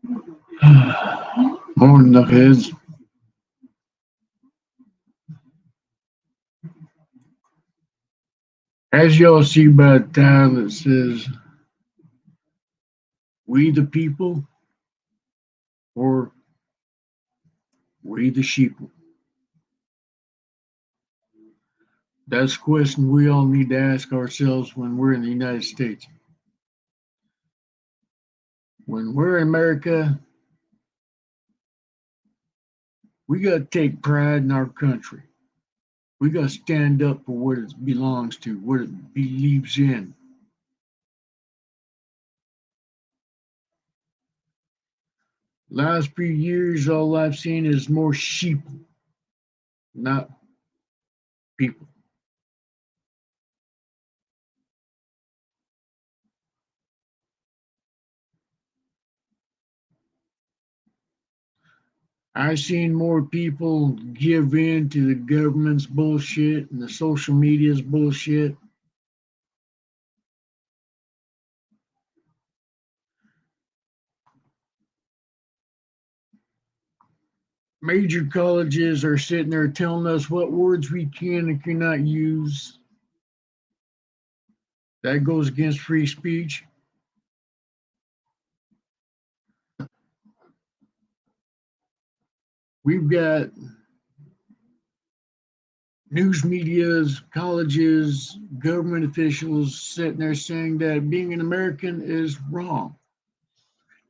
Morning, knuckleheads. As y'all see by the title, it says "We the People" or "We the Sheeple." That's a question we all need to ask ourselves when we're in the United States. When we're in America, we got to take pride in our country. We got to stand up for what it belongs to, what it believes in. Last few years, all I've seen is more sheep, not people. I've seen more people give in to the government's bullshit and the social media's bullshit. Major colleges are sitting there telling us what words we can and cannot use. That goes against free speech. We've got news medias, colleges, government officials sitting there saying that being an American is wrong.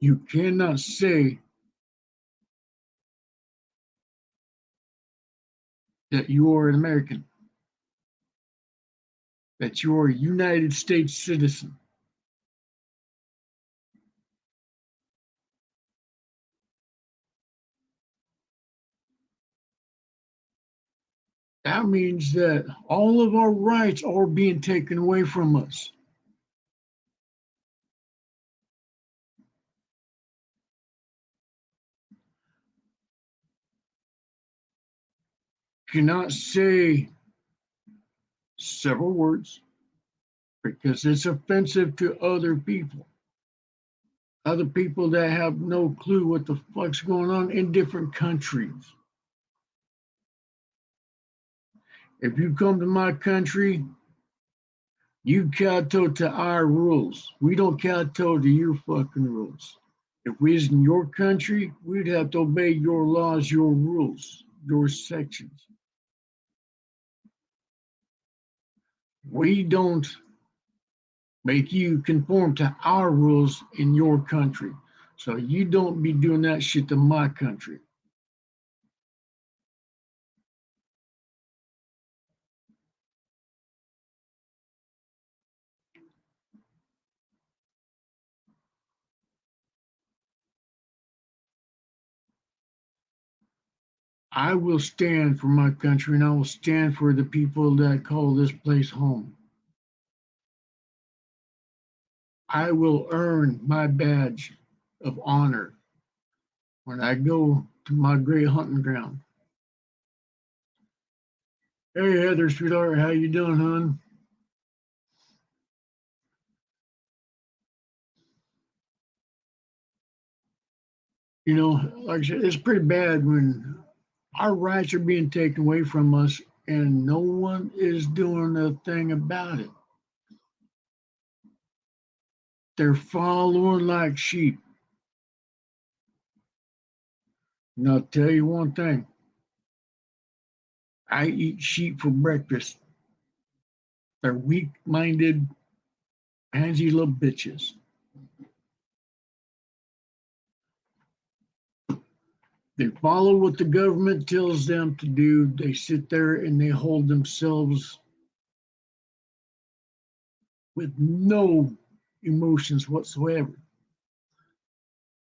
You cannot say that you are an American, that you are a United States citizen. That means that all of our rights are being taken away from us. Cannot say several words because it's offensive to other people that have no clue what the fuck's going on in different countries. If you come to my country, you kowtow to our rules. We don't kowtow to your fucking rules. If we was in your country, we'd have to obey your laws, your rules, your sections. We don't make you conform to our rules in your country. So you don't be doing that shit to my country. I will stand for my country and I will stand for the people that call this place home. I will earn my badge of honor when I go to my great hunting ground. Hey Heather, sweetheart, how you doing, hon? You know, like I said, it's pretty bad when our rights are being taken away from us and no one is doing a thing about it. They're following like sheep. And I'll tell you one thing, I eat sheep for breakfast. They're weak minded, pansy little bitches. They follow what the government tells them to do. They sit there and they hold themselves with no emotions whatsoever.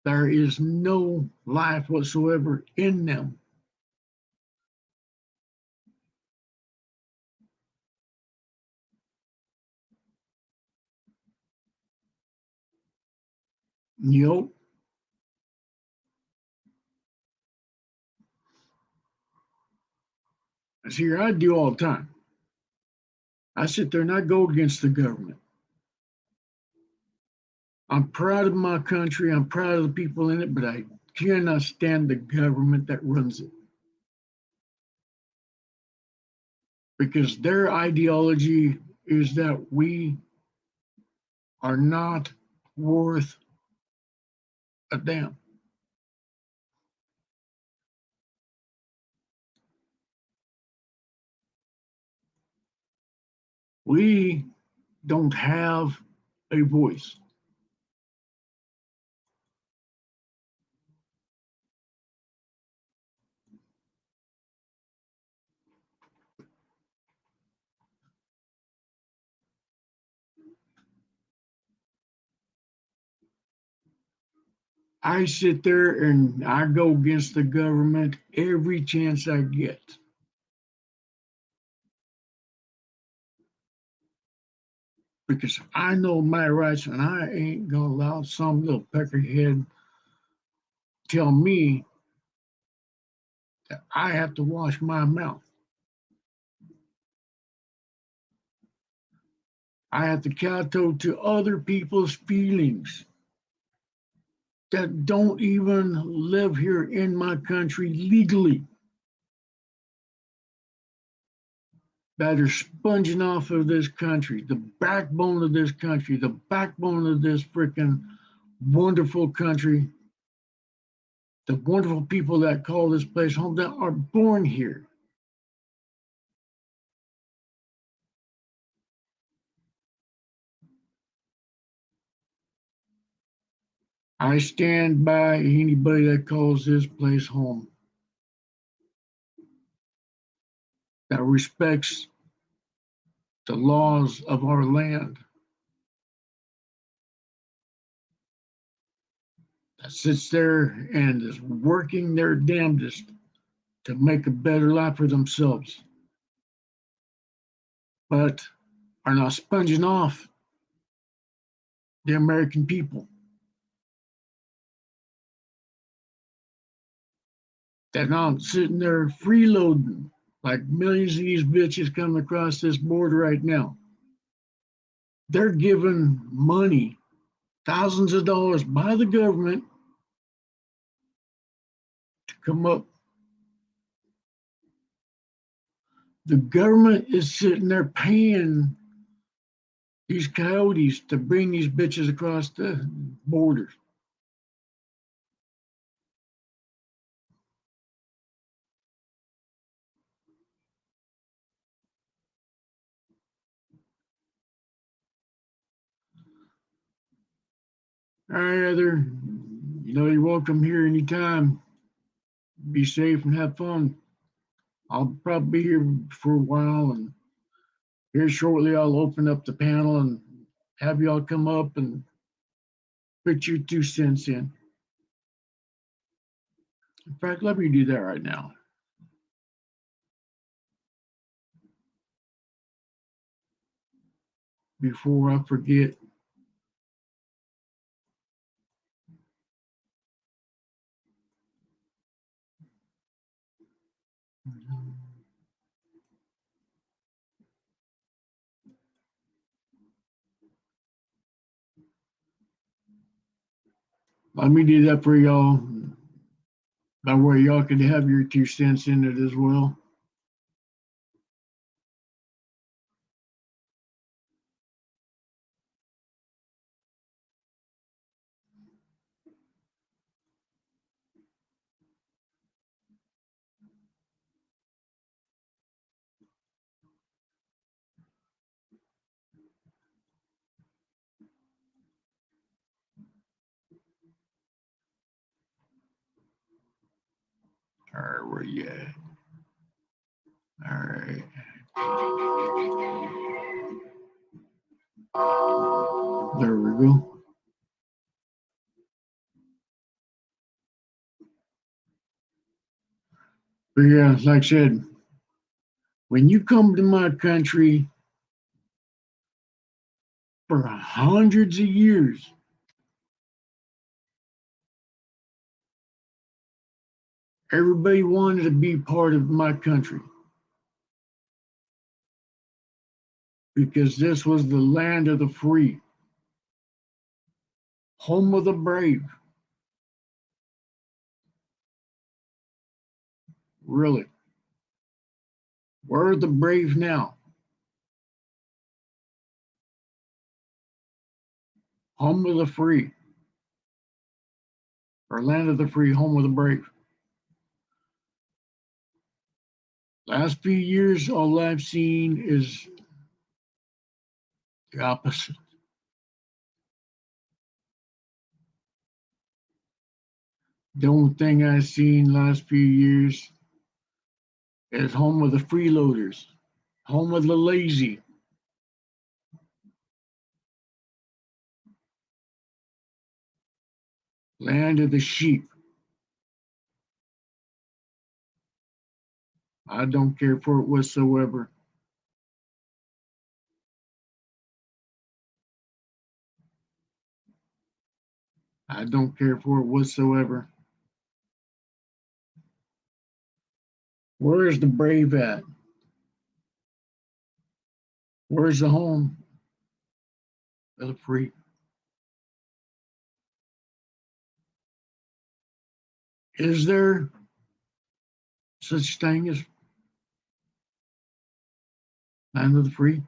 There is no life whatsoever in them. You know, that's here I do all the time. I sit there and I go against the government. I'm proud of my country. I'm proud of the people in it, but I cannot stand the government that runs it because their ideology is that we are not worth a damn. We don't have a voice. I sit there and I go against the government every chance I get because I know my rights and I ain't gonna allow some little peckerhead tell me that I have to wash my mouth. I have to kowtow to other people's feelings that don't even live here in my country legally, that are sponging off of this country, the backbone of this country, the backbone of this freaking wonderful country, the wonderful people that call this place home that are born here. I stand by anybody that calls this place home, that respects the laws of our land, that sits there and is working their damnedest to make a better life for themselves, but are not sponging off the American people. That not sitting there freeloading like millions of these bitches coming across this border right now. They're given money, thousands of dollars by the government to come up. The government is sitting there paying these coyotes to bring these bitches across the border. All right, Heather, you know you're welcome here anytime. Be safe and have fun. I'll probably be here for a while, and here shortly I'll open up the panel and have y'all come up and put your 2 cents in. In fact, let me do that right now. Before I forget. Let me do that for y'all. That way y'all can have your 2 cents in it as well. All right, where you at? All right. There we go. But yeah, like I said, when you come to my country for hundreds of years, everybody wanted to be part of my country because this was the land of the free. home of the brave. Really. Where are the brave now? Home of the free, or land of the free, home of the brave. Last few years, all I've seen is the opposite. The only thing I've seen last few years is home of the freeloaders, home of the lazy, land of the sheep. I don't care for it whatsoever. I don't care for it whatsoever. Where is the brave at? Where's the home of the free? Is there such thing as land of the free?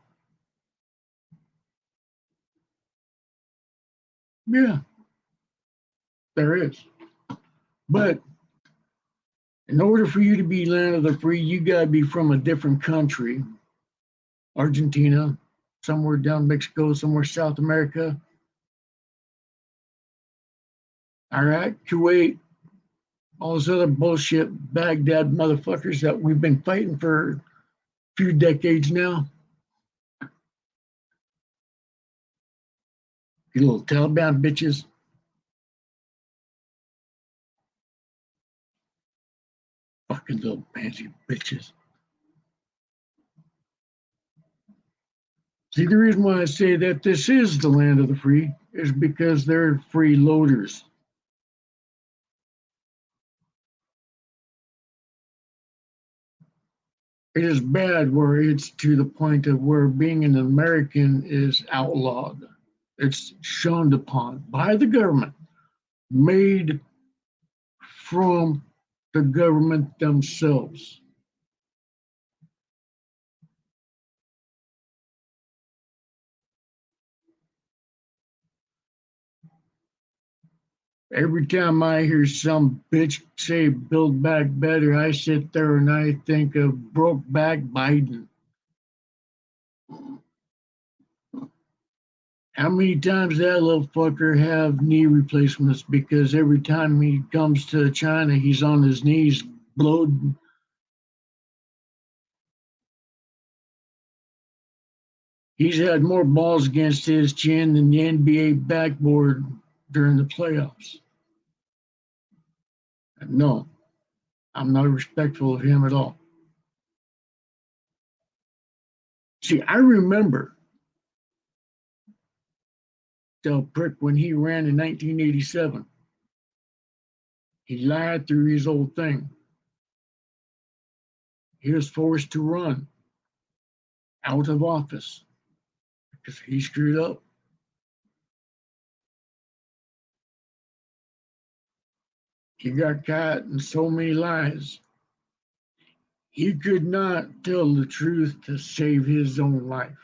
Yeah, there is. But in order for you to be land of the free, you gotta be from a different country. Argentina, somewhere down Mexico, somewhere South America, Iraq, Kuwait, all this other bullshit, Baghdad motherfuckers that we've been fighting for a few decades now. You little Taliban bitches. Fucking little pansy bitches. See, the reason why I say that this is the land of the free is because they're freeloaders. It is bad where it's to the point of where being an American is outlawed. It's shunned upon by the government, made from the government themselves. Every time I hear some bitch say build back better, I sit there and I think of broke back Biden. How many times that little fucker have knee replacements? Because every time he comes to China, he's on his knees, blowed. He's had more balls against his chin than the NBA backboard during the playoffs. No, I'm not respectful of him at all. See, I remember Del Prick when he ran in 1987. He lied through his whole thing. He was forced to run out of office because he screwed up. He got caught in so many lies. He could not tell the truth to save his own life.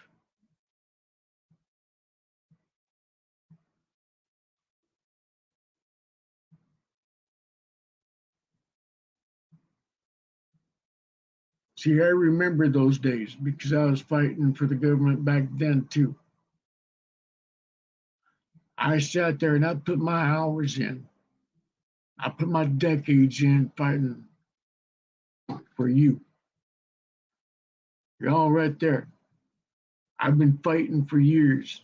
See, I remember those days because I was fighting for the government back then too. I sat there and I put my hours in. I put my decades in fighting for you. You're all right there. I've been fighting for years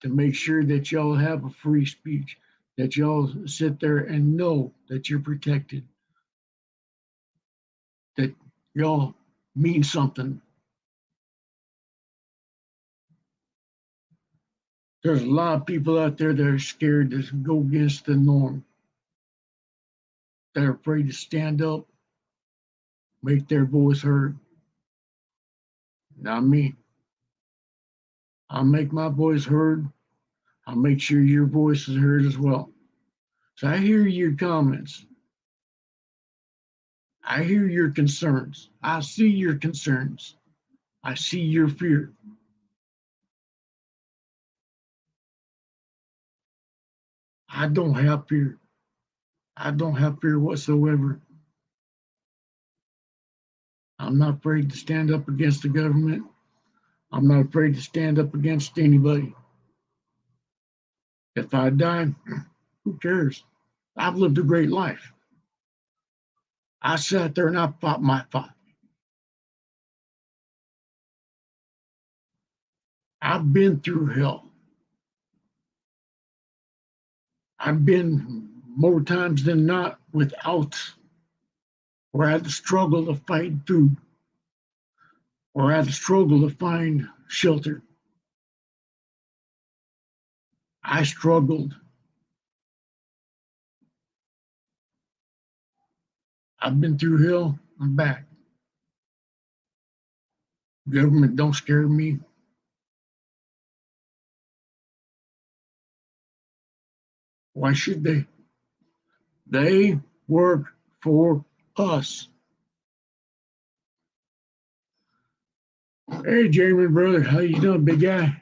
to make sure that y'all have a free speech, that y'all sit there and know that you're protected, that y'all mean something. There's a lot of people out there that are scared to go against the norm, that are afraid to stand up, make their voice heard. Not me. I'll make my voice heard I'll make sure your voice is heard as well. So I hear your comments. I hear your concerns. I see your concerns. I see your fear. I don't have fear. I don't have fear whatsoever. I'm not afraid to stand up against the government. I'm not afraid to stand up against anybody. If I die, who cares? I've lived a great life. I sat there and I fought my fight. I've been through hell. I've been more times than not without, or I had to struggle to find food, or I had to struggle to find shelter. I struggled. I've been through hell. I'm back. Government don't scare me. Why should they? They work for us. Hey, Jamie, brother, how you doing, big guy?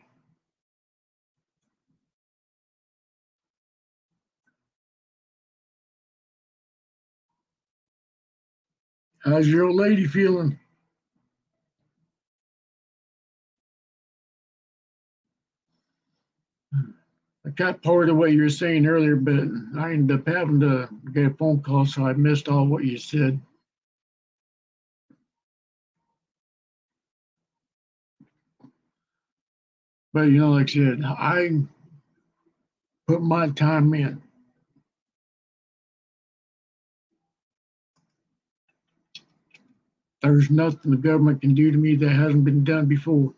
How's your old lady feeling? I got part of what you were saying earlier, but I ended up having to get a phone call, so I missed all what you said. But like I said, I put my time in. There's nothing the government can do to me that hasn't been done before.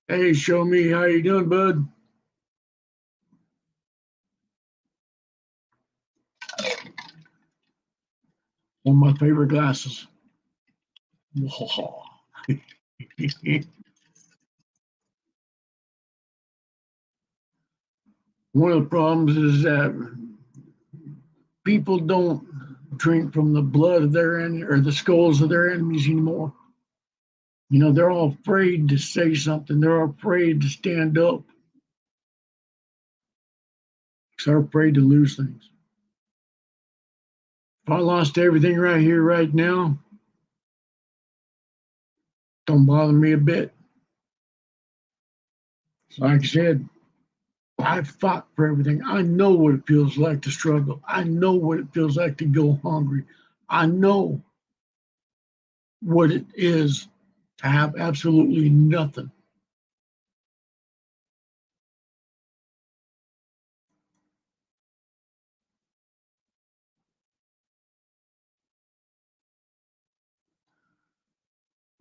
Hey, show me how you doing, bud. One of my favorite glasses. One of the problems is that people don't drink from the blood of their enemy or the skulls of their enemies anymore. They're all afraid to say something. They're afraid to stand up. They're afraid to lose things. If I lost everything right here, right now, don't bother me a bit. Like I said, I fought for everything. I know what it feels like to struggle. I know what it feels like to go hungry. I know what it is to have absolutely nothing.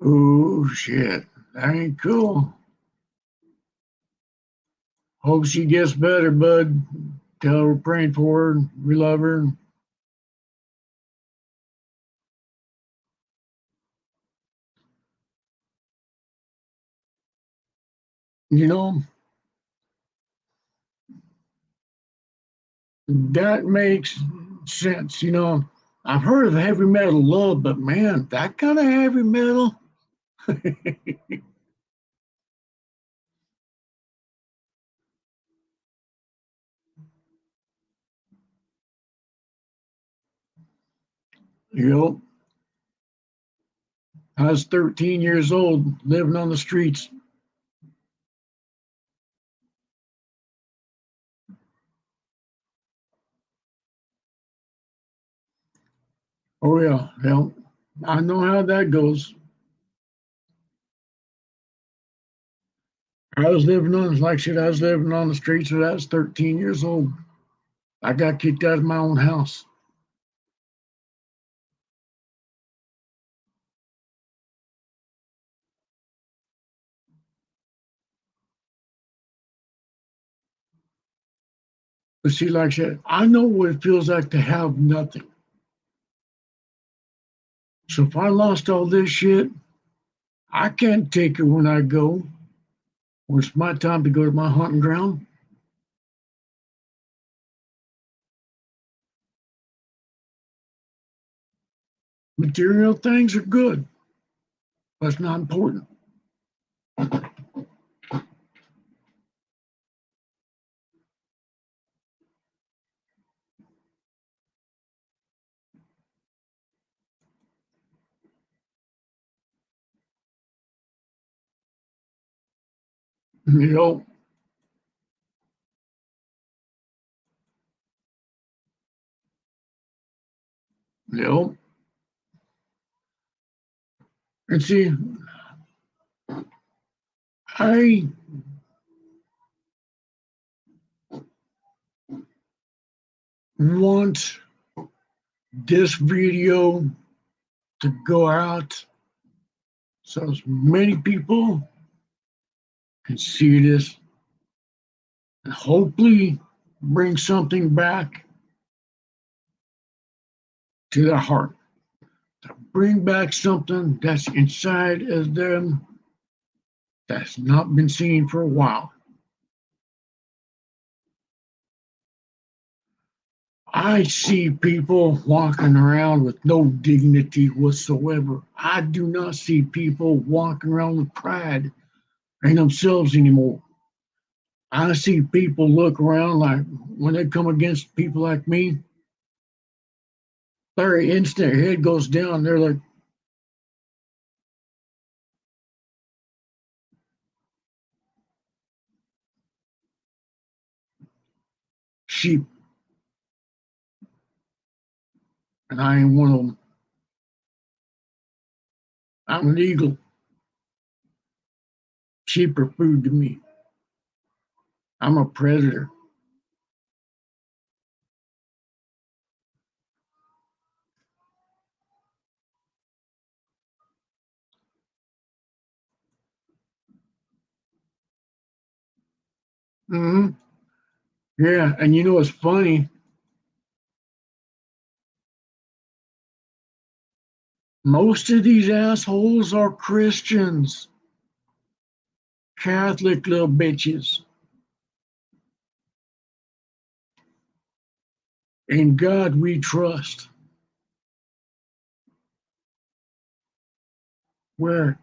Oh, shit. That ain't cool. Hope she gets better, bud. Tell her we're praying for her. We love her. You know, that makes sense. I've heard of heavy metal love, but man, that kind of heavy metal. you know, I was 13 years old living on the streets. Oh, yeah. Well, I know how that goes. Like I said, I was living on the streets when I was 13 years old. I got kicked out of my own house. But see, like I said, I know what it feels like to have nothing. So if I lost all this shit, I can't take it when I go. When it's my time to go to my hunting ground. Material things are good, but it's not important. You know, you know. And see, I want this video to go out so as many people can see this and hopefully bring something back to their heart, to bring back something that's inside of them that's not been seen for a while. I see people walking around with no dignity whatsoever. I do not see people walking around with pride in themselves anymore. I see people look around like when they come against people like me, their instant head goes down. They're like, sheep, and I ain't one of them. I'm an eagle. Sheep are food to me. I'm a predator. Hmm. Yeah, and you know what's funny? Most of these assholes are Christians, Catholic little bitches. In God we trust. Where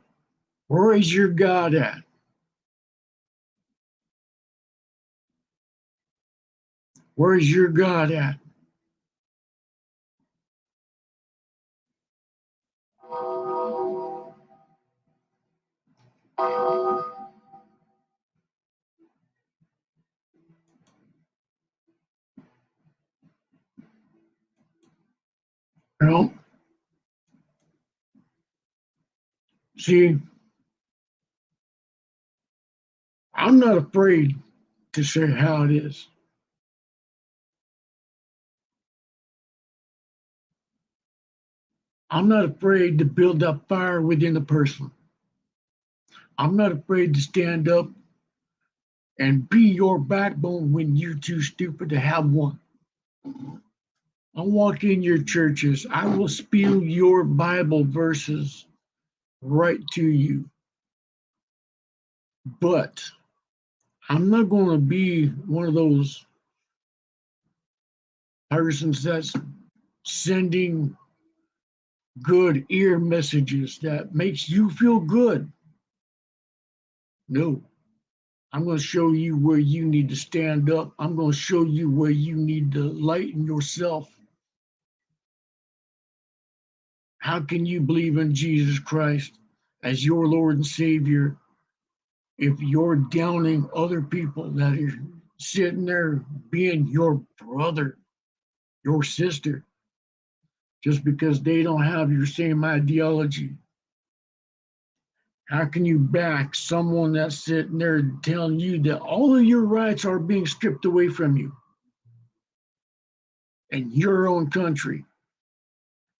where is your God at? Where is your God at? Well, see, I'm not afraid to say how it is. I'm not afraid to build up fire within a person. I'm not afraid to stand up and be your backbone when you're too stupid to have one. I'll walk in your churches. I will spew your Bible verses right to you. But I'm not going to be one of those persons that's sending good ear messages that makes you feel good. No, I'm going to show you where you need to stand up. I'm going to show you where you need to lighten yourself. How can you believe in Jesus Christ as your Lord and Savior if you're downing other people that are sitting there being your brother, your sister, just because they don't have your same ideology? How can you back someone that's sitting there telling you that all of your rights are being stripped away from you in your own country?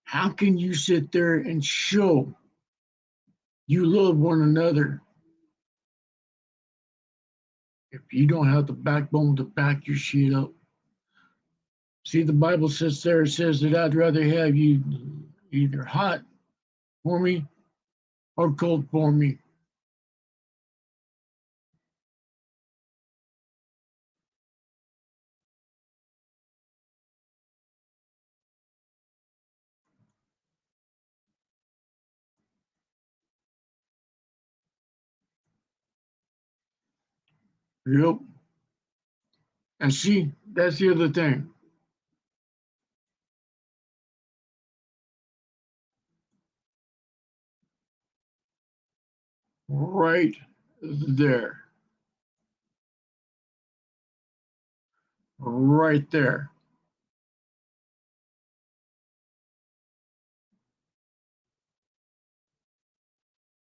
How can you sit there and show you love one another if you don't have the backbone to back your shit up? See, the Bible sits there, it says that I'd rather have you either hot for me or called for me. Yep. And see, that's the other thing. Right there. Right there.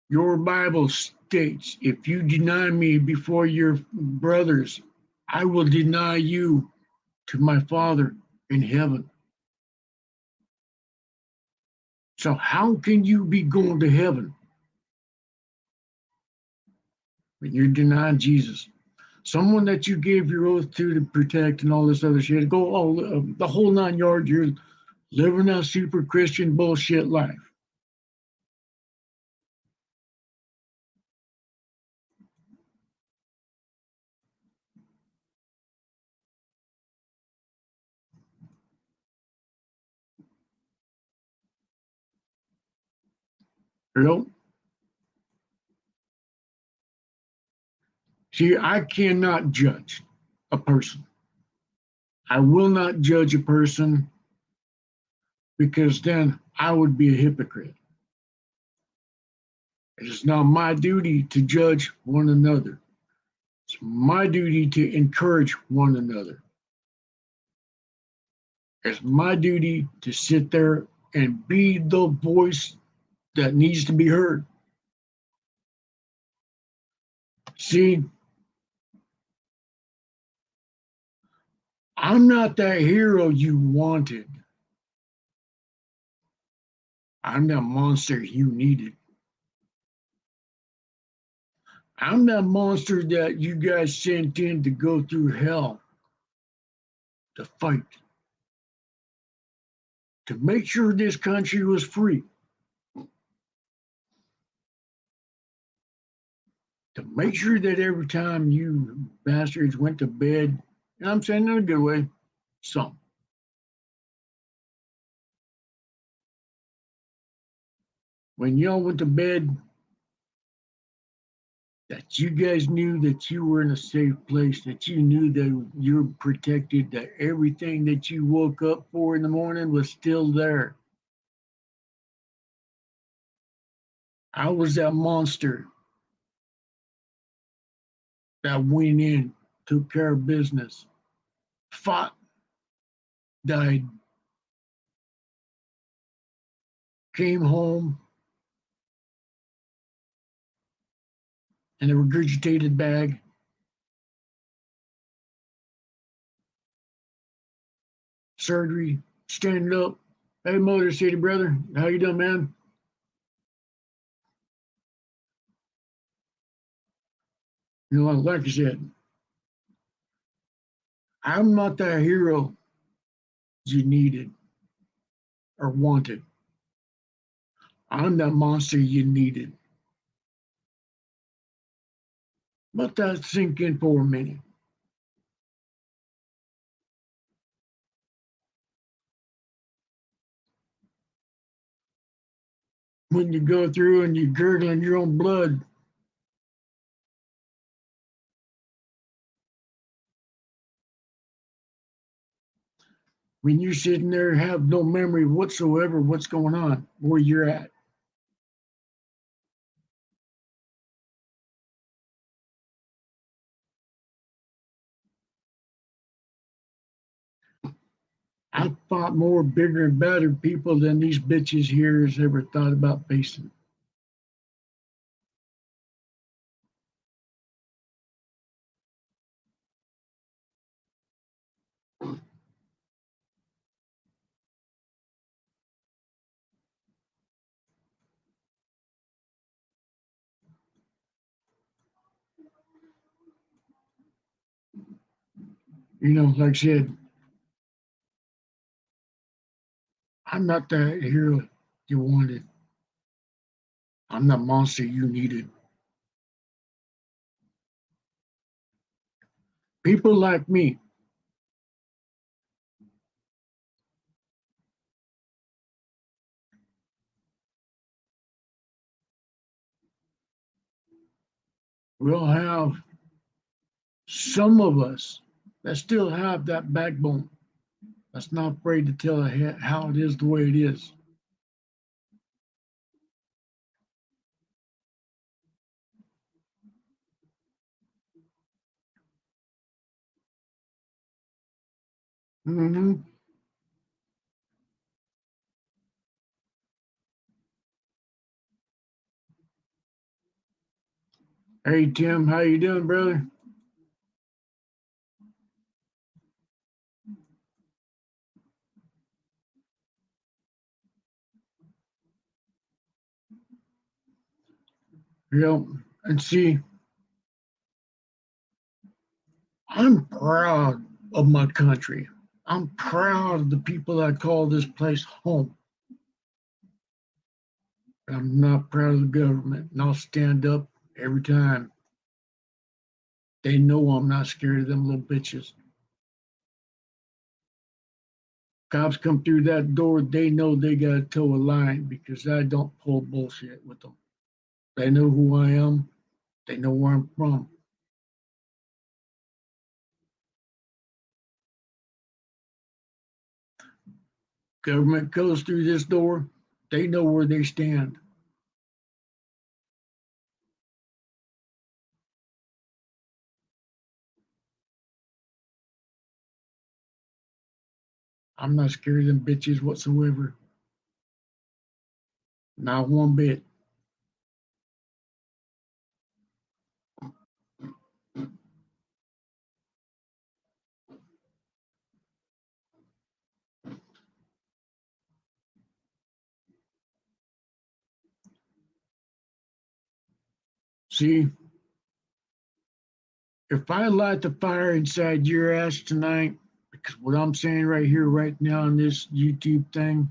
Your Bible states, if you deny me before your brothers, I will deny you to my Father in heaven. So, how can you be going to heaven when you're denying Jesus? Someone that you gave your oath to protect and all this other shit, go all the whole 9 yards, you're living a super Christian bullshit life. You know? See, I cannot judge a person. I will not judge a person because then I would be a hypocrite. It is not my duty to judge one another. It's my duty to encourage one another. It's my duty to sit there and be the voice that needs to be heard. See, I'm not that hero you wanted. I'm that monster you needed. I'm that monster that you guys sent in to go through hell to fight, to make sure this country was free, to make sure that every time you bastards went to bed, and I'm saying in a good way, some. When y'all went to bed, that you guys knew that you were in a safe place, that you knew that you were protected, that everything that you woke up for in the morning was still there. I was that monster that went in, took care of business, fought, died, came home in a regurgitated bag, surgery, standing up. Hey, Motor City brother, how you doing, man? You know, like I said, I'm not that hero you needed or wanted. I'm that monster you needed. Let that sink in for a minute. When you go through and you're gurgling your own blood, when you're sitting there have no memory whatsoever what's going on, where you're at. I fought more bigger and better people than these bitches here has ever thought about facing. You know, like I said, I'm not the hero you wanted. I'm the monster you needed. People like me, will have some of us that still have that backbone. That's not afraid to tell how it is the way it is. Mm-hmm. Hey Tim, how you doing, brother? Yep. And see, I'm proud of my country. I'm proud of the people that call this place home. I'm not proud of the government, and I'll stand up every time. They know I'm not scared of them little bitches. Cops come through that door, they know they got to toe a line because I don't pull bullshit with them. They know who I am, they know where I'm from. Government goes through this door, they know where they stand. I'm not scared of them bitches whatsoever. Not one bit. See, if I light the fire inside your ass tonight, because what I'm saying right here, right now on this YouTube thing,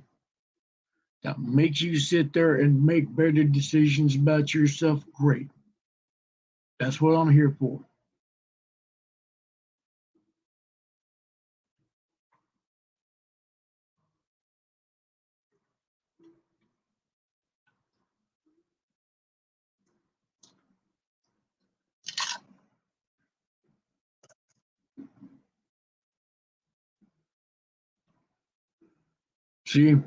that makes you sit there and make better decisions about yourself, great. That's what I'm here for. See,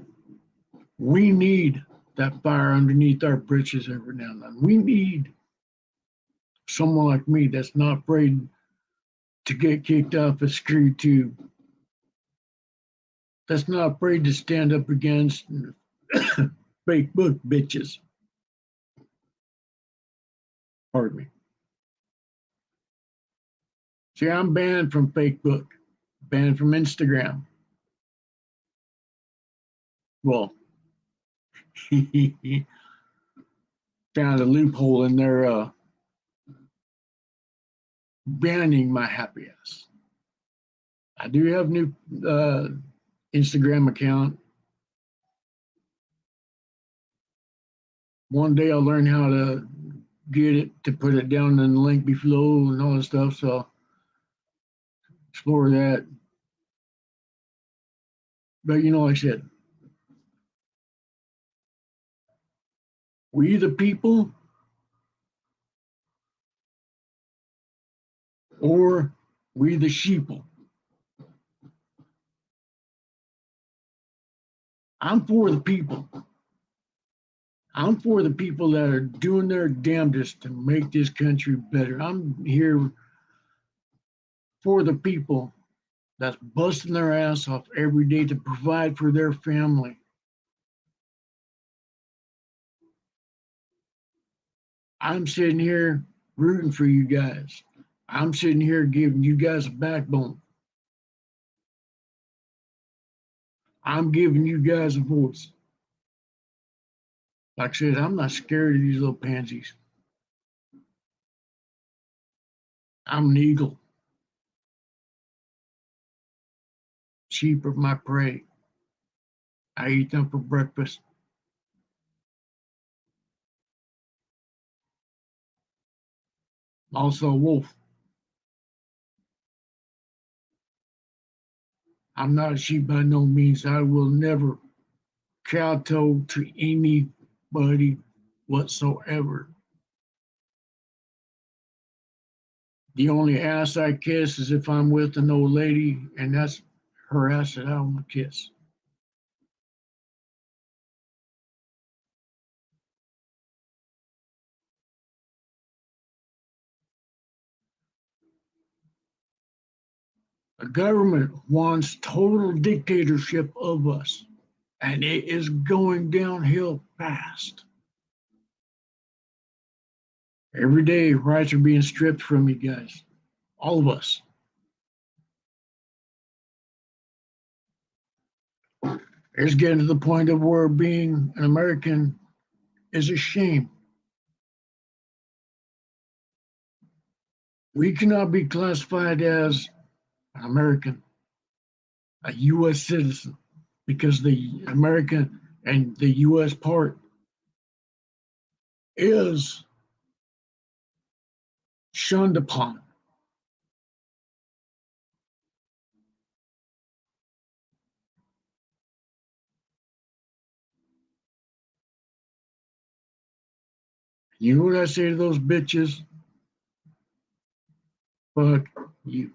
we need that fire underneath our britches every now and then. We need someone like me that's not afraid to get kicked off a screw tube, that's not afraid to stand up against fake book bitches. Pardon me. See, I'm banned from Facebook, banned from Instagram. Well, found a loophole in their banning my happy ass. I do have a new Instagram account. One day I'll learn how to get it to put it down in the link below and all that stuff. So explore that. But like I said, we the people or we the sheeple. I'm for the people. I'm for the people that are doing their damnedest to make this country better. I'm here for the people that's busting their ass off every day to provide for their family. I'm sitting here rooting for you guys. I'm sitting here giving you guys a backbone. I'm giving you guys a voice. Like I said, I'm not scared of these little pansies. I'm an eagle. Sheep are my prey. I eat them for breakfast. Also a wolf. I'm not a sheep by no means. I will never kowtow to anybody whatsoever. The only ass I kiss is if I'm with an old lady, and that's her ass that I want to kiss. The government wants total dictatorship of us, and it is going downhill fast. Every day, rights are being stripped from you guys, all of us. It's getting to the point of where being an American is a shame. We cannot be classified as an American, a U.S. citizen, because the American and the U.S. part is shunned upon. You know what I say to those bitches? Fuck you.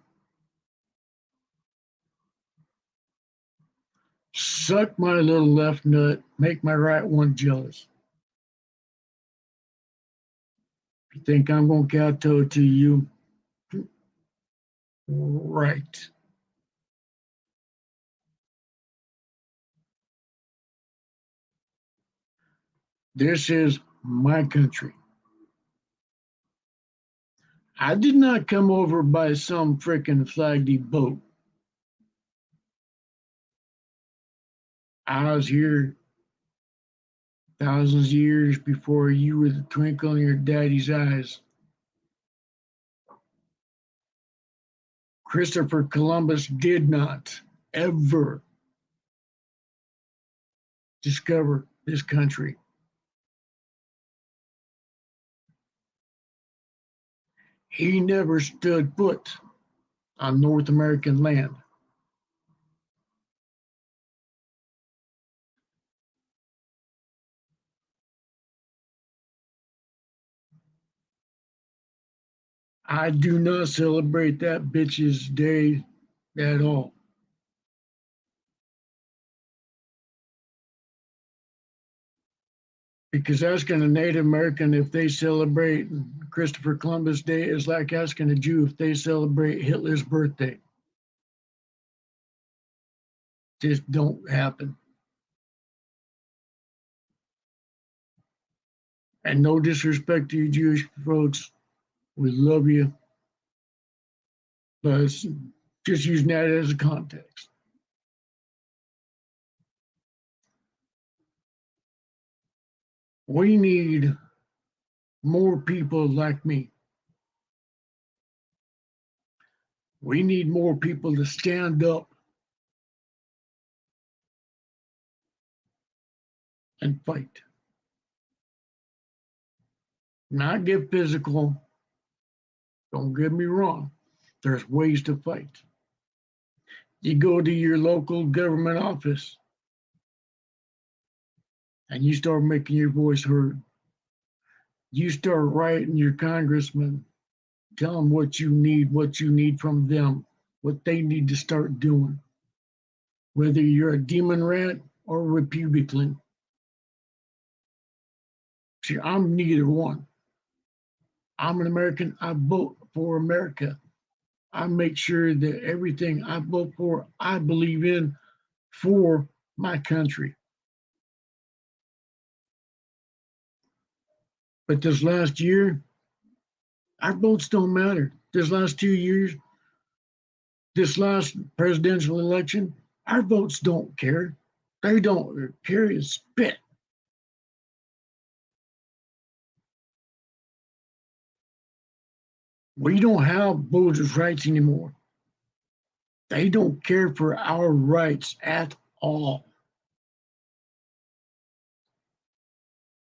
Suck my little left nut, make my right one jealous. If you think I'm going to kowtow to you, right. This is my country. I did not come over by some frickin' flaggedy boat. I was here thousands of years before you were the twinkle in your daddy's eyes. Christopher Columbus did not ever discover this country. He never stood foot on North American land. I do not celebrate that bitch's day at all. Because asking a Native American if they celebrate Christopher Columbus Day is like asking a Jew if they celebrate Hitler's birthday. Just don't happen. And no disrespect to you Jewish folks, we love you, but just using that as a context. We need more people like me. We need more people to stand up and fight. Not get physical. Don't get me wrong. There's ways to fight. You go to your local government office and you start making your voice heard. You start writing your congressman, tell them what you need from them, what they need to start doing. Whether you're a demon rat or a Republican. See, I'm neither one. I'm an American. I vote for America. I make sure that everything I vote for, I believe in for my country. But this last year, our votes don't matter. This last 2 years, this last presidential election, our votes don't care. They don't care a spit. We don't have voters' rights anymore. They don't care for our rights at all.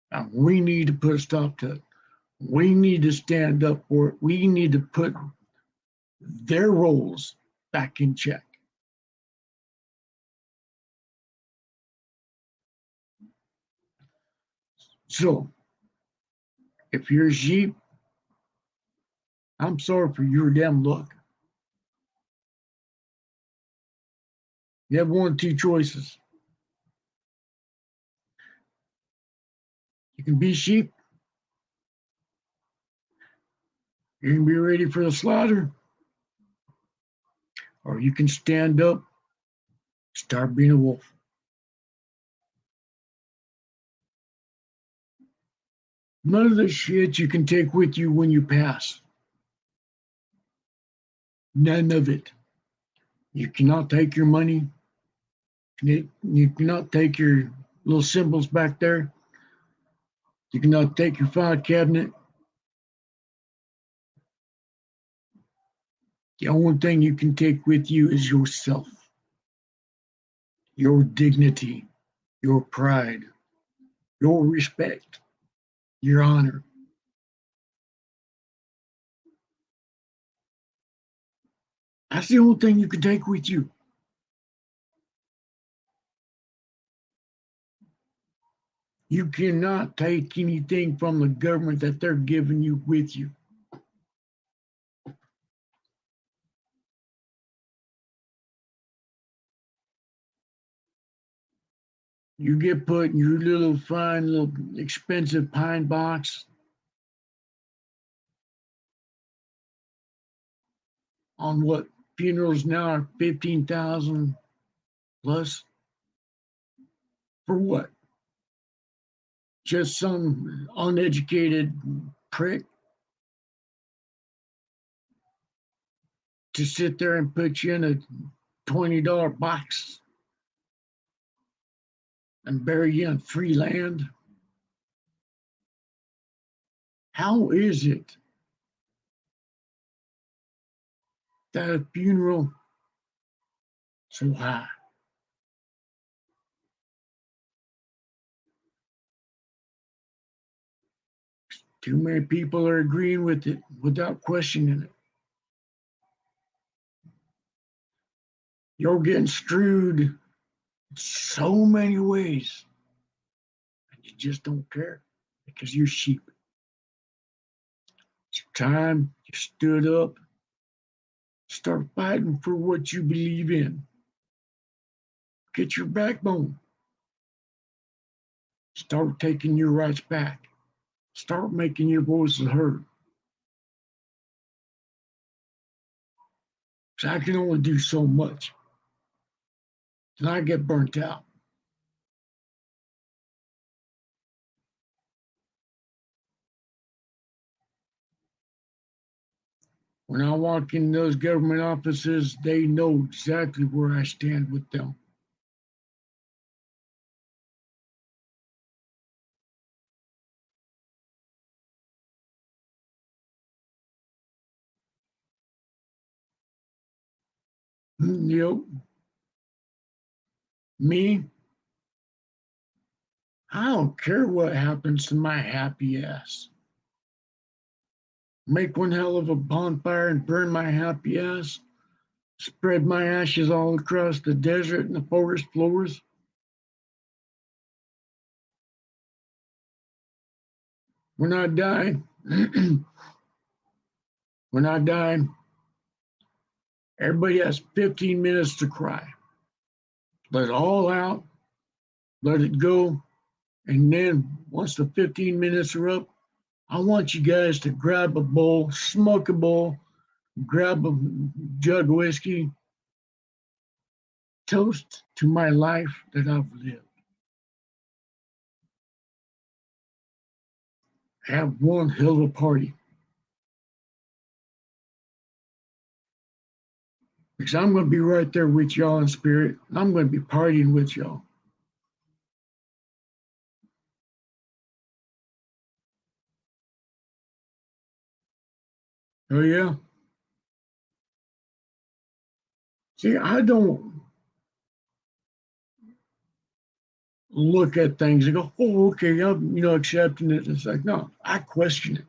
And we need to put a stop to it. We need to stand up for it. We need to put their roles back in check. So, if you're a sheep, I'm sorry for your damn luck. You have one of two choices. You can be sheep, you can be ready for the slaughter, or you can stand up, start being a wolf. None of the shit you can take with you when you pass. None of it. You cannot take your money. You cannot take your little symbols back there. You cannot take your file cabinet. The only thing you can take with you is yourself, your dignity, your pride, your respect, your honor. That's the only thing you can take with you. You cannot take anything from the government that they're giving you with you. You get put in your little fine, little expensive pine box on what funerals now are 15,000 plus. For what? Just some uneducated prick to sit there and put you in a $20 box and bury you on free land? How is it that a funeral so high? Too many people are agreeing with it without questioning it. You're getting screwed so many ways, and you just don't care because you're sheep. It's time you stood up, start fighting for what you believe in. Get your backbone. Start taking your rights back. Start making your voices heard. Because I can only do so much, and I get burnt out. When I walk in those government offices, they know exactly where I stand with them. Yep. Me, I don't care what happens to my happy ass. Make one hell of a bonfire and burn my happy ass. Spread my ashes all across the desert and the forest floors. When I die, when I die, everybody has 15 minutes to cry. Let it all out, let it go, and then once the 15 minutes are up, I want you guys to grab a bowl, smoke a bowl, grab a jug of whiskey, toast to my life that I've lived. Have one hell of a party. Because I'm going to be right there with y'all in spirit. I'm going to be partying with y'all. Oh, yeah? See, I don't look at things and go, oh, okay, I'm accepting it. It's like, no, I question it.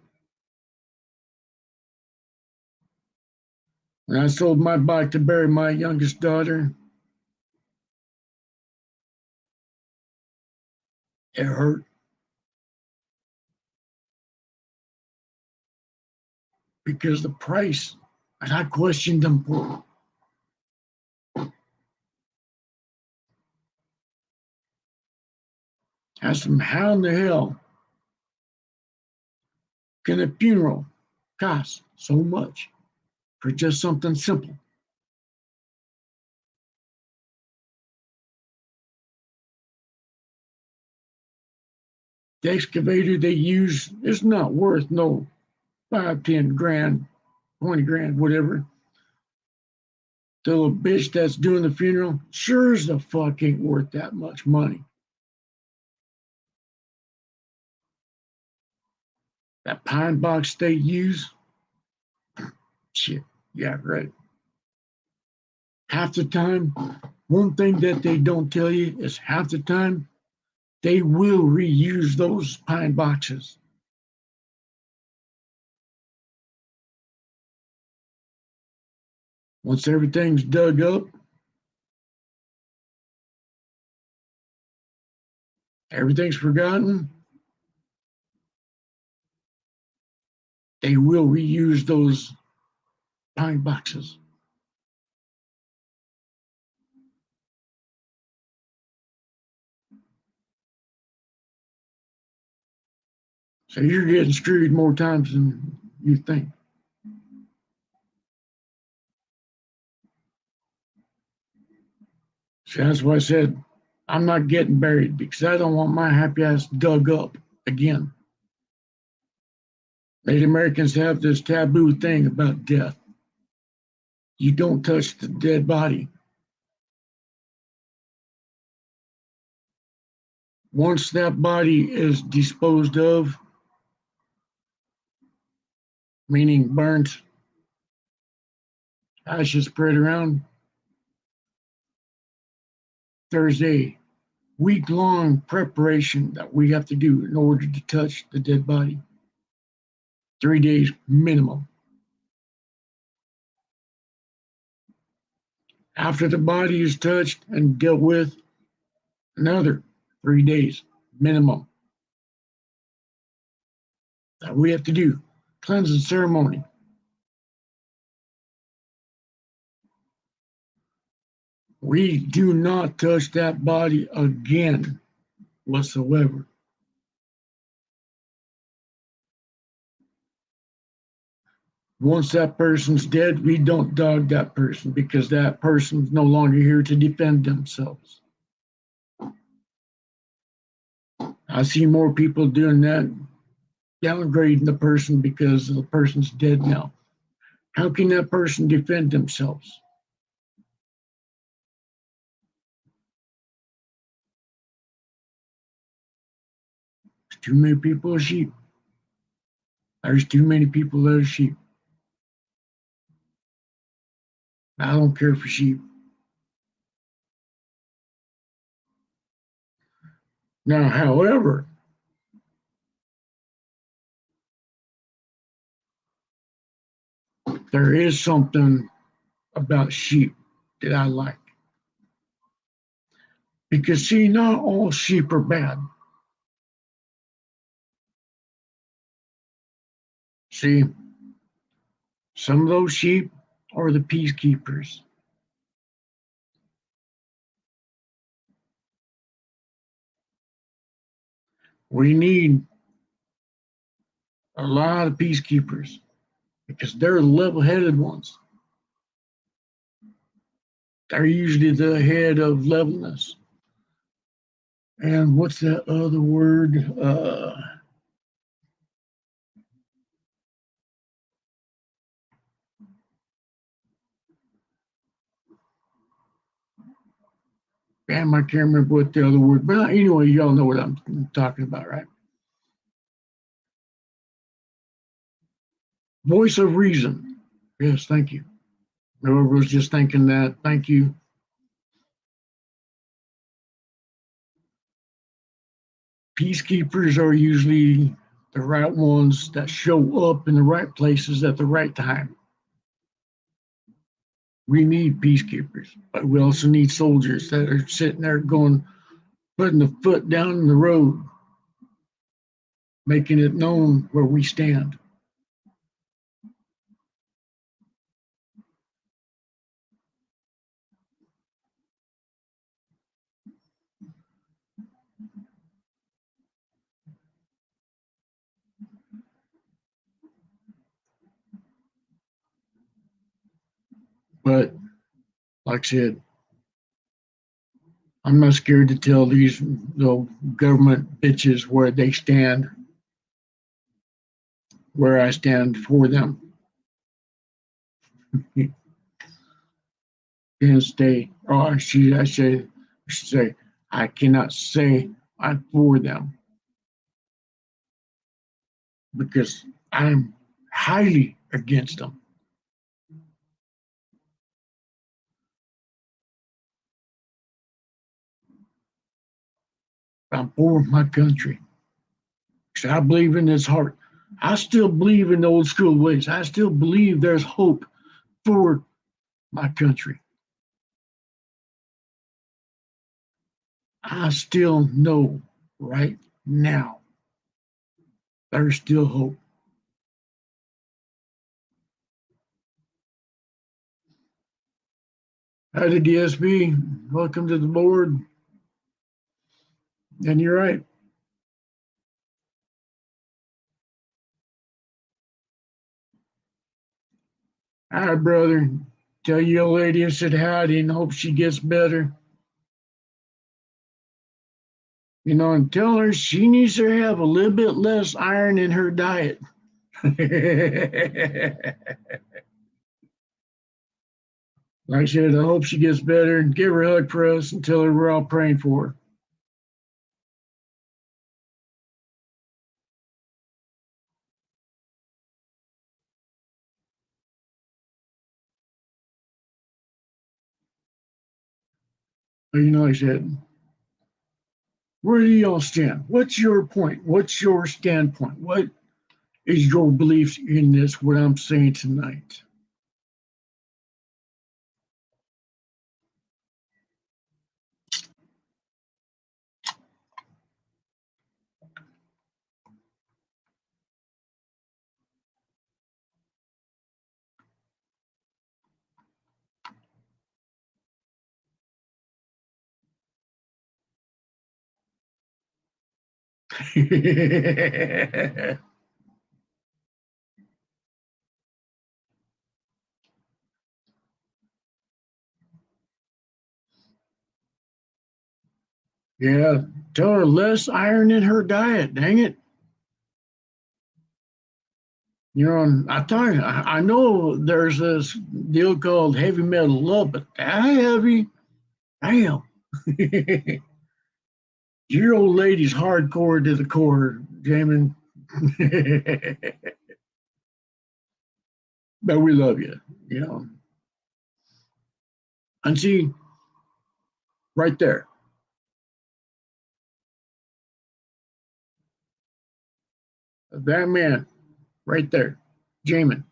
When I sold my bike to bury my youngest daughter, it hurt because the price, and I questioned them for it. I asked them, how in the hell can a funeral cost so much for just something simple? The excavator they use is not worth no 5, 10 grand, 20 grand, whatever. The little bitch that's doing the funeral sure as the fuck ain't worth that much money. That pine box they use, shit, yeah, right. Half the time, one thing that they don't tell you is half the time they will reuse those pine boxes. Once everything's dug up, everything's forgotten, they will reuse those pine boxes. So you're getting screwed more times than you think. So that's why I said I'm not getting buried because I don't want my happy ass dug up again. Native Americans have this taboo thing about death. You don't touch the dead body. Once that body is disposed of, meaning burnt, ashes spread around, there's a week-long preparation that we have to do in order to touch the dead body. 3 days minimum. After the body is touched and dealt with, another 3 days minimum that we have to do. Cleansing ceremony. We do not touch that body again whatsoever. Once that person's dead, we don't dog that person because that person's no longer here to defend themselves. I see more people doing that, downgrading the person because the person's dead now. How can that person defend themselves? There's too many people are sheep. There's too many people that are sheep. I don't care for sheep. Now, however, there is something about sheep that I like. Because, see, not all sheep are bad. See, some of those sheep are the peacekeepers. We need a lot of peacekeepers because they're level headed ones. They're usually the head of levelness. And what's that other word? Damn, I can't remember what the other word, but anyway, y'all know what I'm talking about, right? Voice of reason. Yes, thank you. Whoever was just thinking that, thank you. Peacekeepers are usually the right ones that show up in the right places at the right time. We need peacekeepers, but we also need soldiers that are sitting there going, putting the foot down in the road, making it known where we stand. But like I said, I'm not scared to tell these government bitches where they stand, where I stand for them. Can't stay. Oh, I should say, I cannot say I'm for them because I'm highly against them. I'm for my country. Because I believe in his heart. I still believe in the old school ways. I still believe there's hope for my country. I still know right now there's still hope. Howdy, DSB. Welcome to the board. And you're right. Hi, brother. Tell your lady I said howdy and hope she gets better. You know, and tell her she needs to have a little bit less iron in her diet. Like I said, I hope she gets better and give her a hug for us and tell her we're all praying for her. But you know, like I said, where do y'all stand? What's your point? What's your standpoint? What is your beliefs in this, what I'm saying tonight? Yeah, tell her less iron in her diet. Dang it. You know, I know there's this deal called heavy metal love, but that heavy, damn. Your old lady's hardcore to the core, Jamin. But we love you, you know. And see, right there, that man, right there, Jamin,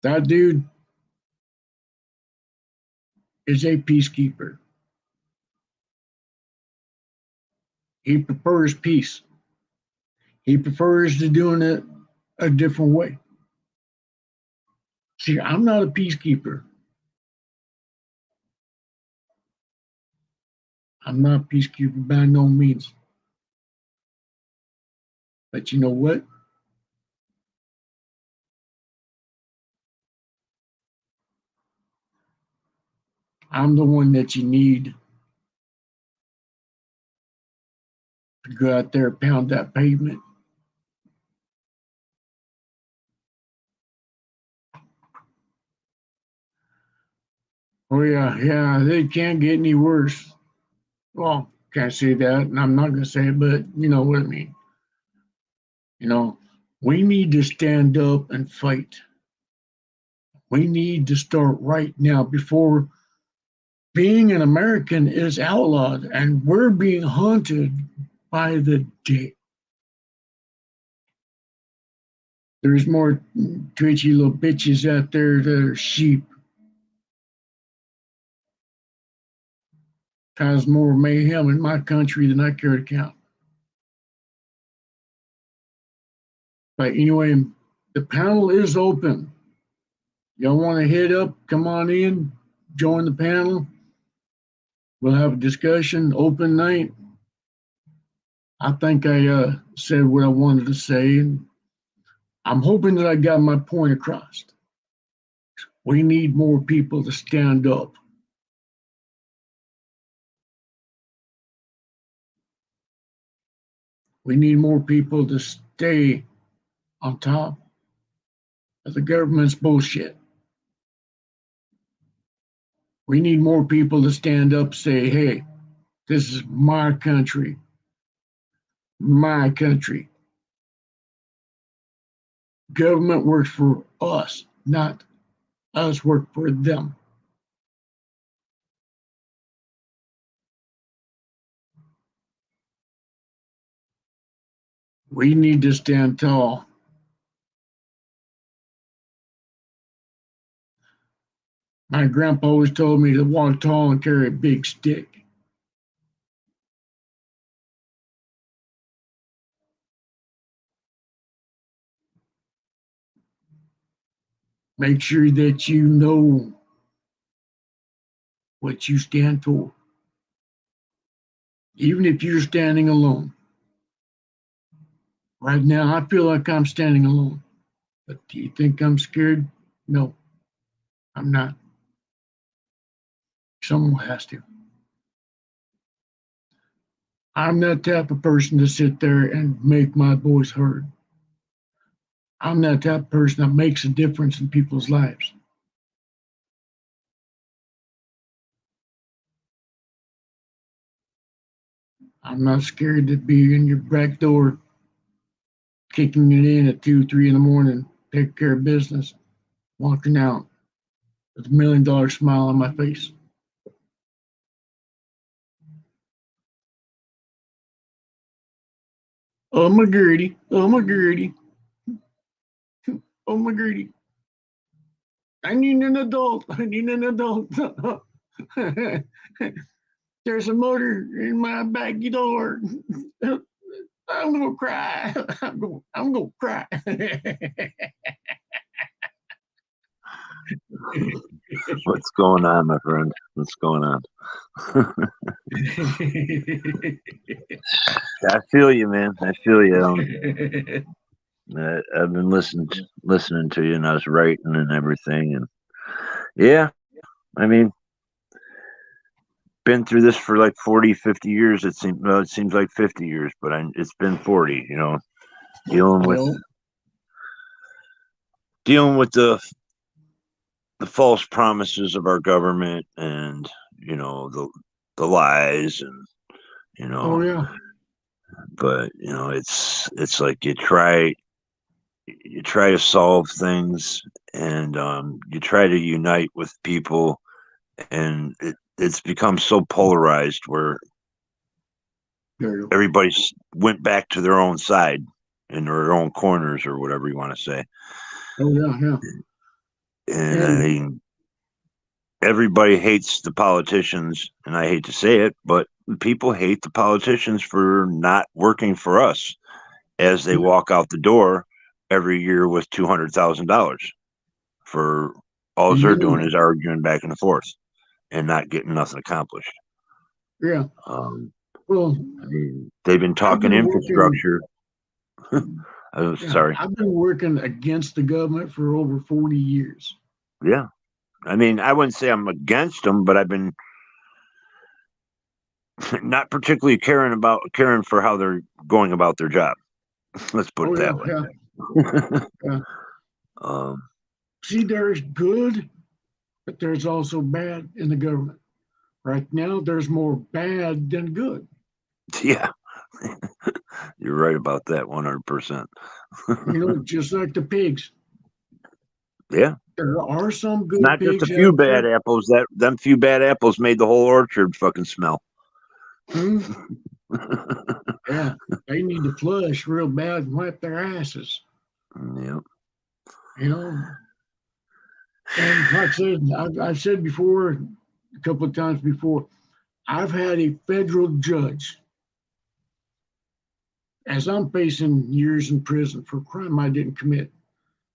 that dude is a peacekeeper. He prefers peace. He prefers to doing it a different way. See, I'm not a peacekeeper. I'm not a peacekeeper by no means. But you know what? I'm the one that you need to go out there and pound that pavement. Oh yeah, yeah, they can't get any worse. Well, can't say that, and I'm not gonna say it, but you know what I mean. You know, we need to stand up and fight. We need to start right now before being an American is outlawed and we're being haunted by the day. There's more twitchy little bitches out there that are sheep. Cause more mayhem in my country than I care to count. But anyway, the panel is open. Y'all want to hit up? Come on in, join the panel. We'll have a discussion, open night. I think I said what I wanted to say, and I'm hoping that I got my point across. We need more people to stand up. We need more people to stay on top of the government's bullshit. We need more people to stand up and say, hey, this is my country. My country. Government works for us, not us work for them. We need to stand tall. My grandpa always told me to walk tall and carry a big stick. Make sure that you know what you stand for, even if you're standing alone. Right now, I feel like I'm standing alone. But do you think I'm scared? No, I'm not. Someone has to. I'm that type of person to sit there and make my voice heard. I'm that type of person that makes a difference in people's lives. I'm not scared to be in your back door, kicking it in at 2, 3 in the morning, take care of business, walking out with $1 million smile on my face. Oh my Gertie, oh my Gertie, oh my Gertie. I need an adult. I need an adult. There's a motor in my back door. I'm gonna cry. I'm gonna cry. What's going on, my friend? What's going on? I feel you, man. I feel you. I've been listening to you, and I was writing and everything, and yeah, I mean, been through this for like 40, 50 years. It seems like 50 years, but it's been 40. Dealing with Well, dealing with the false promises of our government, and the lies, and oh yeah, but it's like you try to solve things, and you try to unite with people, and it's become so polarized where there you everybody went back to their own side in their own corners, or whatever you want to say. go. Oh yeah, yeah. And I And mean, everybody hates the politicians, and I hate to say it, but people hate the politicians for not working for us, as they walk out the door every year with $200,000 for all you they're doing know, is arguing back and forth and not getting nothing accomplished. yeah. Um, Well, I mean, they've been I've talking been working. infrastructure. Oh, Yeah, sorry. I've been working against the government for over 40 years. Yeah. I mean, I wouldn't say I'm against them, but I've been not particularly caring for how they're going about their job. Let's put Oh it yeah, that way. yeah, yeah. um, See, there's good, but there's also bad in the government. Right now, there's more bad than good. yeah, you're right about that 100%. Just like the pigs. Yeah. There are some good Not just a pigs few out bad there. apples. Them few bad apples made the whole orchard fucking smell. Hmm? Yeah, they need to flush real bad and wipe their asses. Yeah. you know. And like I said, I've said before, a couple of times before, I've had a federal judge, as I'm facing years in prison for a crime I didn't commit,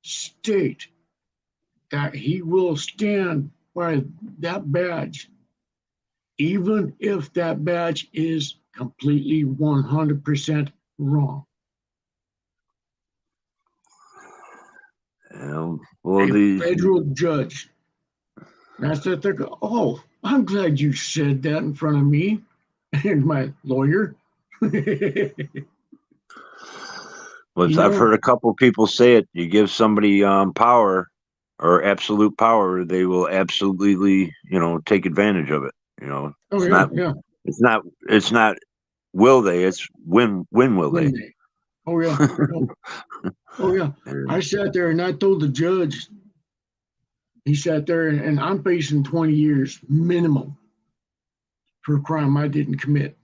state that he will stand by that badge, even if that badge is completely 100% wrong. Well, A federal judge. That's what they're going, oh, I'm glad you said that in front of me and my lawyer. I've heard a couple people say it. You give somebody power or absolute power, they will absolutely, take advantage of it. Oh yeah, yeah. It's not will they, it's when will they? Oh yeah. Oh yeah. I sat there and I told the judge, he sat there and I'm facing 20 years minimum for a crime I didn't commit.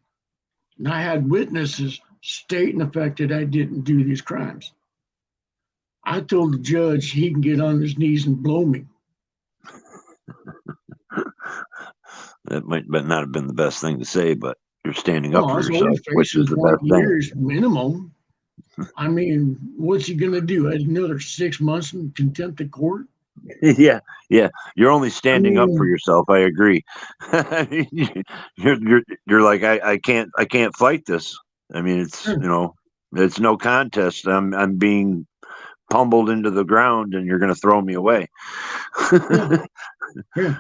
And I had witnesses stating the fact that I didn't do these crimes. I told the judge he can get on his knees and blow me. That might not have been the best thing to say, but you're standing up for I was yourself, only which is facing the best 20 thing. years minimum. I mean, what's he going to do? Another 6 months in contempt of court? Yeah. You're only standing up for yourself. I agree. You're like I can't fight this. I mean, it's it's no contest. I'm being pummeled into the ground, and you're going to throw me away. Yeah.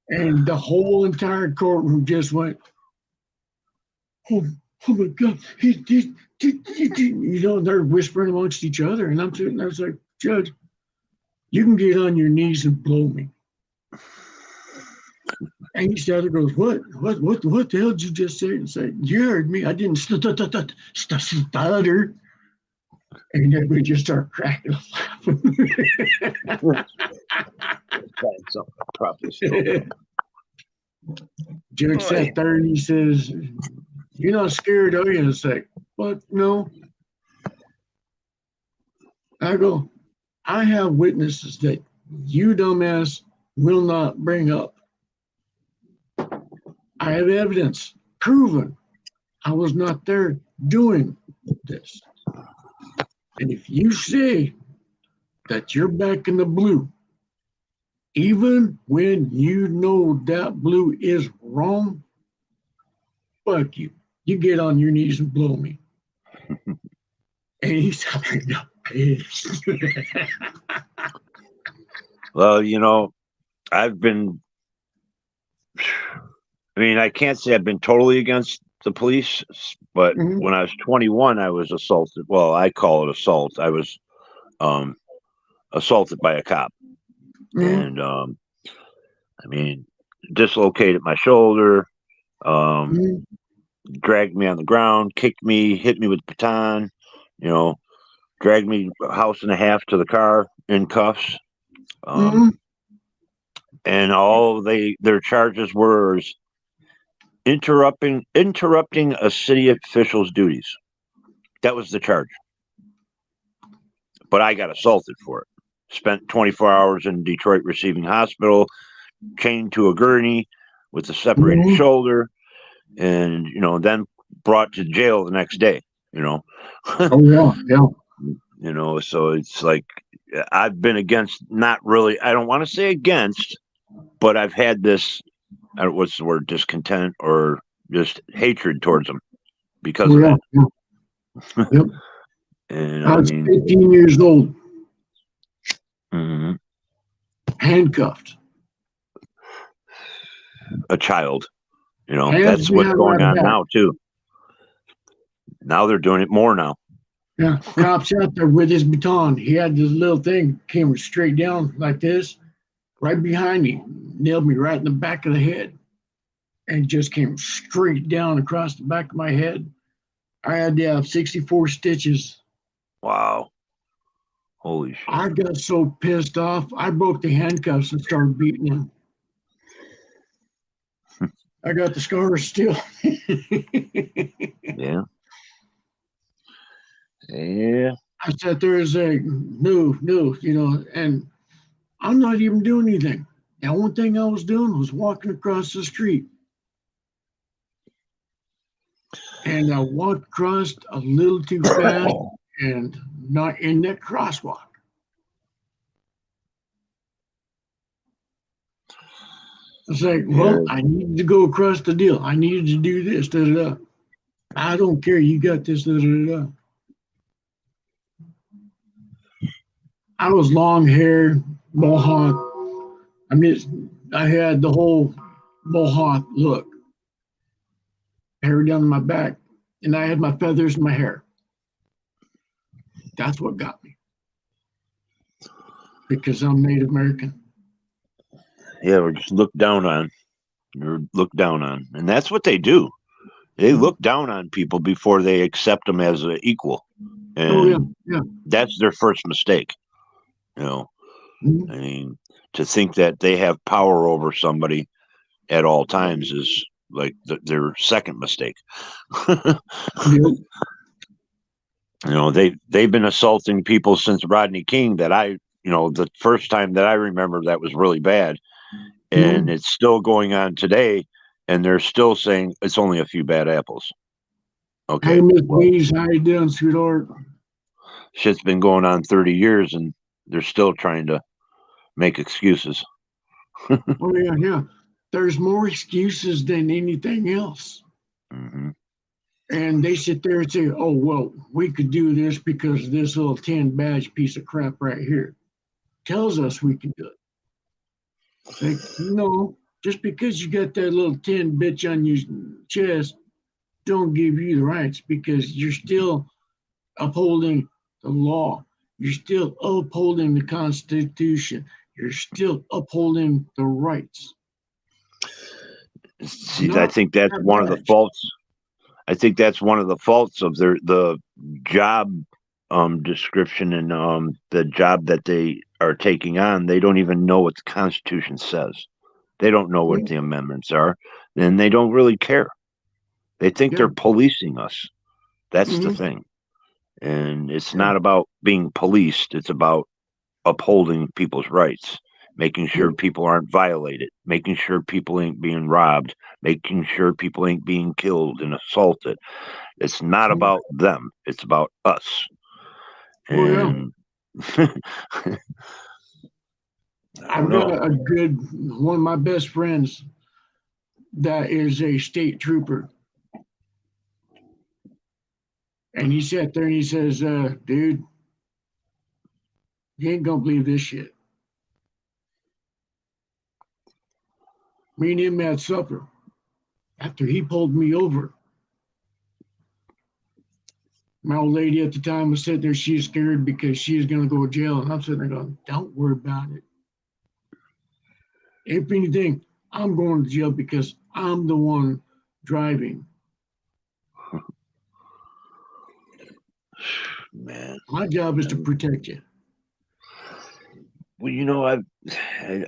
And the whole entire courtroom just went, oh my God, they're whispering amongst each other. And I'm sitting there, I was like, Judge, you can get on your knees and blow me. And he sat there goes, what the hell did you just say? And say, you heard me. I didn't stutter. And then we just start cracking laughing. Judge sat there and he says, you're not scared, are you? And it's like, what? No. I go, I have witnesses that you dumbass will not bring up. I have evidence proven I was not there doing this. And if you say that you're back in the blue, even when you know that blue is wrong, fuck you. You get on your knees and blow me. And he's like, no, Well, I've been, I can't say I've been totally against the police, but when I was 21, I was assaulted. Well, I call it assault. I was assaulted by a cop. And, dislocated my shoulder, dragged me on the ground, kicked me, hit me with a baton, dragged me a house and a half to the car in cuffs. And all their charges were interrupting a city official's duties. That was the charge. But I got assaulted for it. Spent 24 hours in Detroit Receiving Hospital, chained to a gurney with a separated shoulder, and then brought to jail the next day. Oh yeah. So it's like I've been against, not really, I don't want to say against, but I've had this, what's the word, discontent or just hatred towards them because of that. Yeah. Yep. And I was 15 years old, handcuffed. A child, that's what's going on now too. Now they're doing it more now. Yeah, cops out there with his baton. He had this little thing, came straight down like this, right behind me, nailed me right in the back of the head, and just came straight down across the back of my head. I had to have 64 stitches. Wow. Holy shit. I got so pissed off, I broke the handcuffs and started beating him. I got the scars still. Yeah. I sat there and say, no, no, and I'm not even doing anything. The only thing I was doing was walking across the street. And I walked across a little too fast and not in that crosswalk. It's like, Yeah. well, I needed to go across the deal. I needed to do this. Da, da, da. I don't care. You got this. Da, da, da. I was long haired, mohawk. I mean, I had the whole mohawk look, hair down my back, and I had my feathers in my hair. That's what got me because I'm Native American. Yeah, we're just looked down on. You're looked down on, and that's what they do. They look down on people before they accept them as an equal, Oh yeah, and yeah. that's their first mistake. You know, Mhm. I mean, to think that they have power over somebody at all times is like their second mistake. Yep. They've been assaulting people since Rodney King. The first time that I remember that was really bad, and Mhm. it's still going on today, and they're still saying it's only a few bad apples. Hey, Okay, Miss well, Bees, how you doing, sweetheart? shit's been going on 30 years, and they're still trying to make excuses. Oh yeah, yeah. There's more excuses than anything else. Hmm. And they sit there and say, oh, well, we could do this because this little 10 badge piece of crap right here tells us we can do it. It's like, no, just because you got that little 10 bitch on your chest, don't give you the rights because you're still upholding the law. You're still upholding the Constitution. You're still upholding the rights, See, I not think that's that one of the badge. faults. I think that's one of the faults of the job description and the job that they are taking on. They don't even know what the Constitution says. They don't know what Mhm. the amendments are, and they don't really care. They think Yeah. they're policing us. That's the Hmm. thing. And it's Yeah. not about being policed, it's about upholding people's rights, making sure Yep. people aren't violated, making sure people ain't being robbed, making sure people ain't being killed and assaulted. It's not Mhm. about them, it's about us. Oh, yeah. And I don't I've got know. a good one of my best friends that is a state trooper. And he sat there and he says, dude, you ain't gonna believe this shit. Me and him had supper. After he pulled me over, my old lady at the time was sitting there, she was scared because she was gonna go to jail. And I'm sitting there going, don't worry about it. If anything, I'm going to jail because I'm the one driving. Man. My job is to protect you. Well,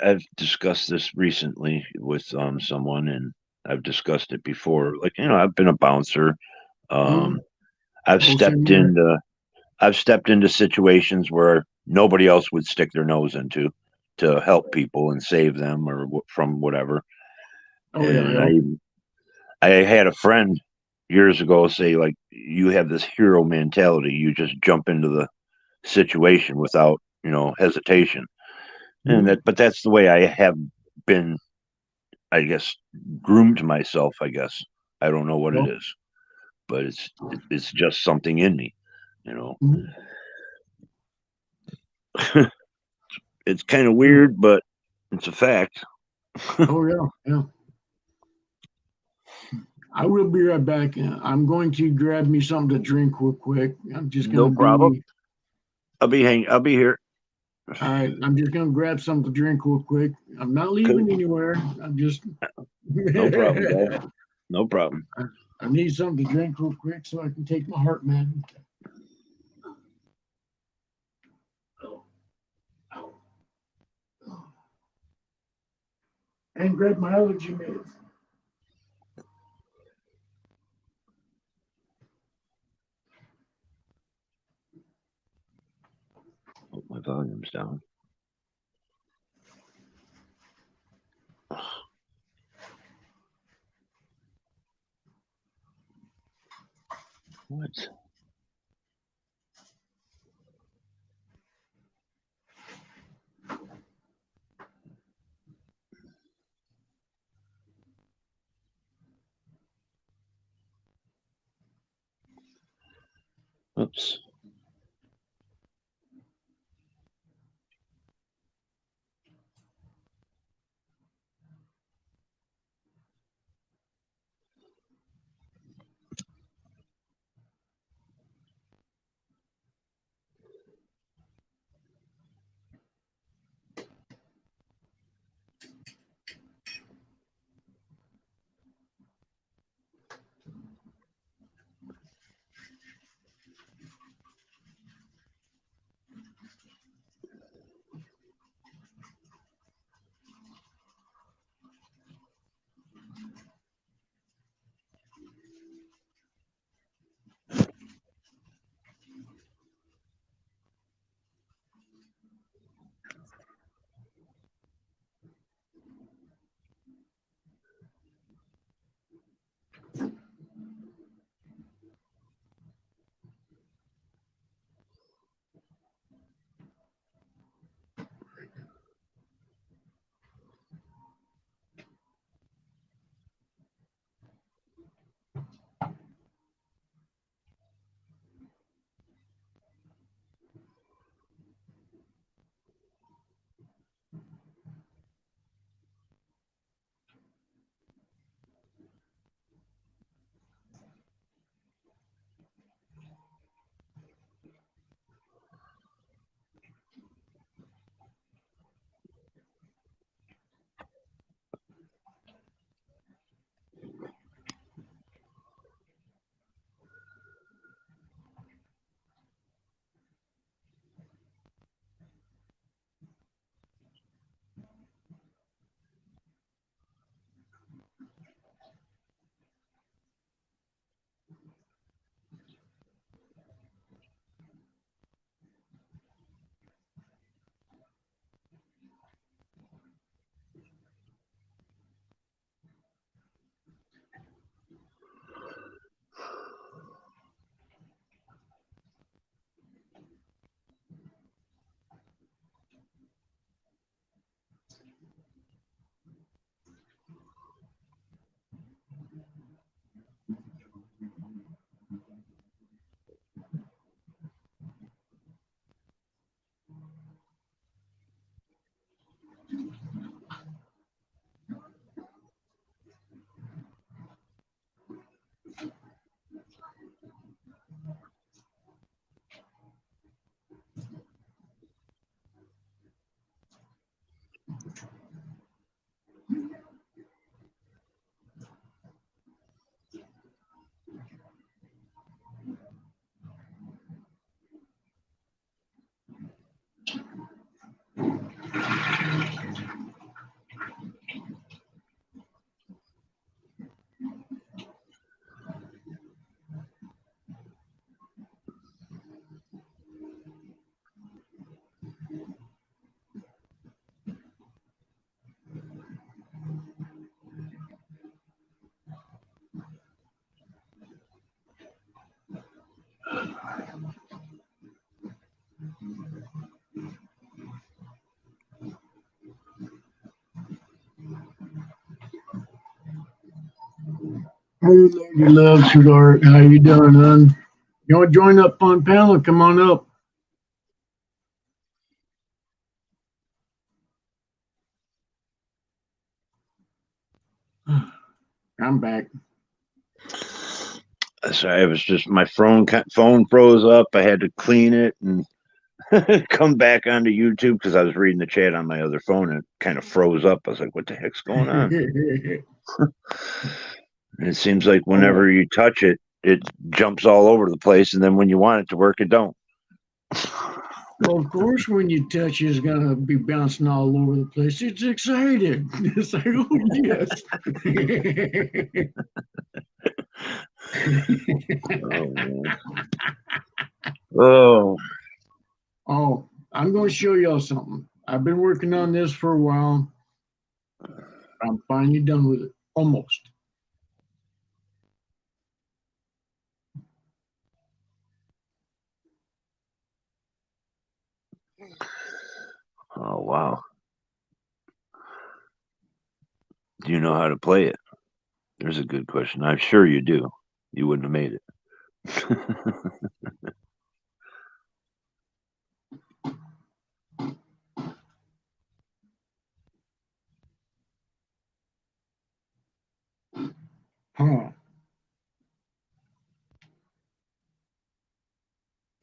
I've discussed this recently with someone, and I've discussed it before. Like, I've been a bouncer. Mm-hmm. Um, I've Oh, same stepped here. into I've stepped into situations where nobody else would stick their nose into to help people and save them or from whatever. Oh, yeah, And yeah. I had a friend years ago say, like, you have this hero mentality. You just jump into the situation without hesitation. And Mm-hmm. but that's the way I have been, I guess, groomed myself. I guess I don't know what it Well, is, but it's just something in me. You know, mm-hmm. it's kind of Yeah. weird, but it's a fact. Oh, yeah, yeah. I will be right back. I'm going to grab me something to drink real quick. I'm just going to No problem. be, I'll be here. all right, I'm just going to grab something to drink real quick. I'm not leaving Cool. anywhere. I'm just, No problem, guys. No problem. I need something to drink real quick so I can take my heart, man. Oh, oh, oh. And grab my allergy meds. volume's down. What? Oops. Hey, lady love, sweetheart. How you doing, hon? You want to join up on panel? Come on up. I'm back. Sorry, it was just my phone froze up. I had to clean it and come back onto YouTube because I was reading the chat on my other phone and it kind of froze up. I was like, "What the heck's going on?" And it seems like whenever you touch it, it jumps all over the place, and then when you want it to work, it don't. Well, of course, when you touch it's gonna be bouncing all over the place. It's excited. It's like, oh yes. Oh man. Oh. Oh, I'm going to show y'all something. I've been working on this for a while. I'm finally done with it, almost. Oh, wow. Do you know how to play it? There's a good question. I'm sure you do. You wouldn't have made it. Huh.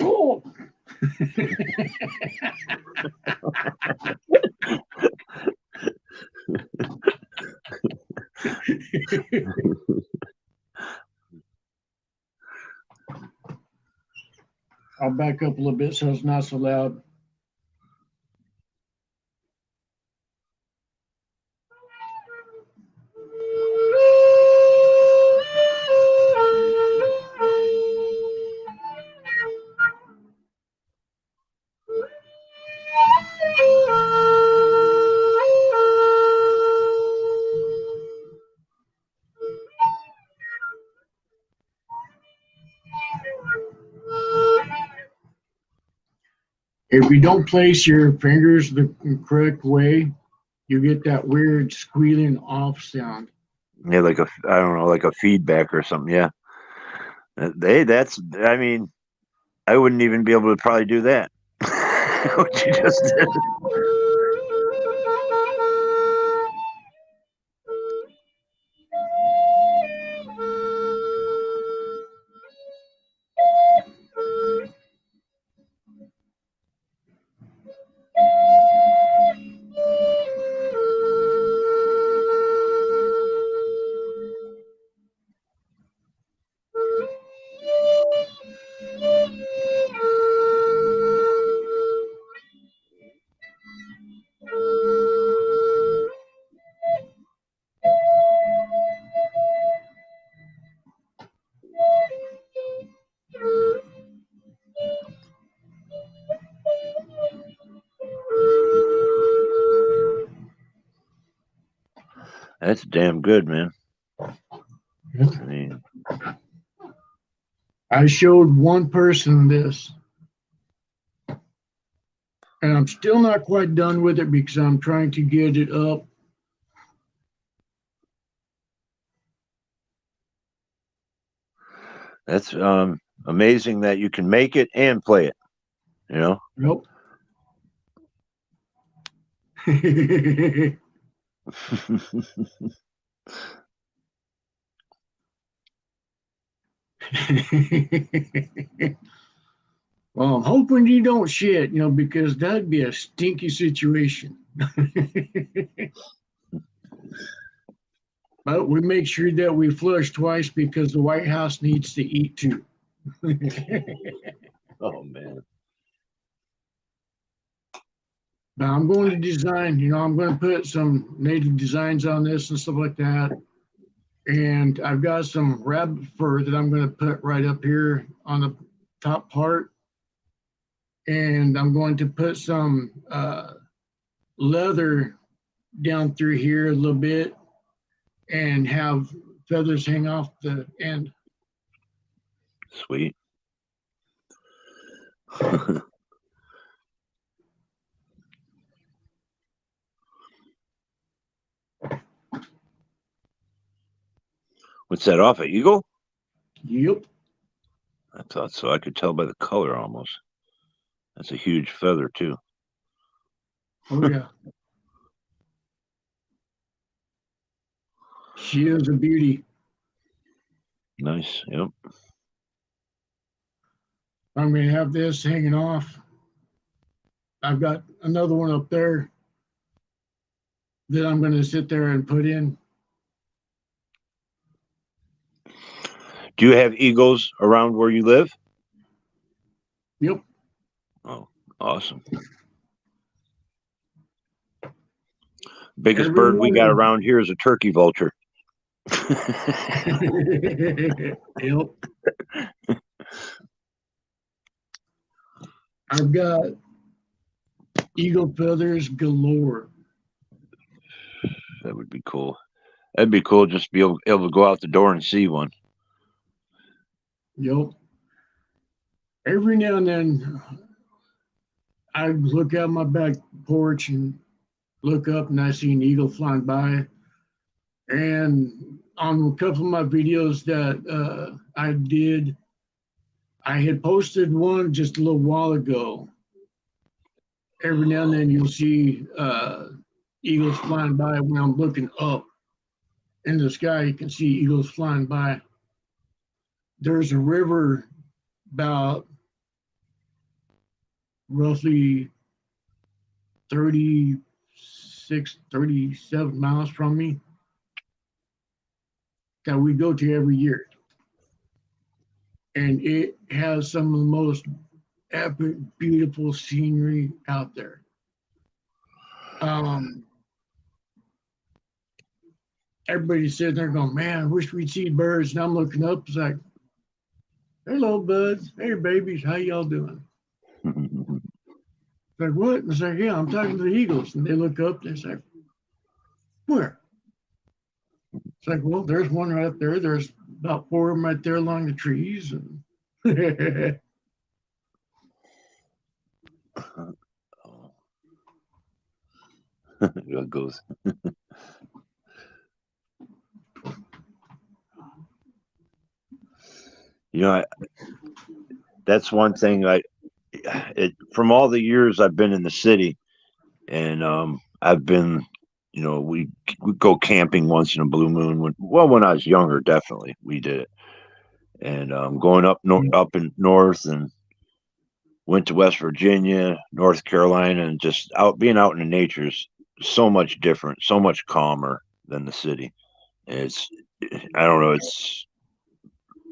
Oh. I'll back up a little bit so it's not so loud. If you don't place your fingers the correct way, you get that weird squealing off sound. Yeah, like I don't know, like a feedback or something. Yeah. I mean, I wouldn't even be able to probably do that. What you just did. That's damn good, man. I mean, I showed one person this, and I'm still not quite done with it because I'm trying to get it up. that's amazing that you can make it and play it. You know. Nope. Well, I'm hoping you don't shit, because that'd be a stinky situation. But we make sure that we flush twice because the White House needs to eat too. Oh man. Now I'm going to design, I'm going to put some native designs on this and stuff like that. And I've got some rabbit fur that I'm going to put right up here on the top part. And I'm going to put some leather down through here a little bit and have feathers hang off the end. Sweet. What's that off? An eagle? Yep. I thought so. I could tell by the color almost. That's a huge feather too. Oh yeah. She is a beauty. Nice. Yep. I'm going to have this hanging off. I've got another one up there that I'm going to sit there and put in. Do you have eagles around where you live? Yep. Oh, awesome. Biggest Every bird we got morning. around here is a turkey vulture. Yep. I've got Eagle feathers galore. That would be cool. That'd be cool just to be able to go out the door and see one. Yep. Every now and then, I look out my back porch and look up, and I see an eagle flying by. And on a couple of my videos that I did, I had posted one just a little while ago. Every now and then, you'll see eagles flying by when I'm looking up in the sky. You can see eagles flying by. There's a river about roughly 36, 37 miles from me that we go to every year. And it has some of the most epic, beautiful scenery out there. Everybody's sitting there going, man, I wish we'd see birds. And I'm looking up, it's like, hello, buds. Hey, babies. How y'all doing? It's like, what? And it's like, yeah, I'm talking to the eagles. And they look up and it's like, where? It's like, well, there's one right up there. There's about 4 of them right there along the trees. And It goes. That's one thing from all the years I've been in the city, and I've been, we go camping once in a blue moon. When I was younger, definitely we did it, and going up in north, and went to West Virginia, North Carolina, and just being out in the nature is so much different, so much calmer than the city. It's, I don't know, it's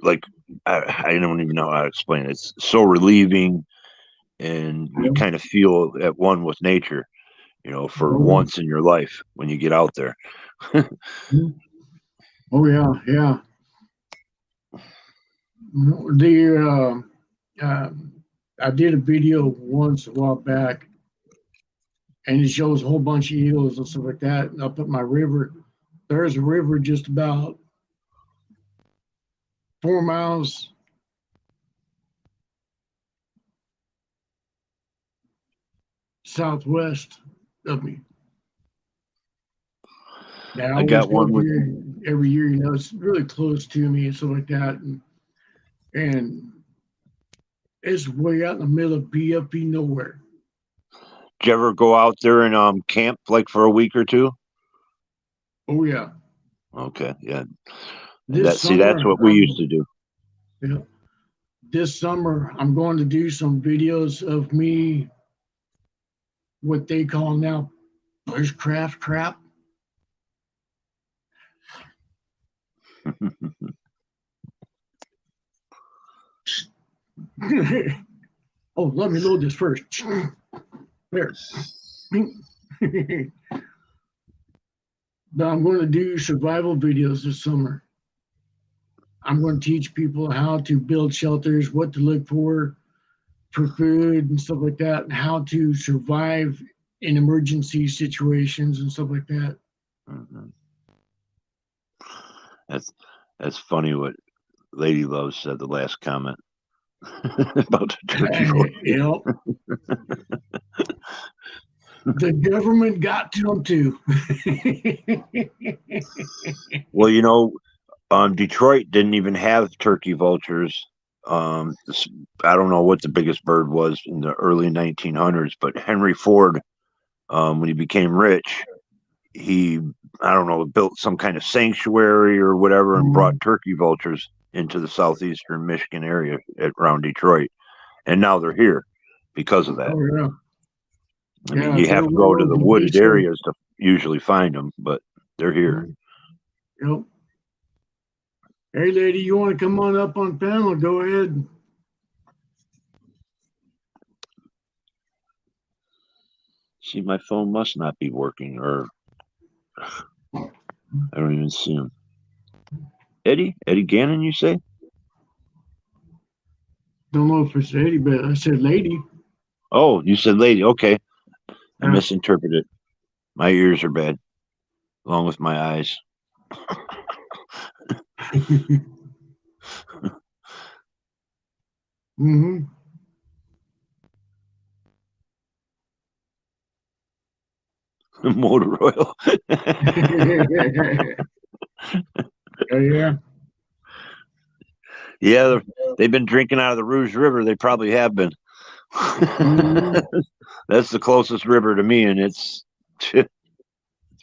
like I don't even know how to explain it. It's so relieving, and you kind of feel at one with nature, for once in your life when you get out there. Oh yeah, yeah. I did a video once a while back, and it shows a whole bunch of eagles and stuff like that. And up at my river, there's a river just about 4 miles southwest of me. Now, I always got go one with here every year. It's really close to me and stuff like that, and it's way out in the middle of BFE nowhere. Did you ever go out there and camp like for a week or two? Oh yeah. Okay, yeah. This That's summer, what we used to do. yeah, this summer I'm going to do some videos of me, what they call now bushcraft crap. Oh, let me load this first. There. But I'm going to do survival videos this summer. I'm going to teach people how to build shelters, what to look for food and stuff like that, and how to survive in emergency situations and stuff like that. Mm-hmm. That's funny what Lady Love said the last comment about the turkey Yep. The government got to them too. Well, Detroit didn't even have turkey vultures. I don't know what the biggest bird was in the early 1900s, but Henry Ford, when he became rich, he, I don't know, built some kind of sanctuary or whatever and brought turkey vultures into the southeastern Michigan area around Detroit. And now they're here because of that. Oh, yeah. I mean, you have to go to the wooded areas to usually find them, but they're here. Yep. Hey, lady, you want to come on up on panel? Go ahead. See, my phone must not be working, or I don't even see him. Eddie Gannon, you say? Don't know if it's lady, but I said lady. Oh, you said lady. Okay. I misinterpreted. My ears are bad, along with my eyes. Mm-hmm. Motor oil. Oh, yeah. Yeah, they've been drinking out of the Rouge River. They probably have been. Mm-hmm. That's the closest river to me, and it's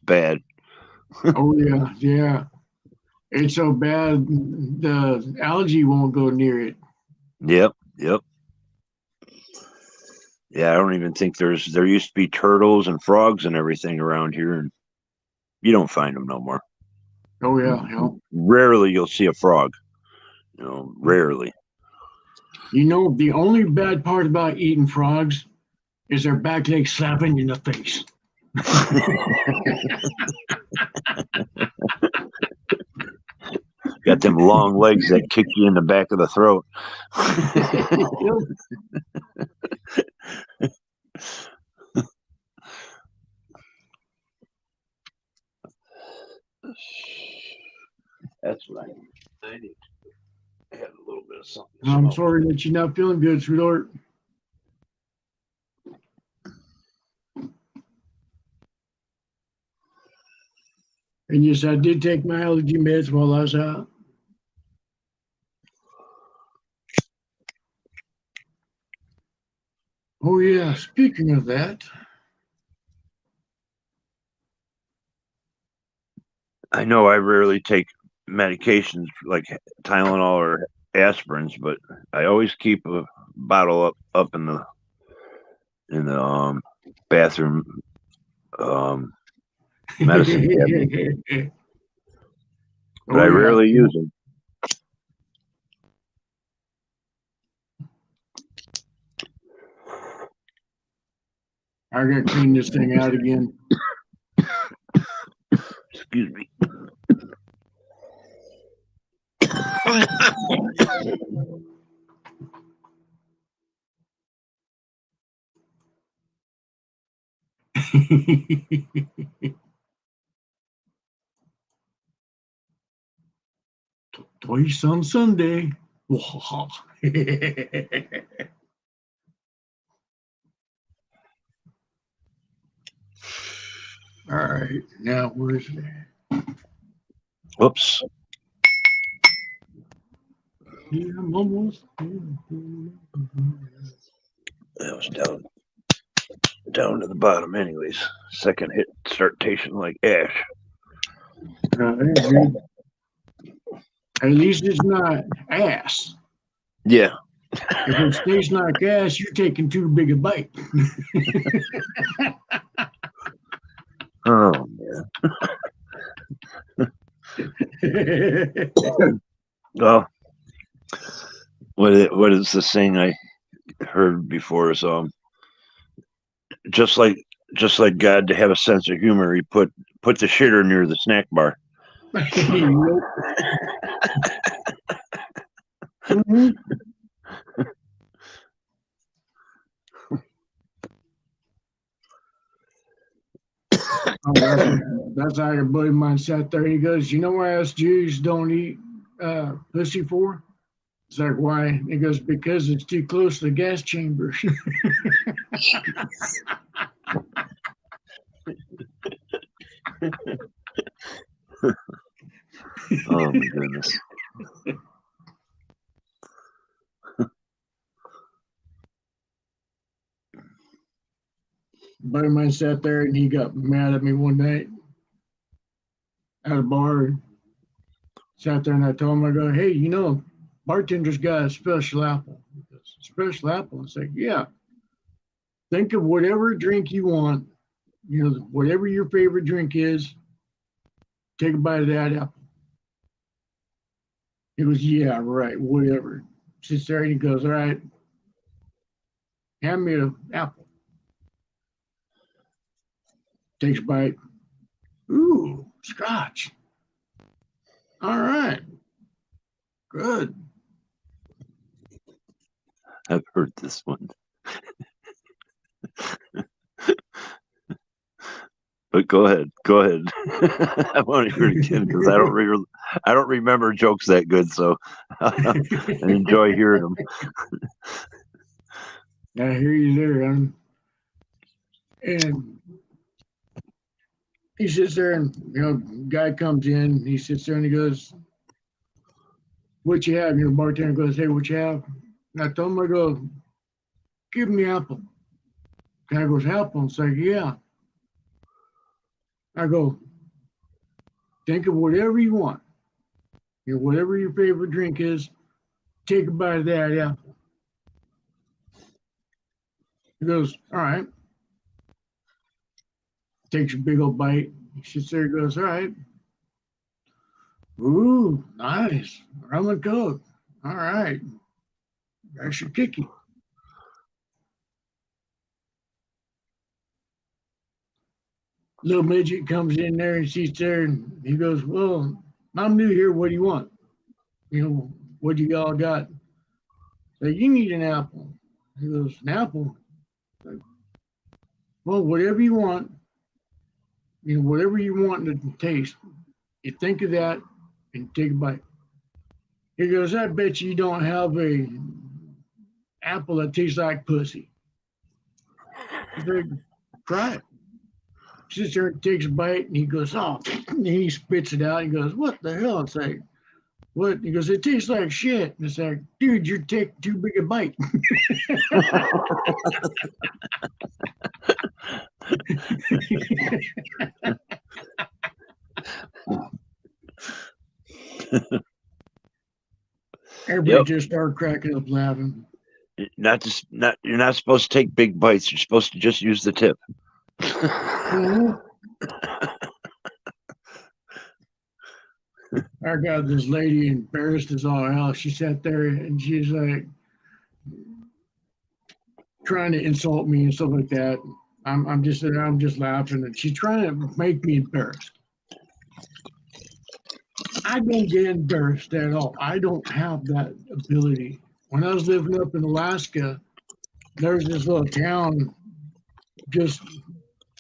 bad. Oh, yeah. Yeah. It's so bad, the algae won't go near it. Yep, yep. Yeah, I don't even think there used to be turtles and frogs and everything around here, and you don't find them no more. Oh, yeah. Yeah. Rarely you'll see a frog. Rarely. You know, the only bad part about eating frogs is their back legs slapping you in the face. Got them long legs that kick you in the back of the throat. That's what I need. I had a little bit of something. I'm sorry that you're not feeling good, sweetheart. And yes, I did take my allergy meds while I was out. Oh, yeah. Speaking of that, I know I rarely take medications like Tylenol or aspirins, but I always keep a bottle up in the bathroom medicine cabinet, but oh, I yeah. rarely use them. I got to clean this thing out again. Excuse me. Twice on Sunday. All right. Now, where's that? Whoops. Yeah, I'm almost. That was down to the bottom, anyways. Second hit start tasting like ash. At least it's not ass. Yeah. If it tastes like ass, you're taking too big a bite. Oh man. Well, what is the saying I heard before? Is just like just like God to have a sense of humor, he put the shitter near the snack bar. Mhm. Oh, that's how your buddy of mine sat there. He goes, "You know why us Jews don't eat pussy for?" It's like, why? He goes, "Because it's too close to the gas chamber." Oh my goodness. Buddy of mine sat there and he got mad at me one night at a bar. Sat there and I told him, I go, "Hey, bartender's got a special apple." He goes, "Special apple?" It's like, yeah. Think of whatever drink you want, whatever your favorite drink is, take a bite of that apple. He goes, "Yeah, right, whatever." Sits there and he goes, "All right, hand me an apple." Takes a bite. Ooh, scotch. All right, good. I've heard this one. But go ahead. Go ahead. I want to hear it again because I don't remember jokes that good, so I enjoy hearing them. I hear you there, and he sits there, and guy comes in. He sits there and he goes, "What you have?" And your bartender goes, "Hey, what you have?" And I told him, I go, "Give me apple." Guy goes, "Apple?" It's like, "Yeah." I go, "Think of whatever you want. Whatever your favorite drink is, take a bite of that apple." He goes, "All right." Takes a big old bite. He sits there and goes, "All right. Ooh, nice. Rum and Coke. All right. That should kick you." Little midget comes in there and sits there and he goes, "Well, I'm new here. What do you want? What do y'all got?" So, "You need an apple." He goes, "An apple?" Like, "Well, whatever you want, whatever you want to taste, you think of that and take a bite." He goes, "I bet you don't have a apple that tastes like pussy." He's like, "Try it." Sits there and takes a bite and he goes, "Oh," and he spits it out. He goes, "What the hell?" It's like, "What?" He goes, "It tastes like shit." And it's like, "Dude, you're taking too big a bite." Everybody Yep. just started cracking up laughing. Not you're not supposed to take big bites. You're supposed to just use the tip. Mm-hmm. I got this lady embarrassed as all hell. She sat there and she's like trying to insult me and stuff like that. I'm just laughing and she's trying to make me embarrassed. I don't get embarrassed at all. I don't have that ability. When I was living up in Alaska, there was this little town just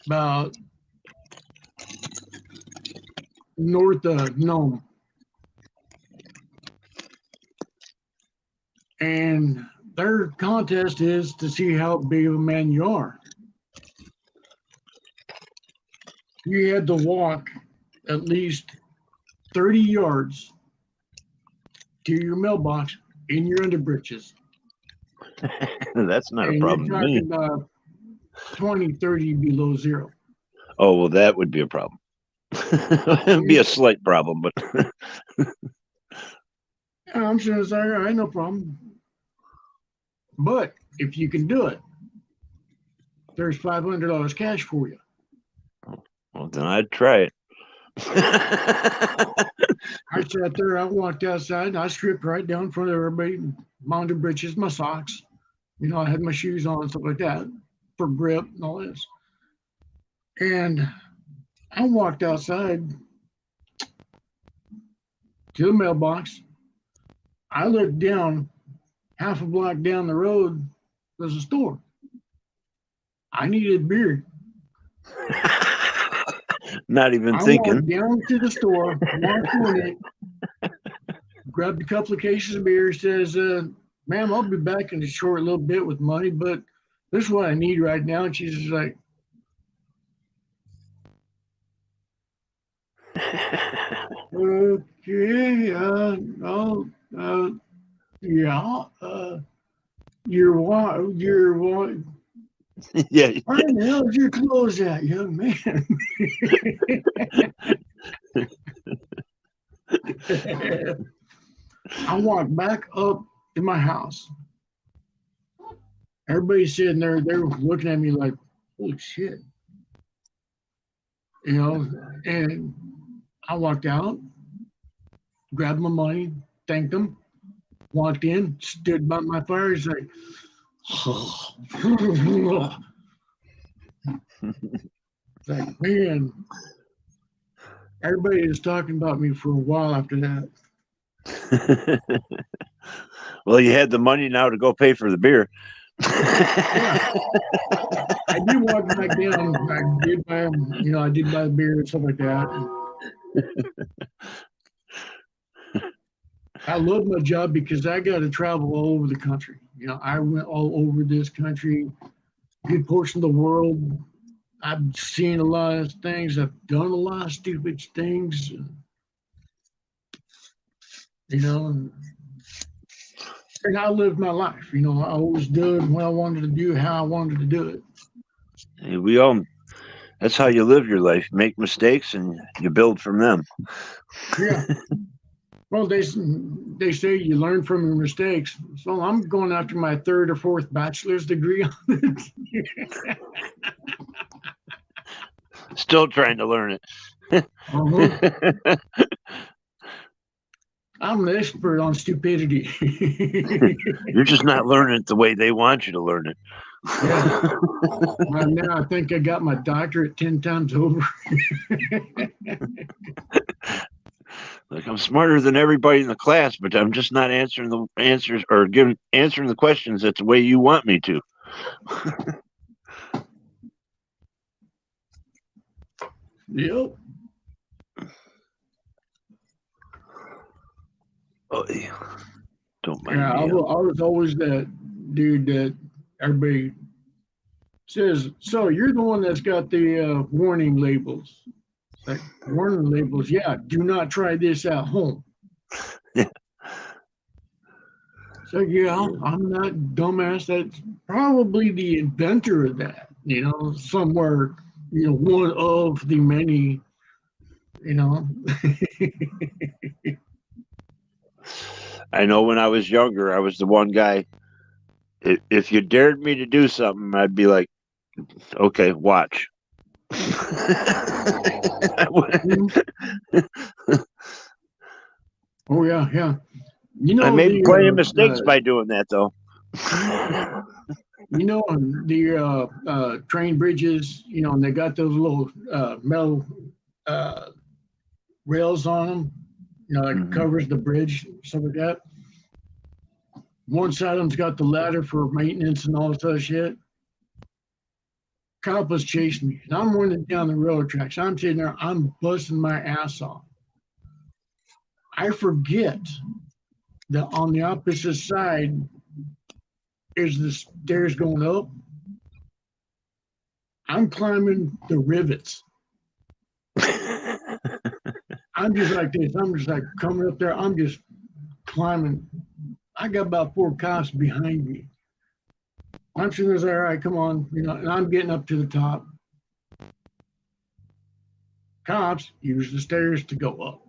about north of Nome. And their contest is to see how big of a man you are. You had to walk at least 30 yards to your mailbox in your underbritches. That's not a And you're problem to talking me. about 20, 30 below zero. Oh well, that would be a problem. It'd be a slight problem, but And I'm sure it's like, all right, no problem. But if you can do it, there's $500 cash for you. well, then I'd try it. I sat there, I walked outside, and I stripped right down in front of everybody, my underbritches, my socks. I had my shoes on and stuff like that for grip and all this. And I walked outside to the mailbox. I looked down, half a block down the road was a store. I needed beer. Not even I thinking. walked down to the store, walked in it, grabbed a couple of cases of beer, says, "Ma'am, I'll be back in a short little bit with money, but this is what I need right now." And she's just like, "Okay, oh, yeah, you're what? Yeah. Where the hell is your clothes at, young man?" I walked back up to my house. Everybody's sitting there, they're looking at me like, "Holy shit," and I walked out, grabbed my money, thanked them, walked in, stood by my fire. He's like, "Oh." It's like, man, everybody was talking about me for a while after that. Well, you had the money now to go pay for the beer. Yeah. I did walk back down. I did buy beer and stuff like that. I love my job because I got to travel all over the country. I went all over this country, good portion of the world. I've seen a lot of things. I've done a lot of stupid things. And I lived my life. I always did what I wanted to do, how I wanted to do it. Hey, that's how you live your life. Make mistakes and you build from them. Yeah. Well, they say you learn from your mistakes. So I'm going after my third or fourth bachelor's degree on it. Still trying to learn it. Uh-huh. I'm an expert on stupidity. You're just not learning it the way they want you to learn it. Yeah. Now I think I got my doctorate 10 times over. Like, I'm smarter than everybody in the class, but I'm just not answering the answers or answering the questions that's the way you want me to. Yep. Oh, don't mind Yeah, I me. was always that dude that everybody says, so you're the one that's got the warning labels. Like, warning labels, yeah, do not try this at home. Yeah. So, yeah, I'm not dumbass. That's probably the inventor of that, somewhere, one of the many, I know when I was younger, I was the one guy. If you dared me to do something, I'd be like, okay, watch. Oh, yeah, yeah. I made plenty of mistakes by doing that, though. The train bridges, and they got those little metal rails on them, that covers the bridge, stuff like that. One side of them's got the ladder for maintenance and all this other shit. Cop was chasing me, and I'm running down the railroad tracks. I'm sitting there, I'm busting my ass off. I forget that on the opposite side is the stairs going up. I'm climbing the rivets. I'm just like this. I'm just like coming up there. I'm just climbing. I got about 4 cops behind me. I'm sitting there, all right, come on, and I'm getting up to the top. Cops use the stairs to go up.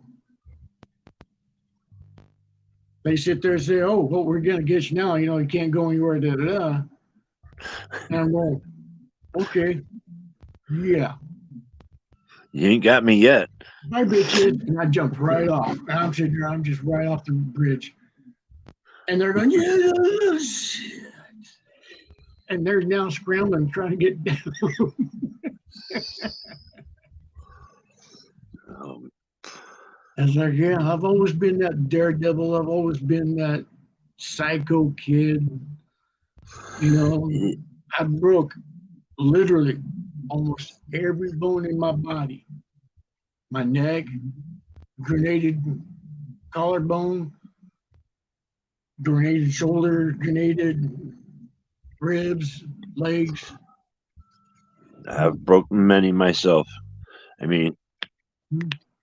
They sit there and say, oh, well, we're going to get you now. You can't go anywhere, da da da. And I'm going, okay, yeah. You ain't got me yet. My bitches, and I jumped right off. And I'm sitting there, I'm just right off the bridge. And they're going, yeah, shit. And they're now scrambling, trying to get down. I was like, yeah, I've always been that daredevil. I've always been that psycho kid. I broke literally almost every bone in my body. My neck, grenaded collarbone, grenaded shoulder, grenaded ribs, legs. I've broken many myself. I mean,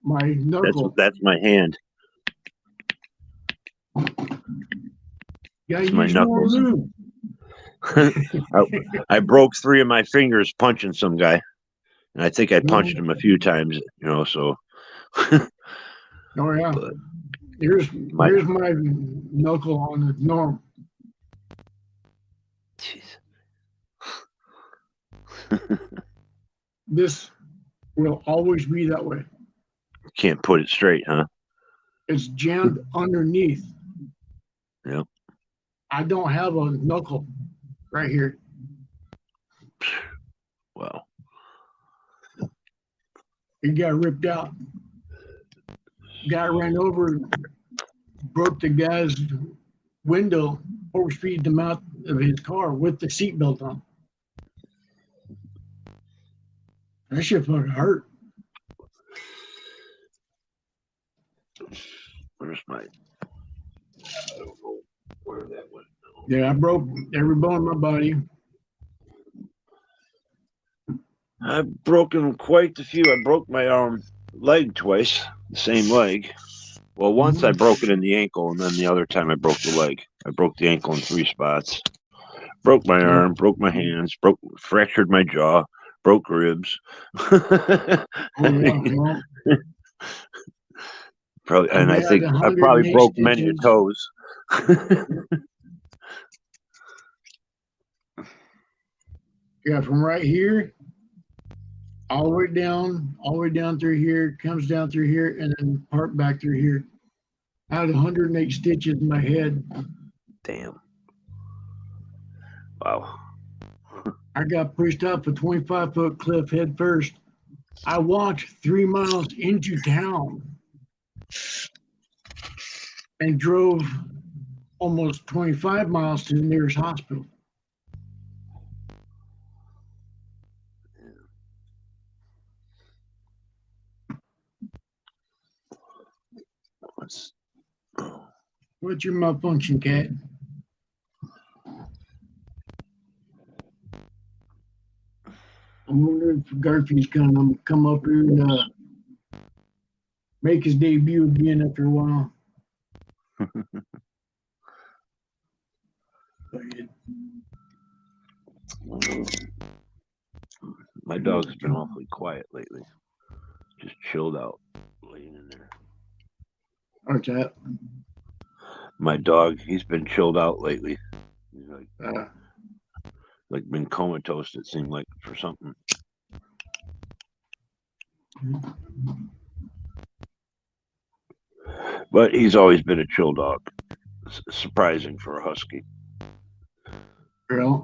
my knuckle. That's my hand. Yeah, use more lube. I broke 3 of my fingers punching some guy, and I think I punched him a few times. So. Oh yeah. But here's my knuckle on the norm. Jeez. This will always be that way. Can't put it straight, huh? It's jammed underneath. Yep. I don't have a knuckle right here. Wow. It got ripped out. Guy ran over, broke the guy's window, force feed him out of his car with the seatbelt on. That shit fucking hurt. Where's my? I don't know where that went. Yeah, I broke every bone in my body. I've broken quite a few. I broke my leg twice, the same leg. Well, once I broke it in the ankle, and then the other time I broke the leg. I broke the ankle in 3 spots. Broke my arm, broke my hands, fractured my jaw, broke ribs. Oh, yeah. Probably, and I've I had think I probably 108 broke many stitches. toes. Yeah, from right here all the way down through here, comes down through here, and then part back through here. I had 108 stitches in my head. Damn. Wow. I got pushed off a 25-foot cliff head first. I walked 3 miles into town and drove almost 25 miles to the nearest hospital. What's your malfunction, cat? I'm wondering if Garfie's gonna come up here and make his debut again after a while. My dog's been awfully quiet lately. Just chilled out, laying in there. What's that? My dog, he's been chilled out lately. He's like been comatose. It seemed like for something. But he's always been a chill dog. Surprising for a husky. Yeah.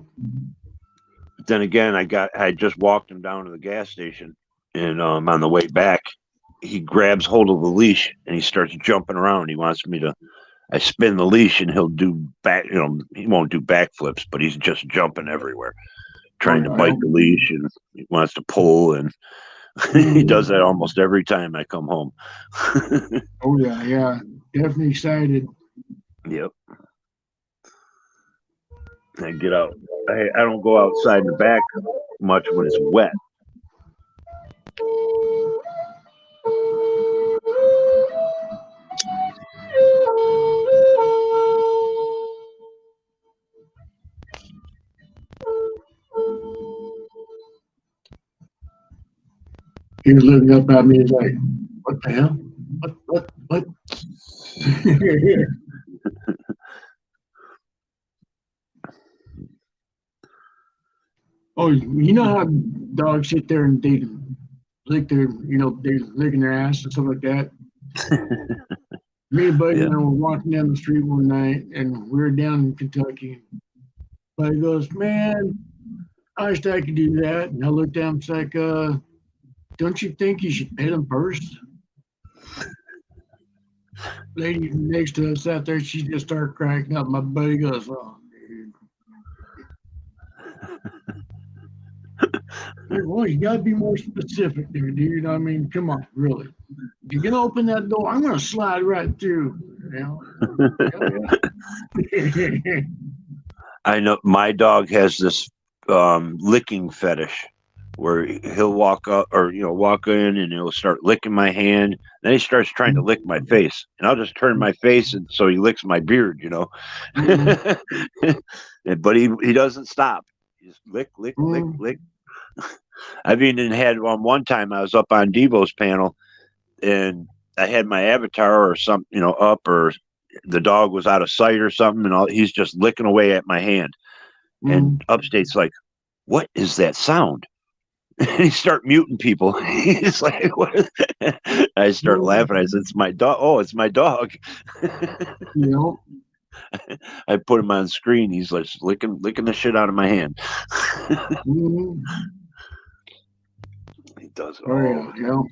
But then again, I just walked him down to the gas station, and on the way back, he grabs hold of the leash and he starts jumping around. He wants me to. I spin the leash and he'll do back. He won't do backflips, but he's just jumping everywhere, trying to bite the leash, and he wants to pull, and he does that almost every time I come home. Oh yeah, definitely excited. Yep. I get out. I don't go outside in the back much when it's wet. He was looking up at me. He's like, "What the hell? What?" Oh, you know how dogs sit there and they lick their, they're licking their ass and stuff like that. Me and Buddy and I were walking down the street one night, and we were down in Kentucky. Buddy goes, "Man, I wish I could do that." And I looked down, it's like, "Don't you think you should pet him first?" Lady next to us out there, she just started cracking up. My buddy goes, "Oh, dude." Well, you got to be more specific there, dude. I mean, come on, really. You're going to open that door, I'm going to slide right through. I know my dog has this licking fetish where he'll walk up or walk in and he'll start licking my hand. Then he starts trying to lick my face, and I'll just turn my face and so he licks my beard, But he doesn't stop. He just lick, lick, lick, lick. I've even had one time I was up on Devo's panel and I had my avatar or something, up, or the dog was out of sight or something, and he's just licking away at my hand. And Upstate's like, "What is that sound?" And he start muting people. He's like, "What?" I start laughing. I said, "It's my dog." "Oh, it's my dog." I put him on screen. He's like licking the shit out of my hand. He does it all.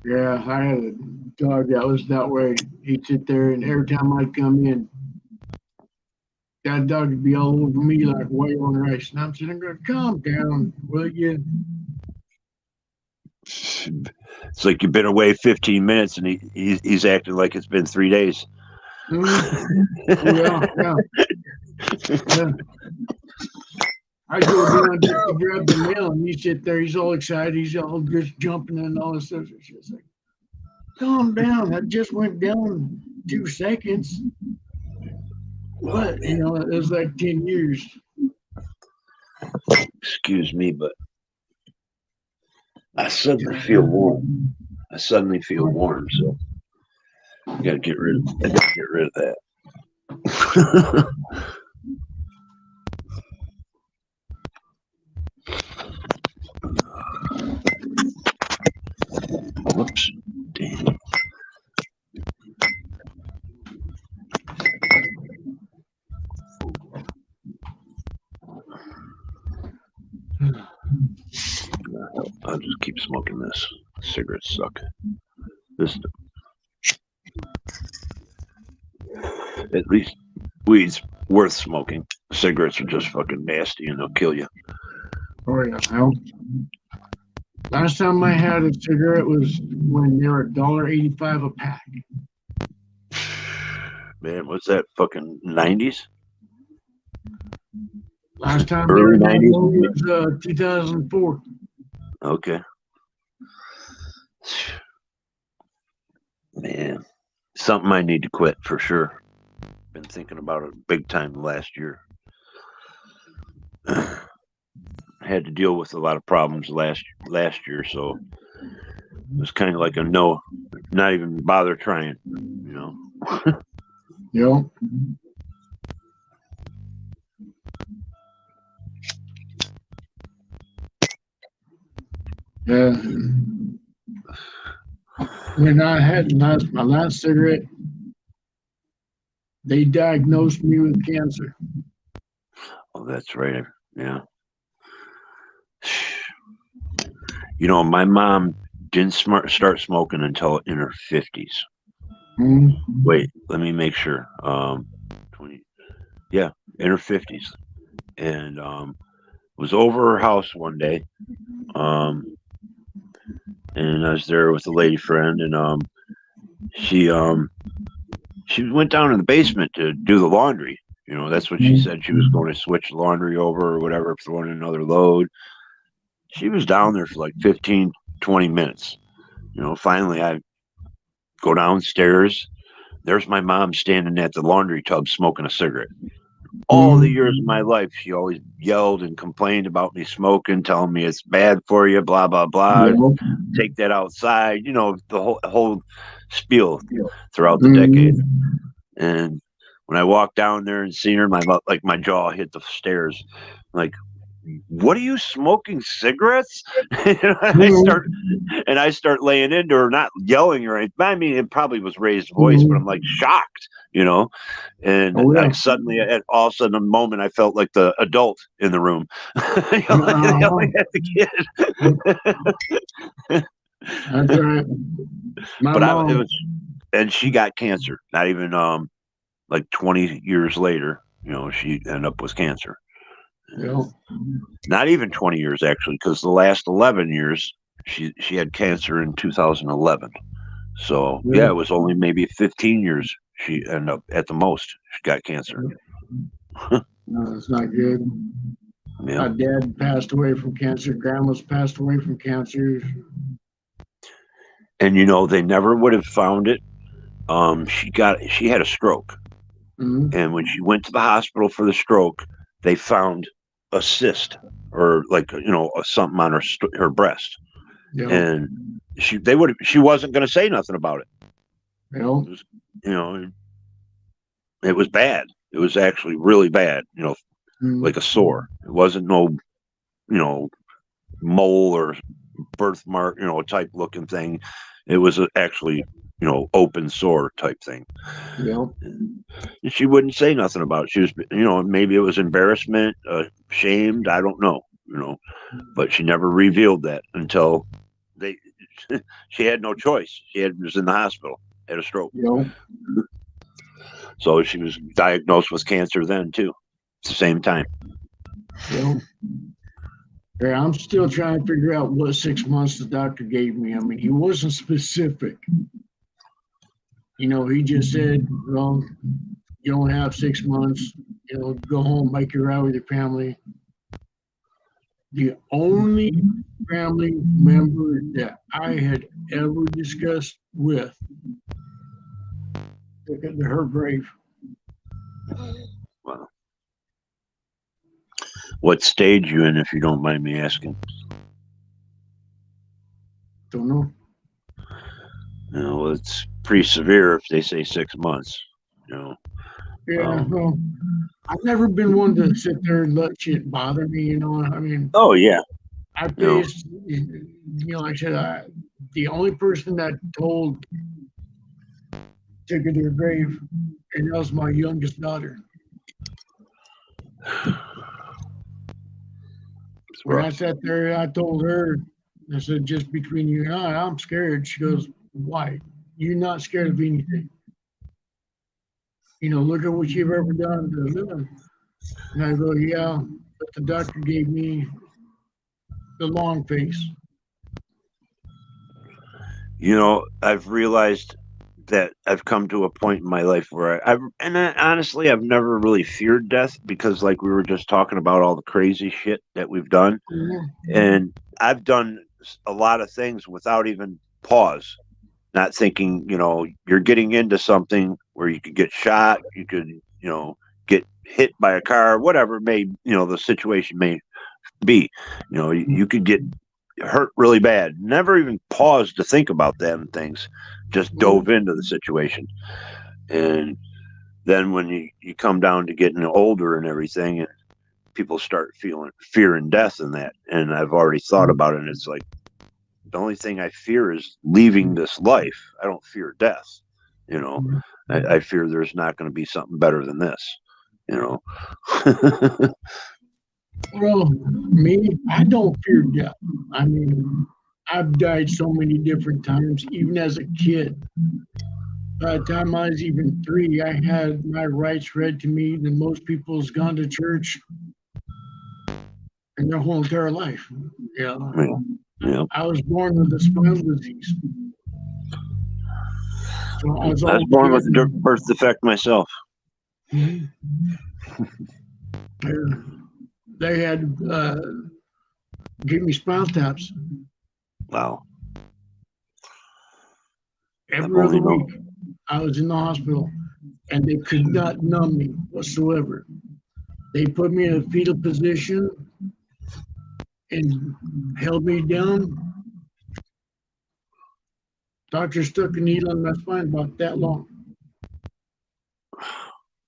Yeah, I had a dog that was that way. He'd sit there, and every time I'd come in, that dog would be all over me like white on rice. And I'm sitting there, calm down, will you? It's like you've been away 15 minutes and he's acting like it's been 3 days. Oh yeah, yeah, yeah. I go down just to grab the mail, and he sit there. He's all excited. He's all just jumping and all this stuff. It's like, calm down. I just went down 2 seconds. What? You know, it was like 10 years. Excuse me, but I suddenly feel warm. So I gotta get rid of that. Whoops. Damn. I'll just keep smoking this. Cigarettes suck. At least weed's worth smoking. Cigarettes are just fucking nasty and they'll kill you. Oh yeah. Well, last time I had a cigarette was when they were $1.85 a pack. Man, what's that? Fucking 90s? Last time Early they were 90s was 2004. Okay. Man, something I need to quit for sure. Been thinking about it big time last year. Had to deal with a lot of problems last year, so it was kind of like a no, not even bother trying, you know. Yeah. Yeah. When I had my last cigarette, they diagnosed me with cancer. Oh, that's right. Yeah. You know, my mom didn't start smoking until in her 50s. Mm. Wait, let me make sure. 20, yeah, in her 50s. And was over her house one day. And I was there with a lady friend, and she went down in the basement to do the laundry. You know, that's what she said. She was going to switch the laundry over or whatever, throwing another load. She was down there for like 15, 20 minutes. You know, finally I go downstairs. There's my mom standing at the laundry tub smoking a cigarette. All the years of my life, she always yelled and complained about me smoking, telling me it's bad for you, blah, blah, blah. Yeah. Take that outside, you know, the whole spiel throughout the decade. And when I walked down there and seen her, my jaw hit the stairs. Like, what are you smoking cigarettes? And I start laying into her, not yelling or anything. I mean, it probably was raised voice, but I'm like shocked, you know. And I suddenly, at all of a sudden, a moment, I felt like the adult in the room, yelling at the kid. That's right. But it was, and she got cancer. Not even like 20 years later, you know, she ended up with cancer. Yeah. Not even 20 years actually, because the last 11 years she had cancer in 2011. So yeah, it was only maybe 15 years she ended up at the most. She got cancer. No, that's not good. Yeah. My dad passed away from cancer. Grandma's passed away from cancer. And you know, they never would have found it. She had a stroke. And when she went to the hospital for the stroke, they found a cyst or like, you know, something on her breast. Yeah. And she wasn't going to say nothing about it. Well, you know, it was bad. It was actually really bad, you know, like a sore. It wasn't no, you know, mole or birthmark, you know, type looking thing. It was actually, you know, open sore type thing. Yeah. And she wouldn't say nothing about it. She was, you know, maybe it was embarrassment, shamed. I don't know, you know, but she never revealed that until she had no choice. Was in the hospital, had a stroke. Yeah. So she was diagnosed with cancer then too, at the same time. Well, yeah, I'm still trying to figure out what 6 months the doctor gave me. I mean, he wasn't specific. He just said, well, you don't have 6 months. Go home, make it right with your family. The only family member that I had ever discussed with took it to her grave. Wow. What stage you in, if you don't mind me asking? Don't know. It's pretty severe if they say 6 months. Yeah, well, I've never been one to sit there and let shit bother me. I mean, Oh yeah. I faced, like I said, the only person that told took her to her grave, and that was my youngest daughter. When I sat there, I told her, I said, just between you and I'm scared. She goes, why? You're not scared of anything. Look at what you've ever done to them. And I go, yeah, but the doctor gave me the long face. I've realized that I've come to a point in my life where honestly, I've never really feared death because, like we were just talking about, all the crazy shit that we've done, and I've done a lot of things without even pause, not thinking. You're getting into something where you could get shot, you could, get hit by a car, whatever the situation may be. You could get hurt really bad. Never even paused to think about them things. Just dove into the situation. And then when you come down to getting older and everything, and people start feeling fear and death and that. And I've already thought about it. And it's like, the only thing I fear is leaving this life. I don't fear death. I fear there's not going to be something better than this. Well, me, I don't fear death. I mean, I've died so many different times, even as a kid. By the time I was even 3, I had my rights read to me than most people's gone to church in their whole entire life. Yeah. I was born with a spinal disease. So I was born with a birth defect myself. Mm-hmm. They had give me spinal taps. Wow. Every other week, I was in the hospital, and they could not numb me whatsoever. They put me in a fetal position and held me down. Doctor stuck a needle in my spine about that long.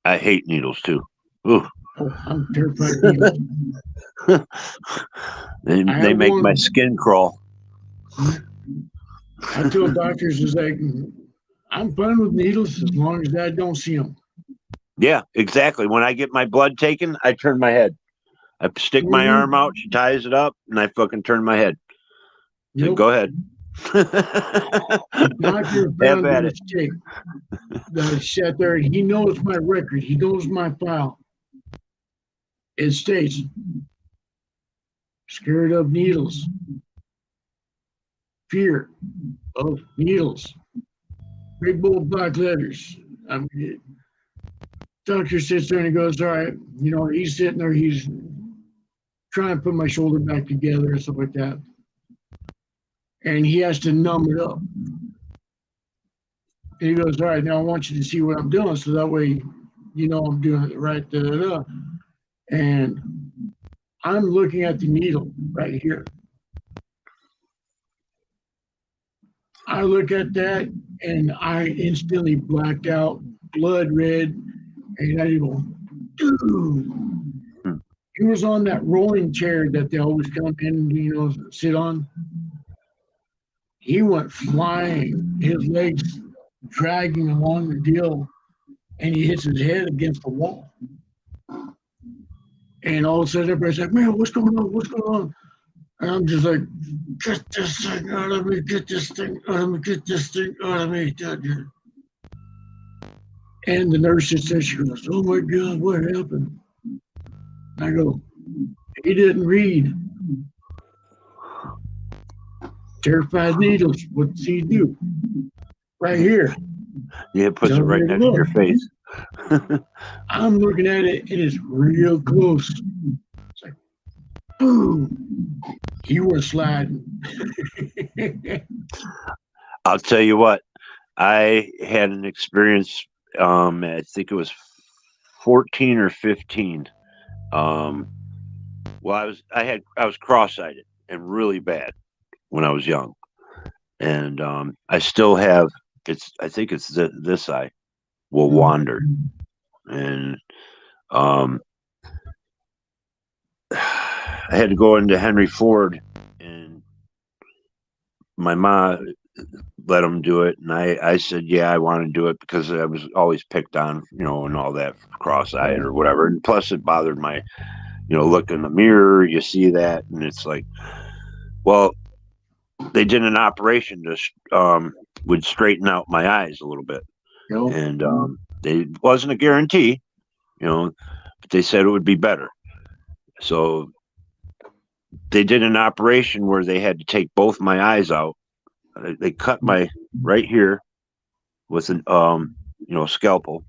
I hate needles too. Ooh. Oh, I'm terrified of needles. they make my skin crawl. I tell doctors, is like, I'm fine with needles as long as I don't see them. Yeah, exactly. When I get my blood taken, I turn my head. I stick my arm out, she ties it up, and I fucking turn my head. Yep. So go ahead. Doctor found a mistake. I sat there, and he knows my record. He knows my file. It states, scared of needles. Fear of needles. Big bold black letters. I mean, doctor sits there and he goes, all right, he's sitting there, he's trying to put my shoulder back together and stuff like that. And he has to numb it up. And he goes, all right, now I want you to see what I'm doing. So that way, I'm doing it right. Da, da, da. And I'm looking at the needle right here. I look at that and I instantly blacked out, blood red, and I go, dude. He was on that rolling chair that they always come in, sit on. He went flying, his legs dragging along the deal, and he hits his head against the wall. And all of a sudden, everybody's like, man, what's going on? What's going on? And I'm just like, get this thing out of me, get this thing out of me, get this thing out of me. And the nurse just said, she goes, "Oh my God, what happened?" And I go, "He didn't read. Terrified needles. What does he do? Right here. Yeah, it puts it Tell right me to next to look." your face. I'm looking at it. It is real close. It's like, boom. He was sliding. I'll tell you what. I had an experience. I think it was 14 or 15. Um, well, I was cross-eyed and really bad when I was young, and I still have. I think it's this eye will wander, and um, I had to go into Henry Ford, and my mom let him do it, and I said, yeah, I want to do it because I was always picked on, and all that, cross-eyed or whatever, and plus it bothered my, look in the mirror, you see that, and it's like, well, they did an operation to would straighten out my eyes a little bit, and it wasn't a guarantee, but they said it would be better. So they did an operation where they had to take both my eyes out. They cut my right here with an scalpel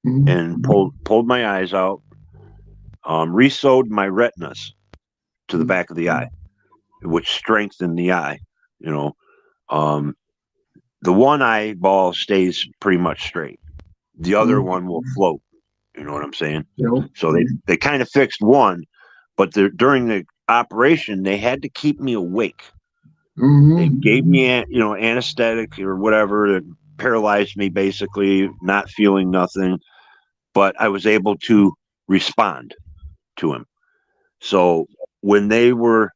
and pulled my eyes out, resewed my retinas to the back of the eye, which strengthened the eye. You know, um, the one eyeball stays pretty much straight. The other one will float. You know what I'm saying? So they kind of fixed one, but during the operation they had to keep me awake. They gave me anesthetic or whatever that paralyzed me, basically not feeling nothing, but I was able to respond to him. So when they were,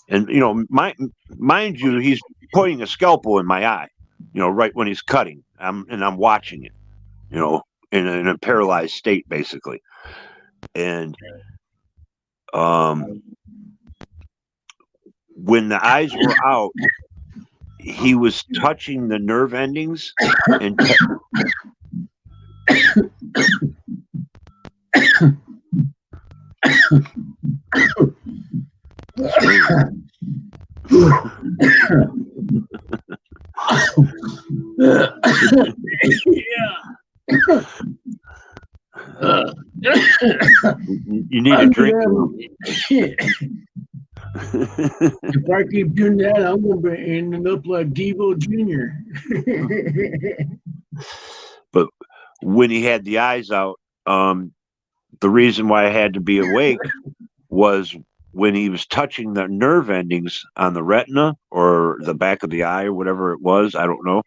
and mind you, he's putting a scalpel in my eye, right when he's cutting. I'm watching it, in a paralyzed state, basically. And when the eyes were out, he was touching the nerve endings and you need a drink. If I keep doing that, I'm going to be ending up like Devo Jr. But when he had the eyes out, the reason why I had to be awake was when he was touching the nerve endings on the retina or the back of the eye or whatever it was. I don't know.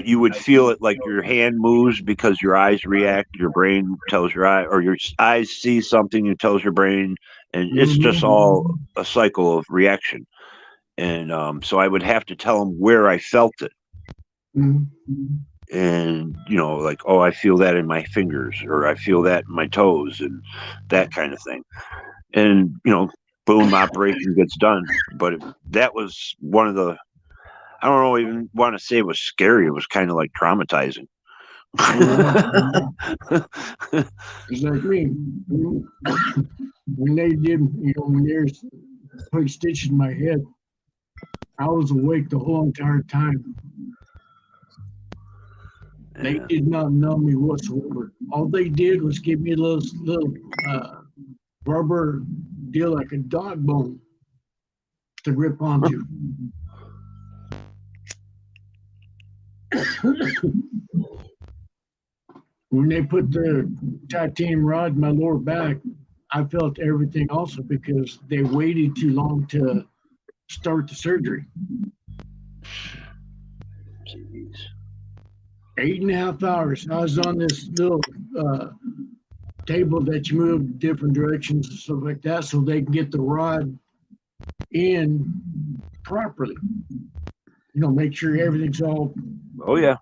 You would feel it like your hand moves because your eyes react. Your brain tells your eye, or your eyes see something, it tells your brain, and it's just all a cycle of reaction. And so I would have to tell him where I felt it. And like, oh, I feel that in my fingers, or I feel that in my toes, and that kind of thing. And boom, operation gets done. But that was one of the, I don't know, even want to say it was scary. It was kind of like traumatizing. It's like me. When they did, when they put stitches in my head, I was awake the whole entire time. They did not numb me whatsoever. All they did was give me a little rubber deal like a dog bone to grip onto. When they put the titanium rod in my lower back, I felt everything also because they waited too long to start the surgery. Jeez. 8.5 hours. I was on this little table that you move different directions and stuff like that so they can get the rod in properly. Make sure everything's all where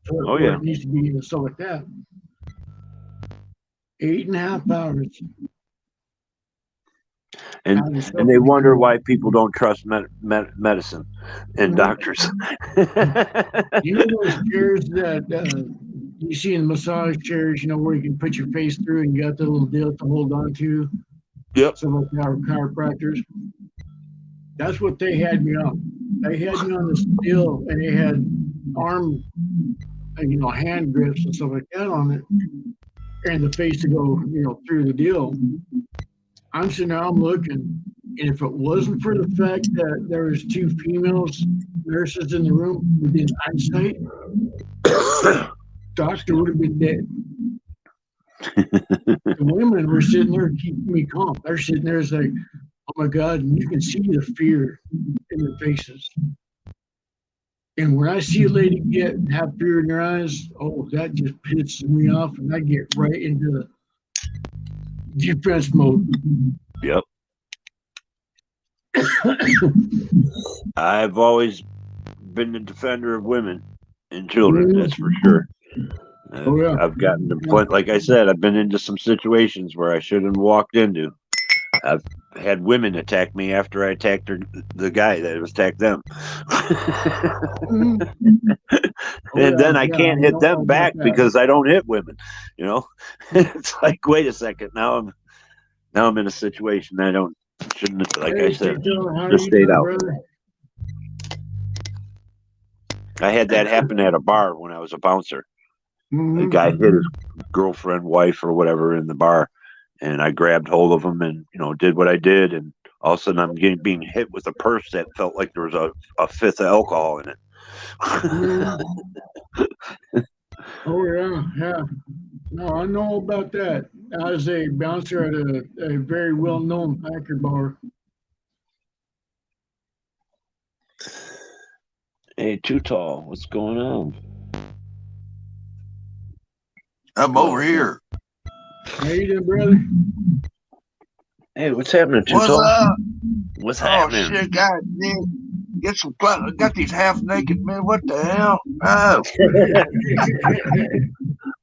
it needs to be and stuff like that. 8.5 hours. And they wonder why people don't trust medicine and doctors. Those chairs that you see in the massage chairs, where you can put your face through and you got the little deal to hold on to. Yep. Some of our chiropractors. That's what they had me on. They had me on this deal, and they had arm, hand grips and stuff like that on it, and the face to go, through the deal. I'm sitting there, I'm looking, and if it wasn't for the fact that there was 2 females nurses in the room within eyesight, doctor would have been dead. The women were sitting there keeping me calm. They're sitting there, it's like, oh my God, and you can see the fear in their faces. And when I see a lady have fear in their eyes, oh, that just pisses me off, and I get right into the defense mode. Yep. I've always been the defender of women and children. That's for sure. I've gotten to point, like I said, I've been into some situations where I shouldn't have walked into. I've had women attack me after I attacked the guy that attacked them. And then I can't hit them back because I don't hit women. It's like, wait a second, now I'm in a situation I shouldn't, like I said, just stayed out. I had that happen at a bar when I was a bouncer. The guy hit his girlfriend, wife, or whatever in the bar, and I grabbed hold of him and did what I did, and all of a sudden I'm being hit with a purse that felt like there was a fifth of alcohol in it. Oh yeah. No, I know about that. I was a bouncer at a very well-known Packer bar. Hey, Too Tall, what's going on? I'm over here. How you doing, brother? Hey, what's happening, Too Tall? What's happening? Oh shit, God, man. Get some got these half naked men. What the hell? Oh.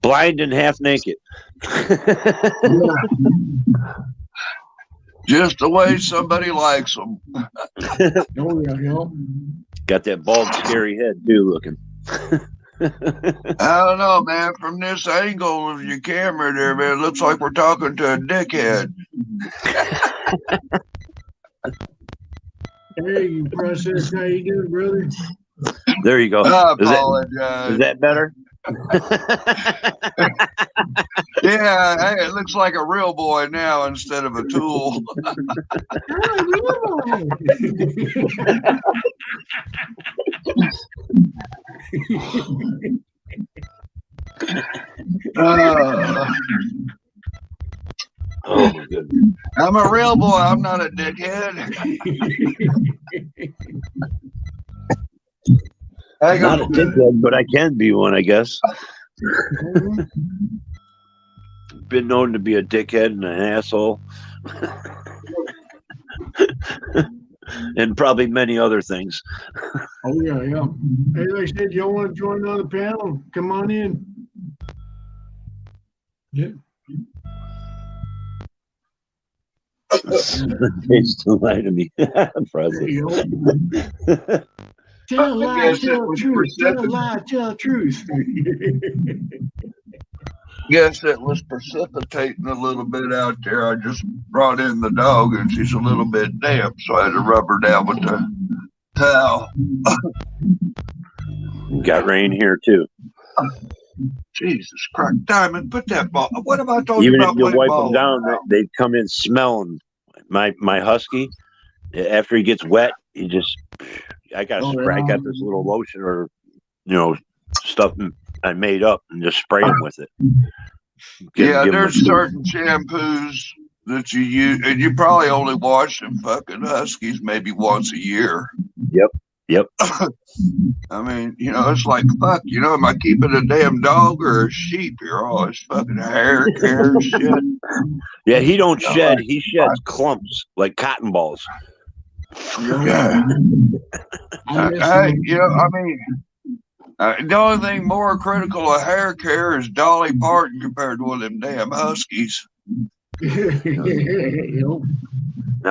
Blind and half naked. Just the way somebody likes them. Oh yeah. Got that bald, scary head too, looking. I don't know, man. From this angle of your camera there, man, it looks like we're talking to a dickhead. Hey, you process, how you doing, brother? There you go. I apologize. Is that better? Yeah, hey, it looks like a real boy now instead of a tool. Oh my goodness. I'm a real boy. I'm not a dickhead. I'm not a dickhead, but I can be one, I guess. Been known to be a dickhead and an asshole. And probably many other things. Oh yeah. Hey, like I said, y'all want to join on the panel? Come on in. Yeah. They still lie to me. Probably. Tell a lie, tell the truth. Tell a lie, tell the truth. Guess it was precipitating a little bit out there. I just brought in the dog and she's a little bit damp, so I had to rub her down with the towel. Got rain here too. Jesus Christ, Diamond, put that ball. What have I told Even you about? if you wipe them down, they come in smelling. My husky, after he gets wet, I got this little lotion or stuff I made up and just spray him with it. There's certain shampoos that you use, and you probably only wash them fucking huskies maybe once a year. Yep. I mean, it's like, fuck, am I keeping a damn dog or a sheep here? Oh, it's fucking hair shit. Yeah, he don't shed. He sheds clumps like cotton balls. Yeah. The only thing more critical of hair care is Dolly Parton compared to one of them damn huskies. Now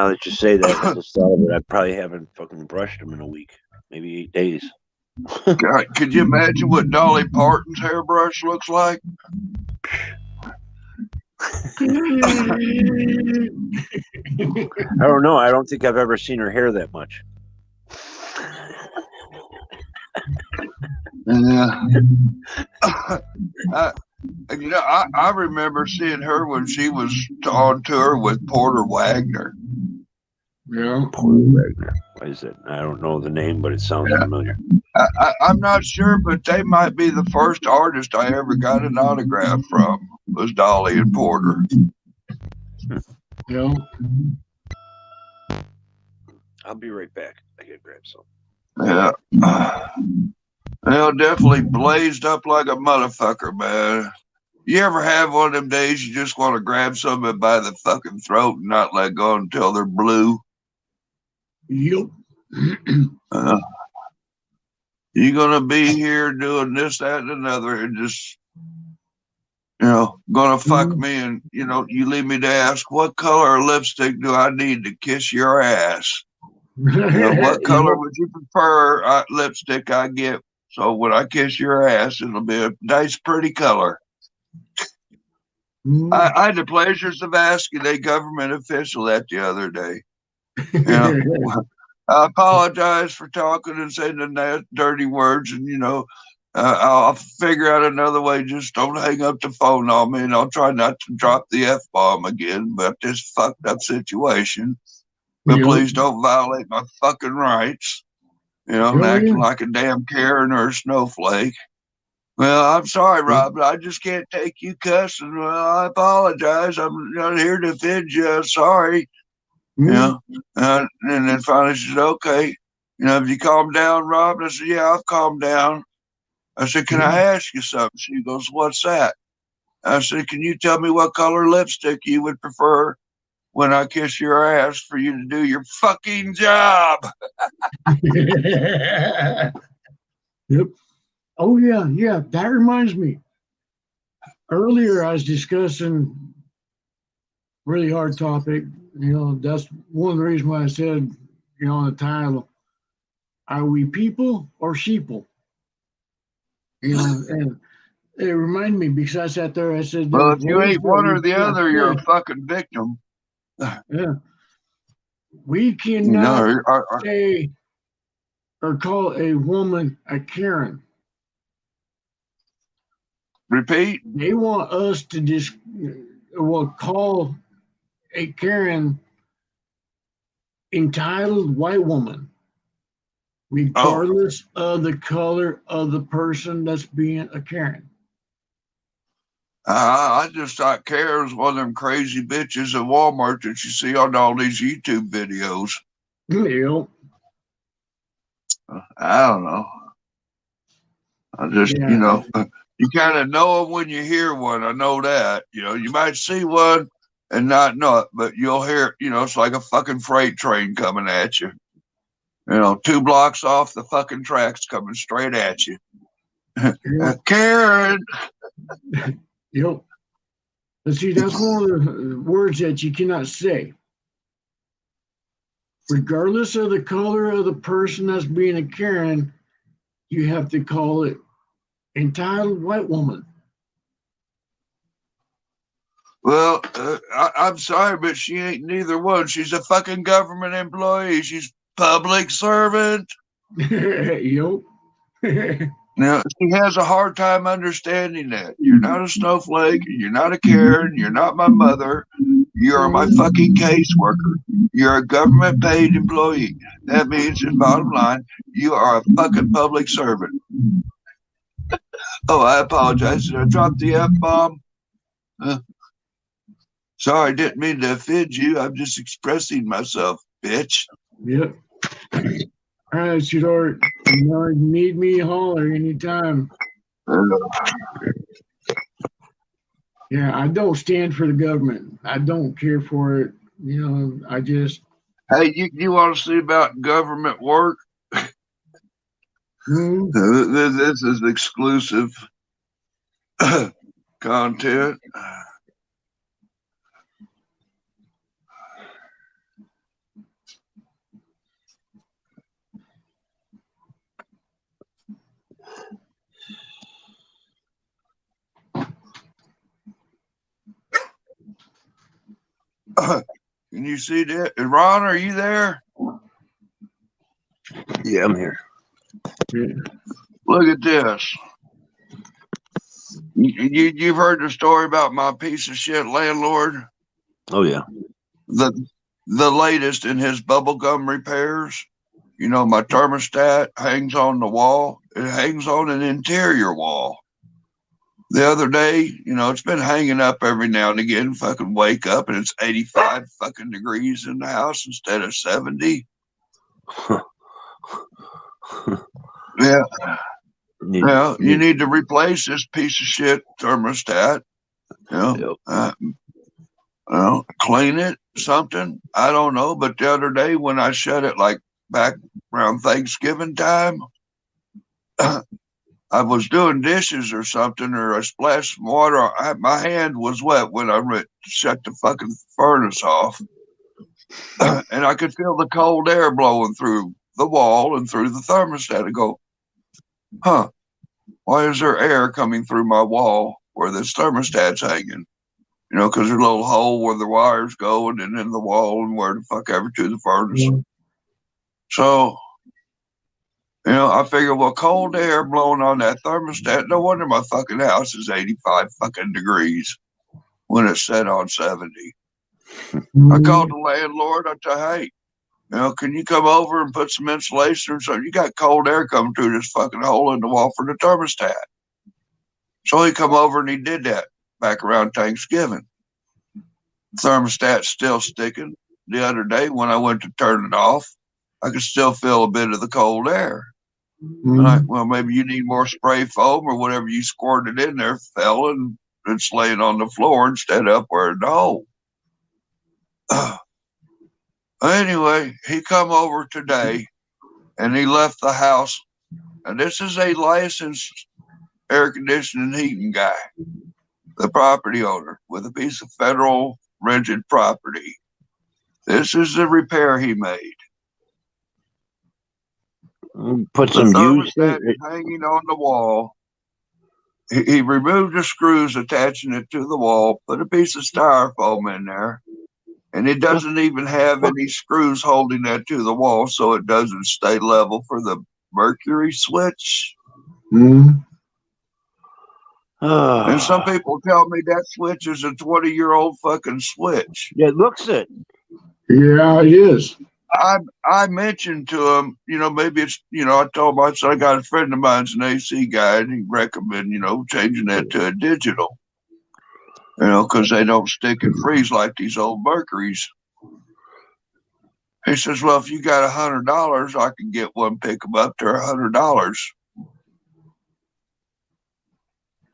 that you say that, I just thought of it. I probably haven't fucking brushed them in a week, maybe 8 days. God, could you imagine what Dolly Parton's hairbrush looks like? I don't know. I don't think I've ever seen her hair that much. Yeah. I remember seeing her when she was on tour with Porter Wagner. Yeah. Porter Wagner. What is it? I don't know the name, but it sounds Yeah. familiar. I'm not sure, but they might be the first artist I ever got an autograph from. Was Dolly and Porter. Yeah. I'll be right back. I gotta grab some. Yeah. Well, definitely blazed up like a motherfucker, man. You ever have one of them days you just want to grab somebody by the fucking throat and not let go until they're blue? Yep. Uh, you gonna be here doing this, that, and another, and just gonna fuck me, and you leave me to ask what color of lipstick do I need to kiss your ass? What color Yep. would you prefer lipstick I get? So when I kiss your ass, it'll be a nice, pretty color. I had the pleasures of asking a government official that the other day. I apologize for talking and saying the dirty words, and I'll figure out another way. Just don't hang up the phone on me, and I'll try not to drop the F bomb again about this fucked up situation. But Yep. please don't violate my fucking rights, and Oh, acting yeah. like a damn Karen or a snowflake. Well, I'm sorry, Yep. Rob, but I just can't take you cussing. Well, I apologize. I'm not here to offend you. Sorry. And then finally she said, okay, have you calmed down, Rob? And I said, yeah, I've calmed down. I said, can I ask you something? She goes, what's that? I said, can you tell me what color lipstick you would prefer when I kiss your ass for you to do your fucking job? Yep. Oh yeah, yeah. That reminds me. Earlier, I was discussing really hard topic. That's one of the reasons why I said, on the title, are we people or sheeple? And it reminded me because I sat there. I said, Well, "There's if you words ain't that one or we the cannot other, you're a say." fucking victim. Yeah, we cannot Or say or call a woman a Karen. repeat. They want us to just call a Karen entitled white woman, Oh, regardless of the color of the person that's being a Karen. I just thought Karen's one of them crazy bitches at Walmart that you see on all these YouTube videos. Yep. I don't know. I just, Yeah. you kind of know them when you hear one. I know that. You might see one and not know it, but you'll hear, it's like a fucking freight train coming at you. 2 blocks off the fucking tracks coming straight at you. Yep. Karen. Yep. But see, that's one of the words that you cannot say. Regardless of the color of the person that's being a Karen, you have to call it entitled white woman. Well, I'm sorry, but she ain't neither one. She's a fucking government employee. She's public servant. Yep. Now, she has a hard time understanding that. You're not a snowflake. You're not a Karen. You're not my mother. You're my fucking caseworker. You're a government paid employee. That means, in bottom line, you are a fucking public servant. Oh, I apologize. Did I drop the F bomb? Sorry, didn't mean to offend you. I'm just expressing myself, bitch. Yep. All right, sweetheart. You need me, holler anytime. Yeah, I don't stand for the government. I don't care for it. I just. Hey, you want to see about government work? This is exclusive content. Can you see that? Ron, are you there? Yeah, I'm here. Yeah. Look at this. You've heard the story about my piece of shit landlord? Oh yeah. The latest in his bubblegum repairs. You know, my thermostat hangs on the wall. It hangs on an interior wall. The other day, you know, it's been hanging up every now and again. Fucking wake up and it's 85 fucking degrees in the house instead of 70. Yeah. Well, you need to replace this piece of shit thermostat. You know, clean it, something. I don't know. But the other day when I shut it, like back around Thanksgiving time, I was doing dishes or something, or I splashed some water. My hand was wet when I shut the fucking furnace off. And I could feel the cold air blowing through the wall and through the thermostat. I go, huh, why is there air coming through my wall where this thermostat's hanging? You know, because there's a little hole where the wires go and then in the wall and where the fuck ever to the furnace. Mm-hmm. So, you know, I figured, well, cold air blowing on that thermostat. No wonder my fucking house is 85 fucking degrees when it's set on 70. Mm-hmm. I called the landlord. I said, hey, you know, can you come over and put some insulation or something? You got cold air coming through this fucking hole in the wall for the thermostat. So he come over and he did that back around Thanksgiving. Thermostat's still sticking. The other day when I went to turn it off, I could still feel a bit of the cold air. Mm-hmm. Like, well, maybe you need more spray foam or whatever you squirted in there fell and it's laying on the floor instead of up where in the hole. Anyway, he come over today and he left the house. And this is a licensed air conditioning and heating guy, the property owner with a piece of federal rented property. This is the repair he made. Put some use hanging on the wall. He removed the screws attaching it to the wall, put a piece of styrofoam in there, and it doesn't even have any screws holding that to the wall, so it doesn't stay level for the mercury switch. Mm-hmm. And some people tell me that switch is a 20-year-old fucking switch. Yeah, it looks it. Yeah, it is. I mentioned to him, you know, maybe it's, you know, I told him, I said, I got a friend of mine's an AC guy, and he recommended, you know, changing that to a digital, you know, because they don't stick and freeze like these old Mercuries. He says, well, if you got $100, I can get one, pick them up to $100.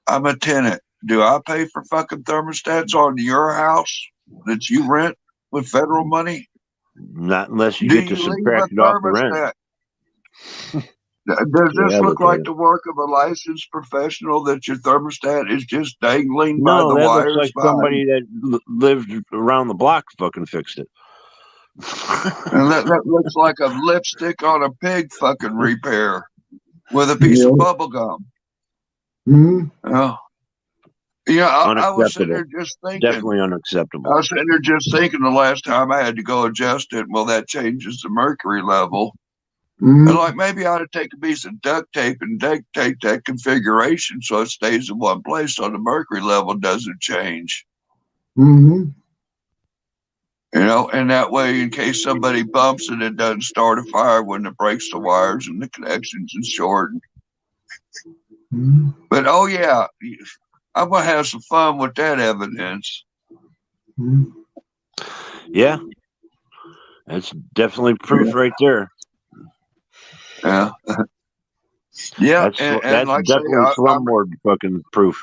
I'm a tenant. Do I pay for fucking thermostats on your house that you rent with federal money? Not unless you get to subtract it off the rent. Does this look like the work of a licensed professional that your thermostat is just dangling by the wires? No, that looks like somebody that lived around the block fucking fixed it. And that looks like a lipstick on a pig fucking repair with a piece of bubble gum. Mm-hmm. Yeah, I was sitting there just thinking. Definitely unacceptable. I was sitting there just thinking the last time I had to go adjust it. Well, that changes the mercury level. Mm-hmm. And like maybe I ought to take a piece of duct tape and duct tape that configuration so it stays in one place so the mercury level doesn't change. Mm-hmm. You know, and that way, in case somebody bumps it, it doesn't start a fire when it breaks the wires and the connections and shorten. Mm-hmm. But oh yeah, I'm gonna have some fun with that evidence. Mm-hmm. Yeah, that's definitely proof right there. Yeah, yeah, that's like definitely slumlord fucking proof.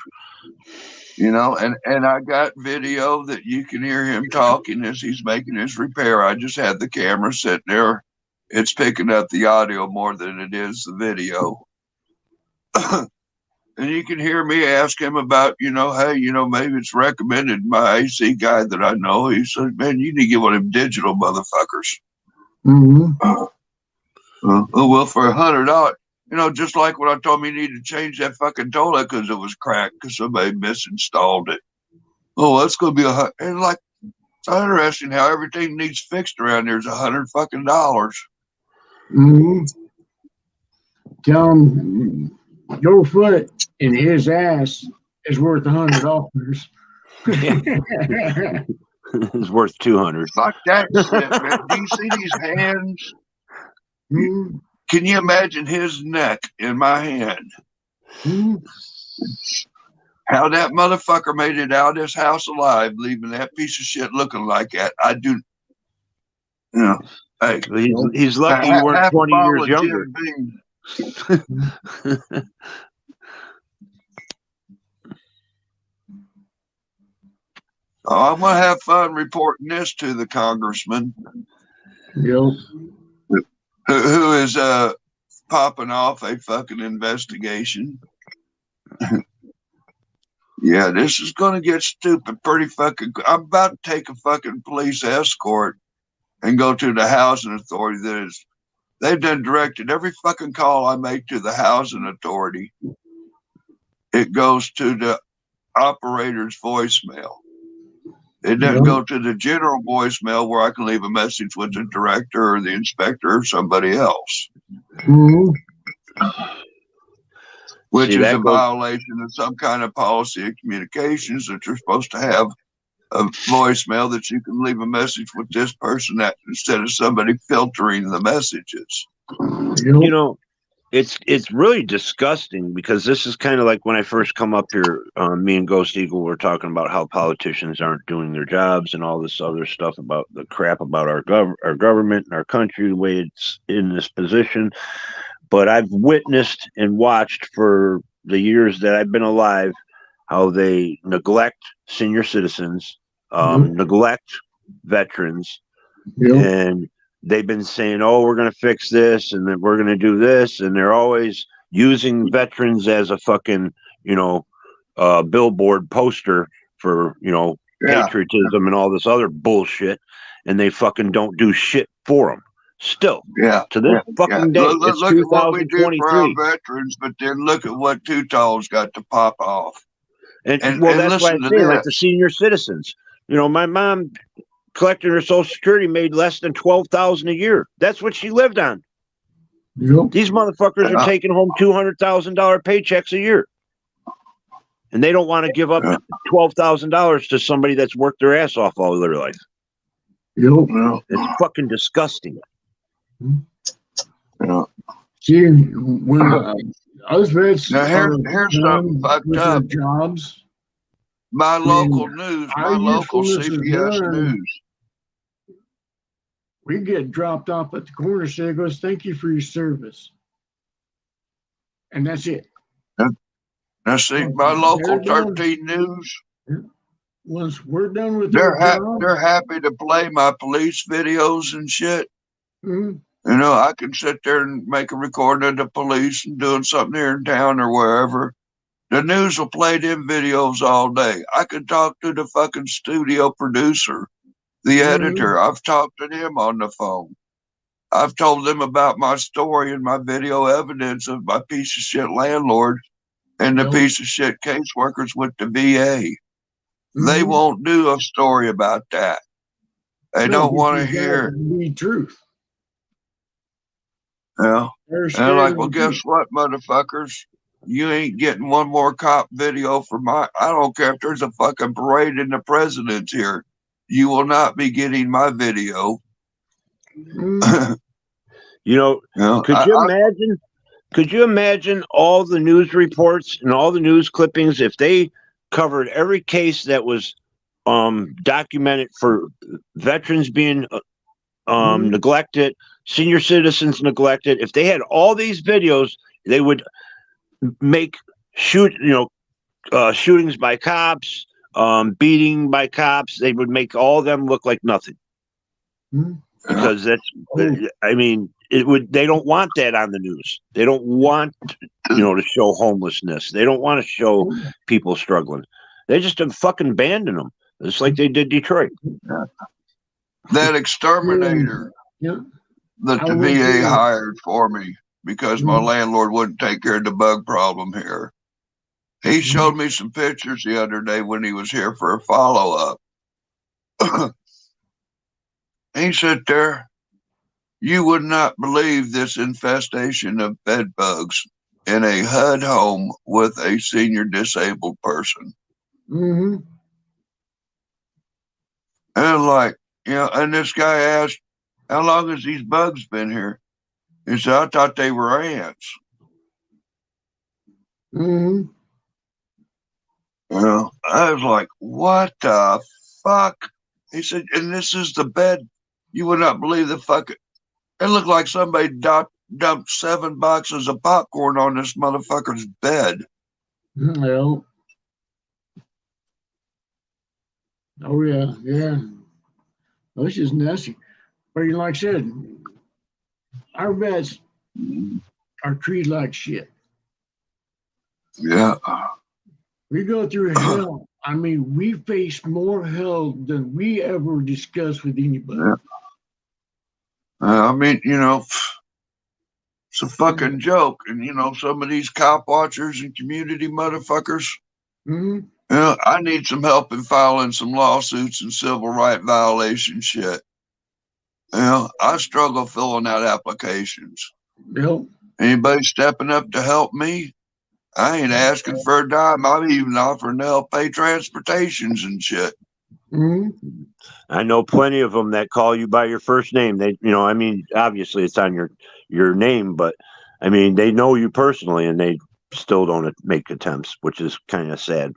You know, and I got video that you can hear him talking as he's making his repair. I just had the camera sitting there. It's picking up the audio more than it is the video. And you can hear me ask him about, you know, hey, you know, maybe it's recommended my AC guy that I know. He said, man, you need to get one of them digital motherfuckers. Mm-hmm. Well, for $100, you know, just like when I told him he needed to change that fucking toilet because it was cracked because somebody misinstalled it. Oh, that's going to be and like, it's interesting how everything needs fixed around here is $100 fucking dollars. Mm-hmm. Tell him your foot in his ass is worth $100. It's worth 200. Fuck that shit, man. Do you see these hands? Mm-hmm. Can you imagine his neck in my hand? Mm-hmm. How that motherfucker made it out of his house alive, leaving that piece of shit looking like that. I do, you know, hey, He's lucky you weren't half a 20 bottle years of younger. Jim Beam. Oh, I'm gonna have fun reporting this to the congressman, Yep. who is popping off a fucking investigation. Yeah, this is gonna get stupid pretty fucking. I'm about to take a fucking police escort and go to the housing authority. They've done directed every fucking call I make to the housing authority. It goes to the operator's voicemail. It doesn't go to the general voicemail where I can leave a message with the director or the inspector or somebody else. Mm-hmm. Which is a violation of some kind of policy of communications that you're supposed to have a voicemail that you can leave a message with this person that instead of somebody filtering the messages. You know, it's really disgusting because this is kind of like when I first come up here, me and Ghost Eagle were talking about how politicians aren't doing their jobs and all this other stuff about the crap about our government and our country, the way it's in this position. But I've witnessed and watched for the years that I've been alive how they neglect senior citizens, neglect veterans, and they've been saying, "Oh, we're going to fix this, and then we're going to do this," and they're always using veterans as a fucking, billboard poster for, patriotism and all this other bullshit, and they fucking don't do shit for them. Still, to this fucking day, look it's at what we do for our 2023. veterans, but then look at what Too Tall's got to pop off. And that's why I'm saying, like the senior citizens. My mom collecting her Social Security made less than $12,000 a year. That's what she lived on. Yep. These motherfuckers are taking home $200,000 paychecks a year, and they don't want to give up $12,000 to somebody that's worked their ass off all their life. Yep. It's fucking disgusting. See, when us vets now here's something fucked up. Jobs. My local news, my local CBS News. We get dropped off at the corner, say, goes, "Thank you for your service," and that's it. Now see, my local 13 News. Once we're done with they're happy to play my police videos and shit. Mm-hmm. I can sit there and make a recording of the police and doing something here in town or wherever. The news will play them videos all day. I can talk to the fucking studio producer, the editor. I've talked to him on the phone. I've told them about my story and my video evidence of my piece of shit landlord and the piece of shit caseworkers with the VA. They won't do a story about that. They don't want to hear the truth. Yeah. And they're like, well, guess what, motherfuckers? You ain't getting one more cop video for I don't care if there's a fucking parade and the president's here. You will not be getting my video. Could you imagine all the news reports and all the news clippings if they covered every case that was documented for veterans being neglected, senior citizens neglected? If they had all these videos, they would make shootings by cops, beating by cops. They would make all of them look like nothing. Because they don't want that on the news. They don't want, to show homelessness. They don't want to show people struggling. They just fucking abandon them. It's like they did Detroit. That exterminator that the VA hired for me because my landlord wouldn't take care of the bug problem here. He showed me some pictures the other day when he was here for a follow-up. he said there, you would not believe this infestation of bed bugs in a HUD home with a senior disabled person. Mm-hmm. And like, and this guy asked, how long has these bugs been here? He said, I thought they were ants. Mm-hmm. I was like, what the fuck? He said, and this is the bed. You would not believe the fuck. It looked like somebody dumped 7 boxes of popcorn on this motherfucker's bed. Well, oh yeah, yeah. Well, this is nasty. But like I said, our vets are treated like shit. Yeah. We go through hell. I mean, we face more hell than we ever discuss with anybody. Yeah. I mean, it's a fucking joke. And, some of these cop watchers and community motherfuckers, Mm-hmm. I need some help in filing some lawsuits and civil right violation shit. I struggle filling out applications. Yep. Anybody stepping up to help me? I ain't asking for a dime. I'm even offering to help pay transportations and shit. Mm-hmm. I know plenty of them that call you by your first name. They, I mean, obviously it's on your name, but I mean, they know you personally and they still don't make attempts, which is kind of sad.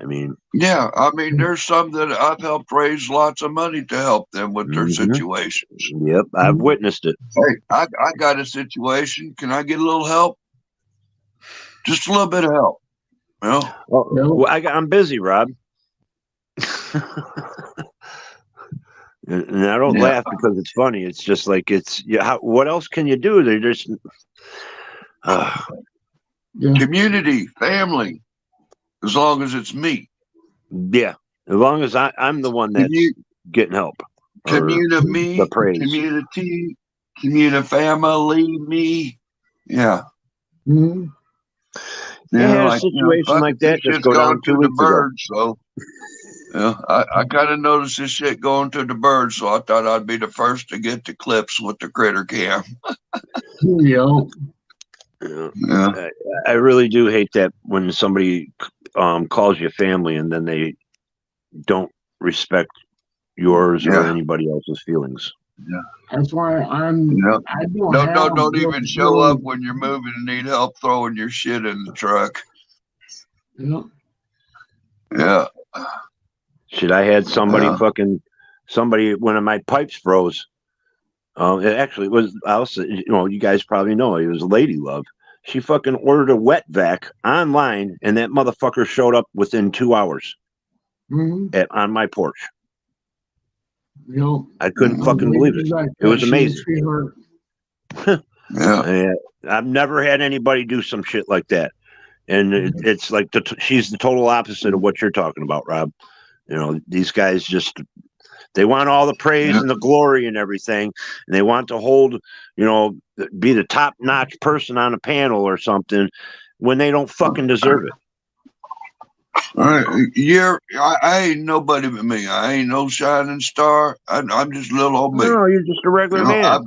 I mean, yeah, there's some that I've helped raise lots of money to help them with their situations. Yep, I've witnessed it. Hey, I got a situation. Can I get a little help? Just a little bit of help. Well, I'm busy, Rob. And I don't laugh because it's funny. It's just like what else can you do? They're just community, family. As long as it's me. Yeah, as long as I'm the one that's getting help. Community, the praise. Community, family, me. Yeah. Mm-hmm. Yeah, a situation like that just go down 2 weeks ago. So, I kind of noticed this shit going to the birds, so I thought I'd be the first to get the clips with the critter cam. Yeah. I really do hate that when somebody calls you family and then they don't respect yours or anybody else's feelings. Yeah, that's why I'm. I don't even show up when you're moving and need help throwing your shit in the truck. Yeah. Shit, I had somebody one of my pipes froze. It actually was. You guys probably know it was Lady Love. She fucking ordered a wet vac online, and that motherfucker showed up within 2 hours on my porch. I couldn't fucking believe it. It was amazing. I've never had anybody do some shit like that, and it's like she's the total opposite of what you're talking about, Rob. These guys just. They want all the praise and the glory and everything, and they want to hold, be the top-notch person on a panel or something when they don't fucking deserve it. All right, I ain't nobody but me. I ain't no shining star. I'm just little old me. No, you're just a regular man. I've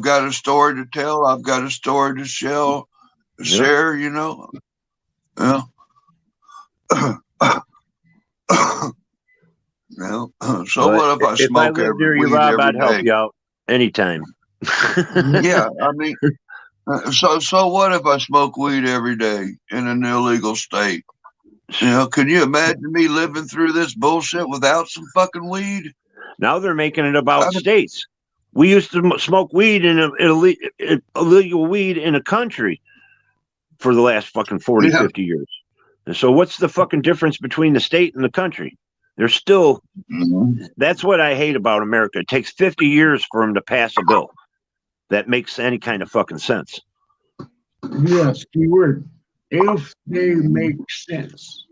got a story to tell. I've got a story to share. No. So what if I smoke every weed Rob, every I'd day? help you out anytime. Yeah, so what if I smoke weed every day in an illegal state? Can you imagine me living through this bullshit without some fucking weed? Now they're making it about states. We used to smoke weed illegal weed in a country for the last fucking 40, 50 years. And so what's the fucking difference between the state and the country? They're still, that's what I hate about America. It takes 50 years for them to pass a bill that makes any kind of fucking sense. Yes, keyword. If they make sense.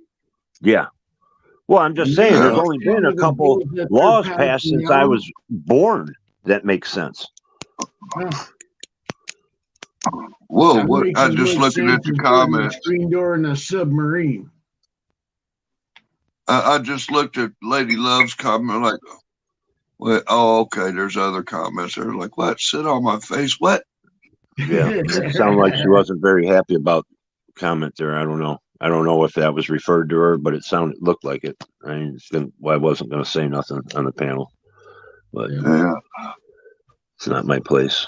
Yeah. Well, I'm just saying there's only been a couple laws passed since I was born that make sense. Whoa, I'm just looking at the comments. Screen door in a submarine. I just looked at Lady Love's comment, like, Well, oh, okay. There's other comments. They're like, "What? Sit on my face? What?" Yeah, it sounded like she wasn't very happy about the comment there. I don't know. I don't know if that was referred to her, but looked like it. I wasn't going to say nothing on the panel, but Yeah. it's not my place.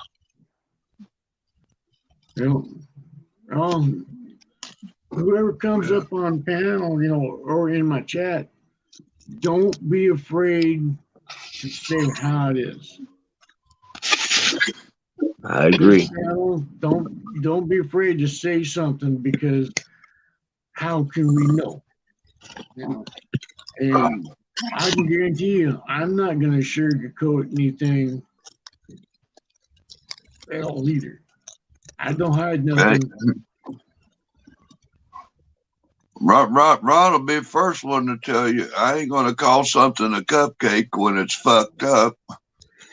Whoever comes up on panel, or in my chat, don't be afraid to say how it is. I agree. Don't be afraid to say something, because how can we know? And I can guarantee you, I'm not going to sugarcoat anything at all either. I don't hide nothing. Ron will be the first one to tell you, I ain't going to call something a cupcake when it's fucked up.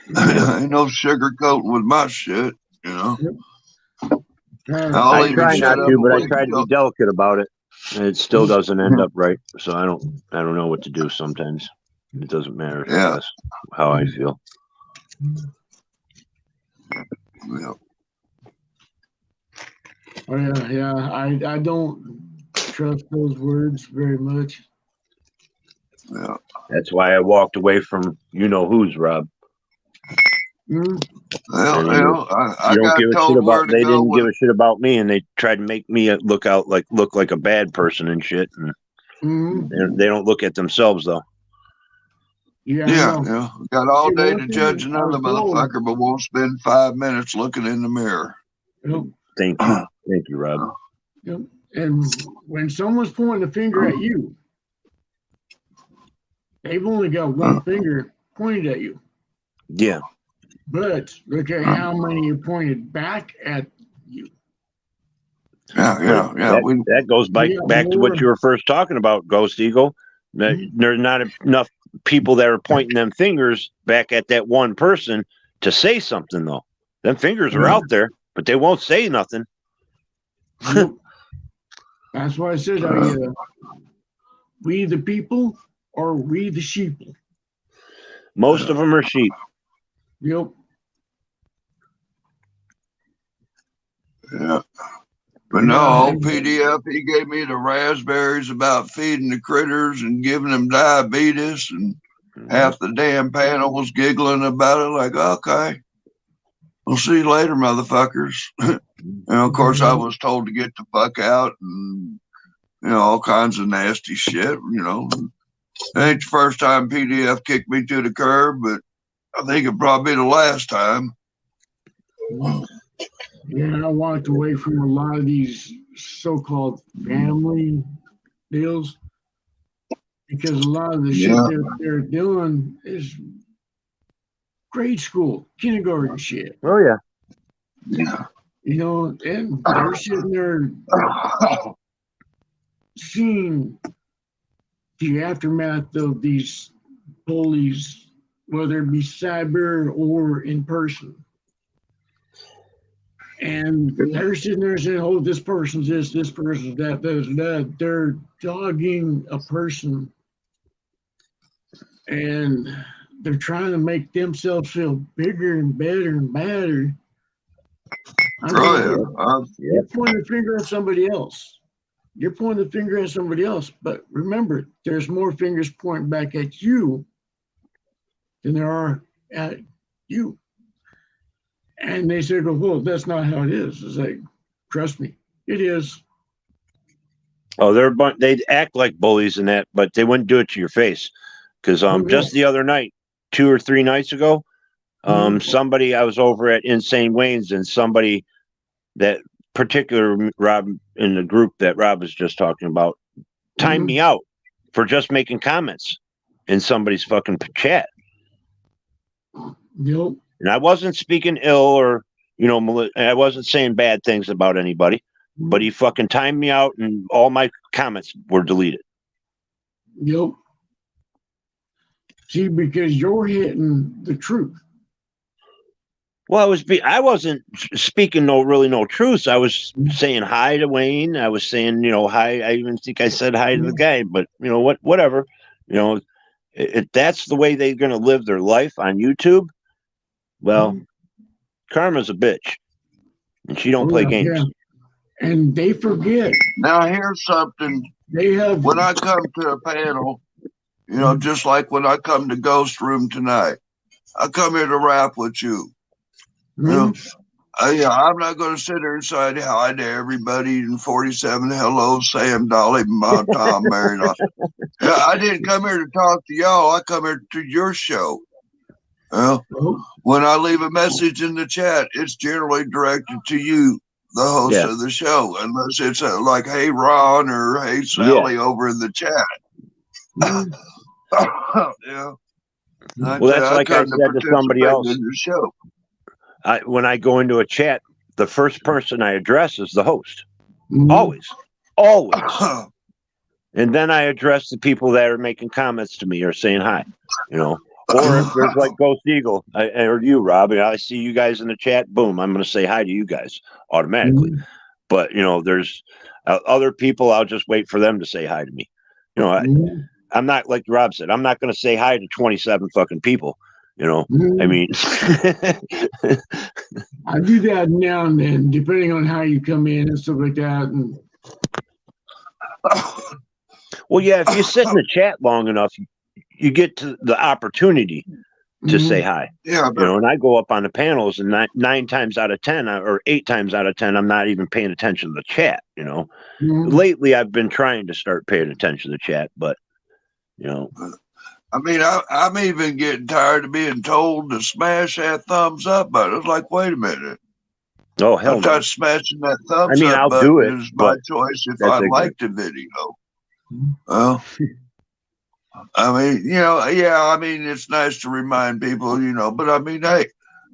Ain't no sugarcoating with my shit, I try not to, but I try to be delicate about it, and it still doesn't end up right. So I don't know what to do sometimes. It doesn't matter. Yeah. That's how I feel. Yeah. Oh yeah. I don't trust those words very much. Yeah. That's why I walked away from who's, Rob. Mm. Well, I don't got give a told shit about. where to They go didn't with. give a shit about me, and they tried to make me look like a bad person and shit. And they don't look at themselves though. Yeah. Got all day to judge another motherfucker, but won't spend 5 minutes looking in the mirror. Thank you, Rob. And when someone's pointing a finger at you, they've only got one finger pointed at you. Yeah. But look at how many are pointed back at you. Yeah. That goes back to what you were first talking about, Ghost Eagle. There's not enough people that are pointing them fingers back at that one person to say something, though. Them fingers are out there, but they won't say nothing. That's why I said, we the people, or we the sheeple? Most of them are sheep. Yep. Yeah. But no, PDF, he gave me the raspberries about feeding the critters and giving them diabetes, and half the damn panel was giggling about it like, okay, we'll see you later, motherfuckers. And of course, I was told to get the fuck out and, all kinds of nasty shit, It ain't the first time PDF kicked me to the curb, but I think it'll probably be the last time. Yeah, I walked away from a lot of these so-called family deals, because a lot of the shit that they're doing is grade school, kindergarten shit. Oh yeah. And they're sitting there seeing the aftermath of these bullies, whether it be cyber or in person. And they're sitting there saying, oh, this person's this person's that. They're dogging a person, and they're trying to make themselves feel bigger and better and badder. You're pointing the finger at somebody else. But remember, there's more fingers pointing back at you than there are at you. And they say, well, that's not how it is. It's like, trust me, it is. Oh, they'd act like bullies and that, but they wouldn't do it to your face. Because just the other night, 2 or 3 nights ago, somebody, I was over at Insane Wayne's, and somebody, that particular Rob in the group that Rob was just talking about, timed me out for just making comments in somebody's fucking chat. Yep. And I wasn't speaking ill or, I wasn't saying bad things about anybody, but he fucking timed me out and all my comments were deleted. Yep. See, because you're hitting the truth. Well, I wasn't speaking no truths. I was saying hi to Wayne. I was saying, hi. I even think I said hi to the guy, but whatever, If that's the way they're going to live their life on YouTube, well, karma's a bitch, and she don't play games. Yeah. And they forget. Now here's something. They have When I come to a panel, you know, just like when I come to Ghost Room tonight, I come here to rap with you. You know, yeah, I'm not going to sit there and say hi to everybody in 47. Hello, Sam, Dolly, Tom, Mary. Yeah, I didn't come here to talk to y'all. I come here to your show. Well, when I leave a message in the chat, it's generally directed to you, the host of the show, unless it's like, hey, Ron, or hey, Sally over in the chat. Yeah. Well, that's like I said to somebody else. In the show. When I go into a chat, the first person I address is the host. Always. And then I address the people that are making comments to me or saying hi, you know. Or if there's like Ghost Eagle or you, Rob, and I see you guys in the chat, boom, I'm going to say hi to you guys automatically. But, you know, there's other people, I'll just wait for them to say hi to me. You know, I'm not, like Rob said, I'm not going to say hi to 27 fucking people. You know, I mean, I do that now and then, depending on how you come in and stuff like that. And well, yeah, if you sit in the chat long enough, you get to the opportunity to say hi. Yeah, you know, and I go up on the panels, and 9 times out of 10, or 8 times out of 10, I'm not even paying attention to the chat. You know, lately I've been trying to start paying attention to the chat, but you know. I mean, I'm even getting tired of being told to smash that thumbs up button. It's like, wait a minute. Oh, hell no. Smashing that thumbs up I'll button do it, is my choice if I like the video. Well, I mean, you know, yeah, I mean, it's nice to remind people, you know, but I mean, hey,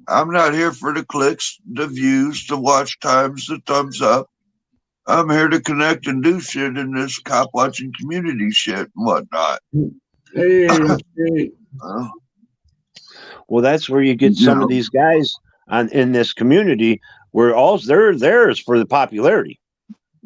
I'm not here for the clicks, the views, the watch times, the thumbs up. I'm here to connect and do shit in this cop watching community shit and whatnot. Hey. Well, that's where you get some of these guys in this community where all they're there is for the popularity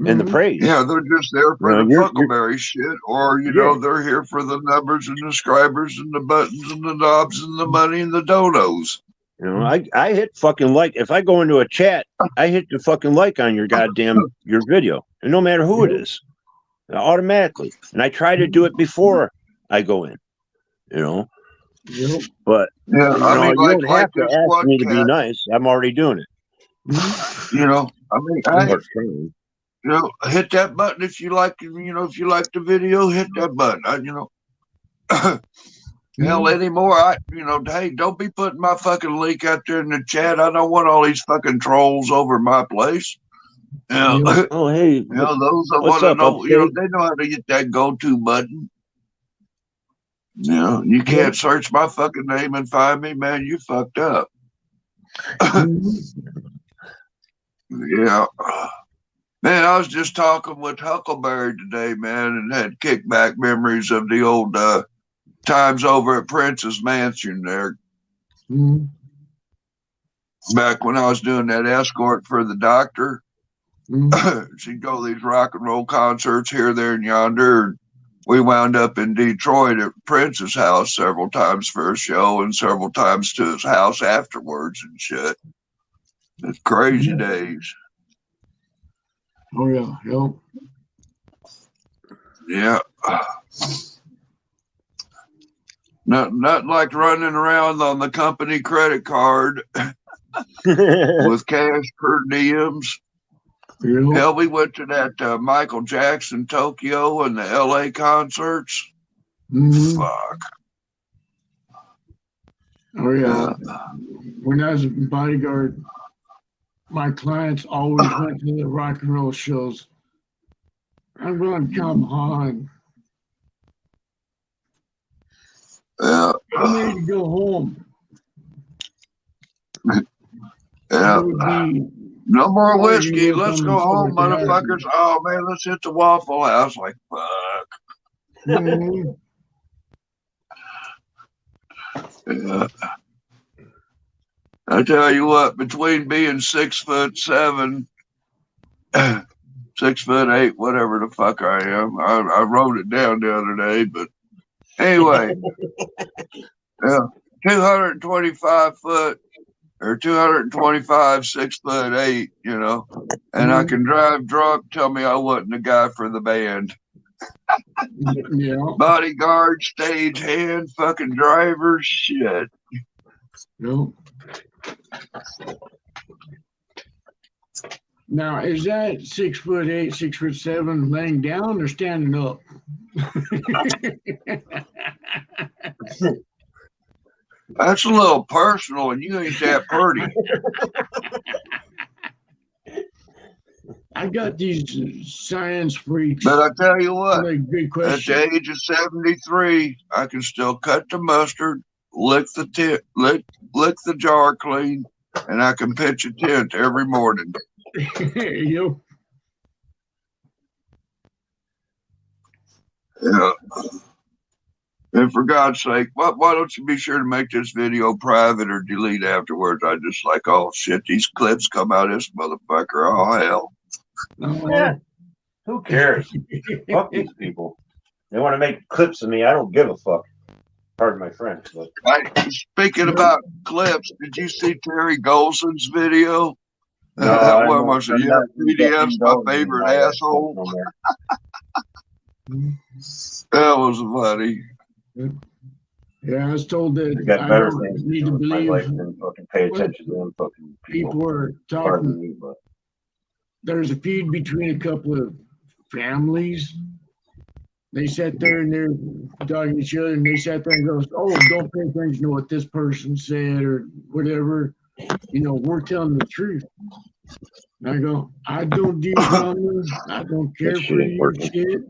and the praise. Yeah, they're just there for the Huckleberry shit, or you know, they're here for the numbers and the subscribers and the buttons and the knobs and the money and the donos. You know, I hit fucking like. If I go into a chat, I hit the fucking like on your video, and no matter who it is, automatically. And I try to do it before I go in. You know, but yeah, I mean, you don't have to ask me to be nice. I'm already doing it. You know, I mean, you know, hit that button if you like. You know, if you like the video, hit that button. You know, hell, anymore. You know, hey, don't be putting my fucking link out there in the chat. I don't want all these fucking trolls over my place. You know, oh, hey, you know, those that want to know, you know, they know how to hit that go-to button. You know, you can't search my fucking name and find me, man. You fucked up. Yeah. Man, I was just talking with Huckleberry today, man, and had kickback memories of the old times over at Prince's Mansion there. Back when I was doing that escort for the doctor. She'd go to these rock and roll concerts here, there, and yonder. We wound up in Detroit at Prince's house several times for a show and several times to his house afterwards and shit. It's crazy days. Oh, yeah. Yeah. Not like running around on the company credit card with cash per diems. Hell, we went to that Michael Jackson Tokyo and the LA concerts. Fuck. Oh, yeah. When I was a bodyguard, my clients always went to the rock and roll shows. I'm going to come on. Yeah. I'm ready to go home. Yeah. No more whiskey. Let's go home, motherfuckers. Oh, man, let's hit the Waffle House. Like, fuck. Yeah. I tell you what, between being 6'7", 6'8", whatever the fuck I am, I wrote it down the other day, but Anyway, yeah, 225 foot or 225, 6'8", you know, and I can drive drunk. Tell me I wasn't the guy for the band. Yeah. Bodyguard, stage hand, fucking driver, shit. No. Now, is that 6'8", 6'7", laying down or standing up? That's a little personal, and you ain't that pretty. I got these science freaks. But I tell you what, like, good at question. the age of 73, I can still cut the mustard, lick the jar clean, and I can pitch a tent every morning. Yep. Yeah. And for God's sake, why don't you be sure to make this video private or delete afterwards? I just like, oh shit, these clips come out of this motherfucker. Oh hell. Yeah. Who cares? Fuck these people. They want to make clips of me. I don't give a fuck. Pardon my French, but Speaking about clips, did you see Terry Golson's video? no, That one was a PDF's my favorite asshole. That was funny. Yeah, I was told that got I better don't things need to to do with my life believe than fucking pay attention to them fucking people are Pardon talking. me, but There's a feud between a couple of families. They sat there and they're talking to each other, and they sat there and goes, "Oh, don't pay attention to what this person said or whatever. You know, we're telling the truth." And I go, "I don't do drama. I don't care That shit for ain't your working. shit.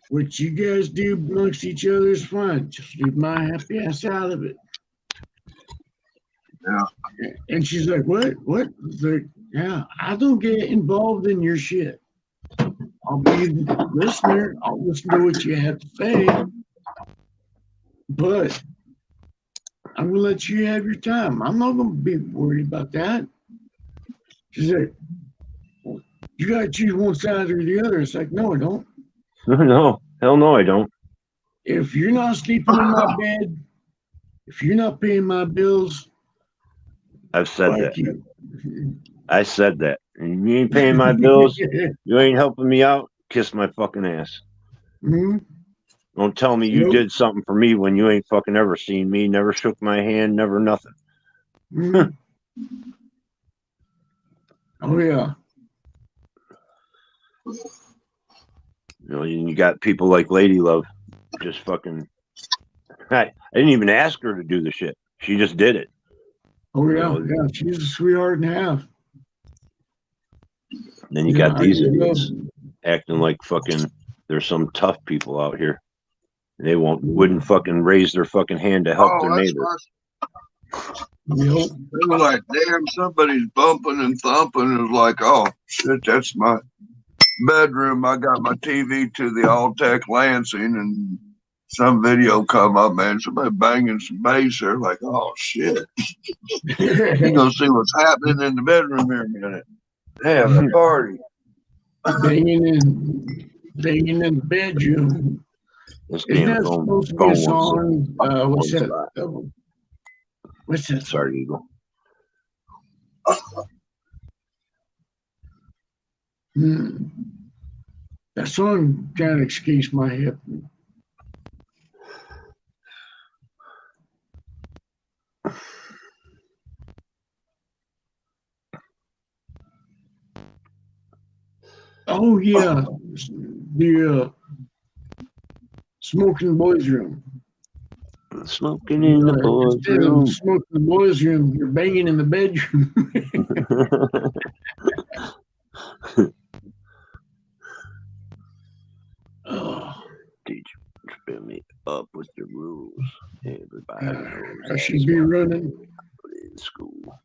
What you guys do amongst each other is fine. Just leave my happy ass out of it." Yeah. And she's like, "What? What?" It's like, "Yeah, I don't get involved in your shit. I'll be the listener. I'll listen to what you have to say. But I'm going to let you have your time. I'm not going to be worried about that." She's like, "You got to choose one side or the other." It's like, "No, I don't. No, hell no, I don't. If you're not sleeping in my bed, if you're not paying my bills, I've said fuck that. you." I said that. And you ain't paying my bills. You ain't helping me out. Kiss my fucking ass. Mhm. Don't tell me you Nope. did something for me when you ain't fucking ever seen me, never shook my hand, never nothing. Mhm. Oh, yeah. You know, you got people like Lady Love just fucking. I didn't even ask her to do the shit. She just did it. Oh, You yeah. know, Yeah. She's a sweetheart and a half. then you Yeah, got I these just idiots love. acting like fucking there's some tough people out here. They wouldn't fucking raise their fucking hand to help Oh, their that's neighbor. Yep. They were like, damn, somebody's bumping and thumping. It was like, oh shit, that's my bedroom. I got my TV to the Alltech Lansing, and some video come up, man. Somebody banging some bass there. Like, oh shit, you gonna see what's happening in the bedroom here in a minute. Damn, a party. banging in the bedroom. This Isn't damn that phone supposed to be a won't song? What's won't that? stop. What's that? Sorry, Eagle. Hmm. That song kind of escapes my head. Oh yeah, the smoking boys room. Smoking in the boys' Instead room. of smoking in the boys room, you're banging in the bedroom. Oh, Teach fill me up with the rules. Everybody knows I should be running. in school.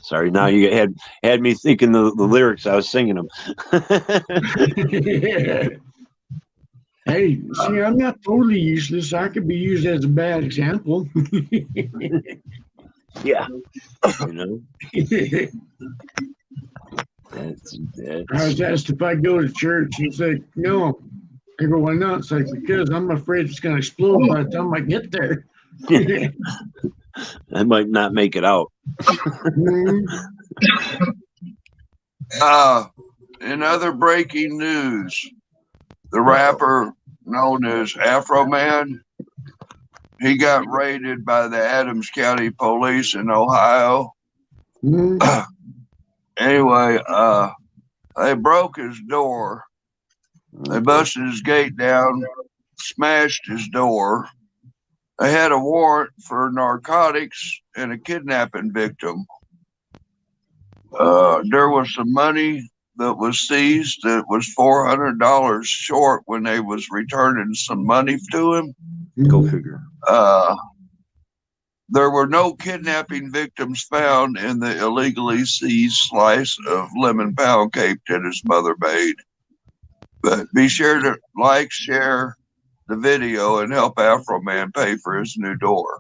Sorry, now you had me thinking the lyrics. I was singing them. Hey, see, I'm not totally useless. I could be used as a bad example. Yeah, you know. I was asked if I go to church, and it's like, no, I go, why not? It's like, because I'm afraid it's going to explode by the time I get there. I might not make it out. In other breaking news, the rapper known as Afro Man, he got raided by the Adams County Police in Ohio. Anyway, they broke his door. They busted his gate down, smashed his door. They had a warrant for narcotics and a kidnapping victim. There was some money that was seized that was $400 short when they was returning some money to him. Go figure. There were no kidnapping victims found in the illegally seized slice of lemon pound cake that his mother made. But be sure to like, share the video, and help Afro Man pay for his new door.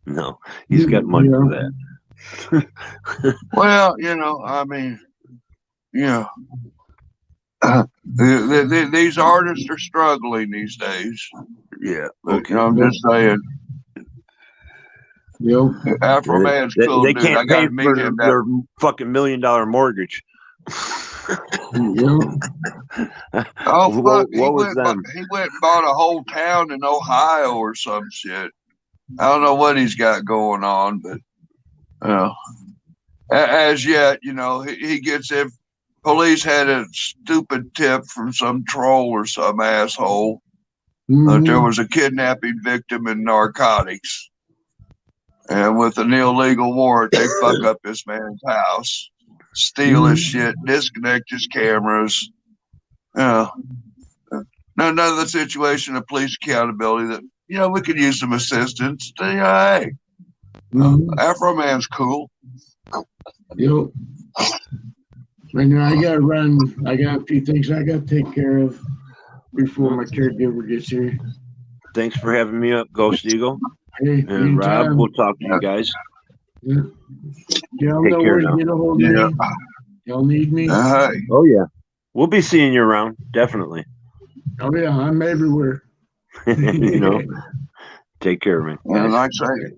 No, he's got money for that. Well, I mean, these artists are struggling these days. Yeah. Okay. I'm just saying. Yep. Afro Man's cool, they dude. can't I got pay to meet for him. their fucking $1 million mortgage. Yep. Oh fuck! He was them? went and bought a whole town in Ohio or some shit. I don't know what he's got going on, but as yet, he gets, if police had a stupid tip from some troll or some asshole that there was a kidnapping victim in narcotics, and with an illegal warrant, they fuck up this man's house, steal his shit, disconnect his cameras. Another situation of police accountability that, we could use some assistance. Hey, Afro Man's cool. Yep. Right now, I got to run. I got a few things I got to take care of before my caregiver gets here. Thanks for having me up, Ghost Eagle. Hey, and anytime. Rob, we'll talk to you guys. Yeah. Y'all Take know care where now. to get a hold of me. Y'all need me? Oh, yeah. We'll be seeing you around, definitely. Oh, yeah, I'm everywhere. Take care, man. And like I say,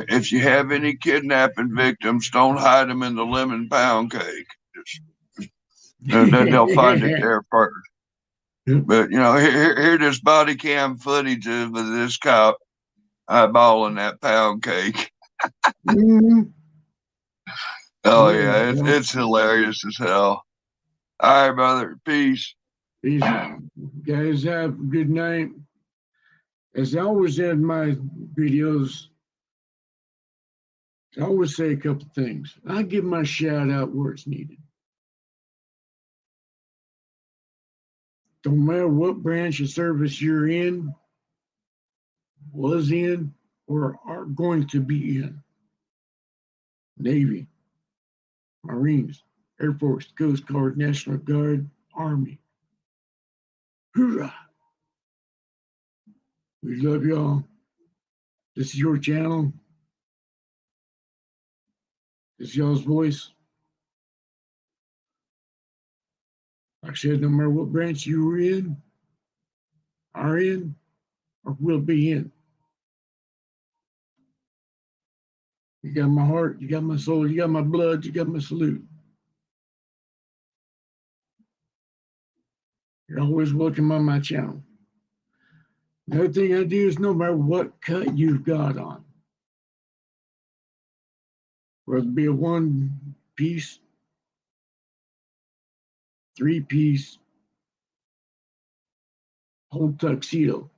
if you have any kidnapping victims, don't hide them in the lemon pound cake. They'll find it there first. But, here this body cam footage of this cop eyeballing that pound cake. Oh, yeah, it's hilarious as hell. All right, brother. Peace. Peace. Guys, have a good night. As I always end my videos, I always say a couple things. I give my shout out where it's needed. Don't matter what branch of service you're in, was in, or are going to be in. Navy, Marines, Air Force, Coast Guard, National Guard, Army. Hoorah! We love y'all. This is your channel. This is y'all's voice. Like I said, no matter what branch you were in, are in, or will be in. You got my heart, you got my soul, you got my blood, you got my salute. You're always welcome on my channel. Another thing I do is no matter what cut you've got on, whether it be a 1-piece, 3-piece, whole tuxedo.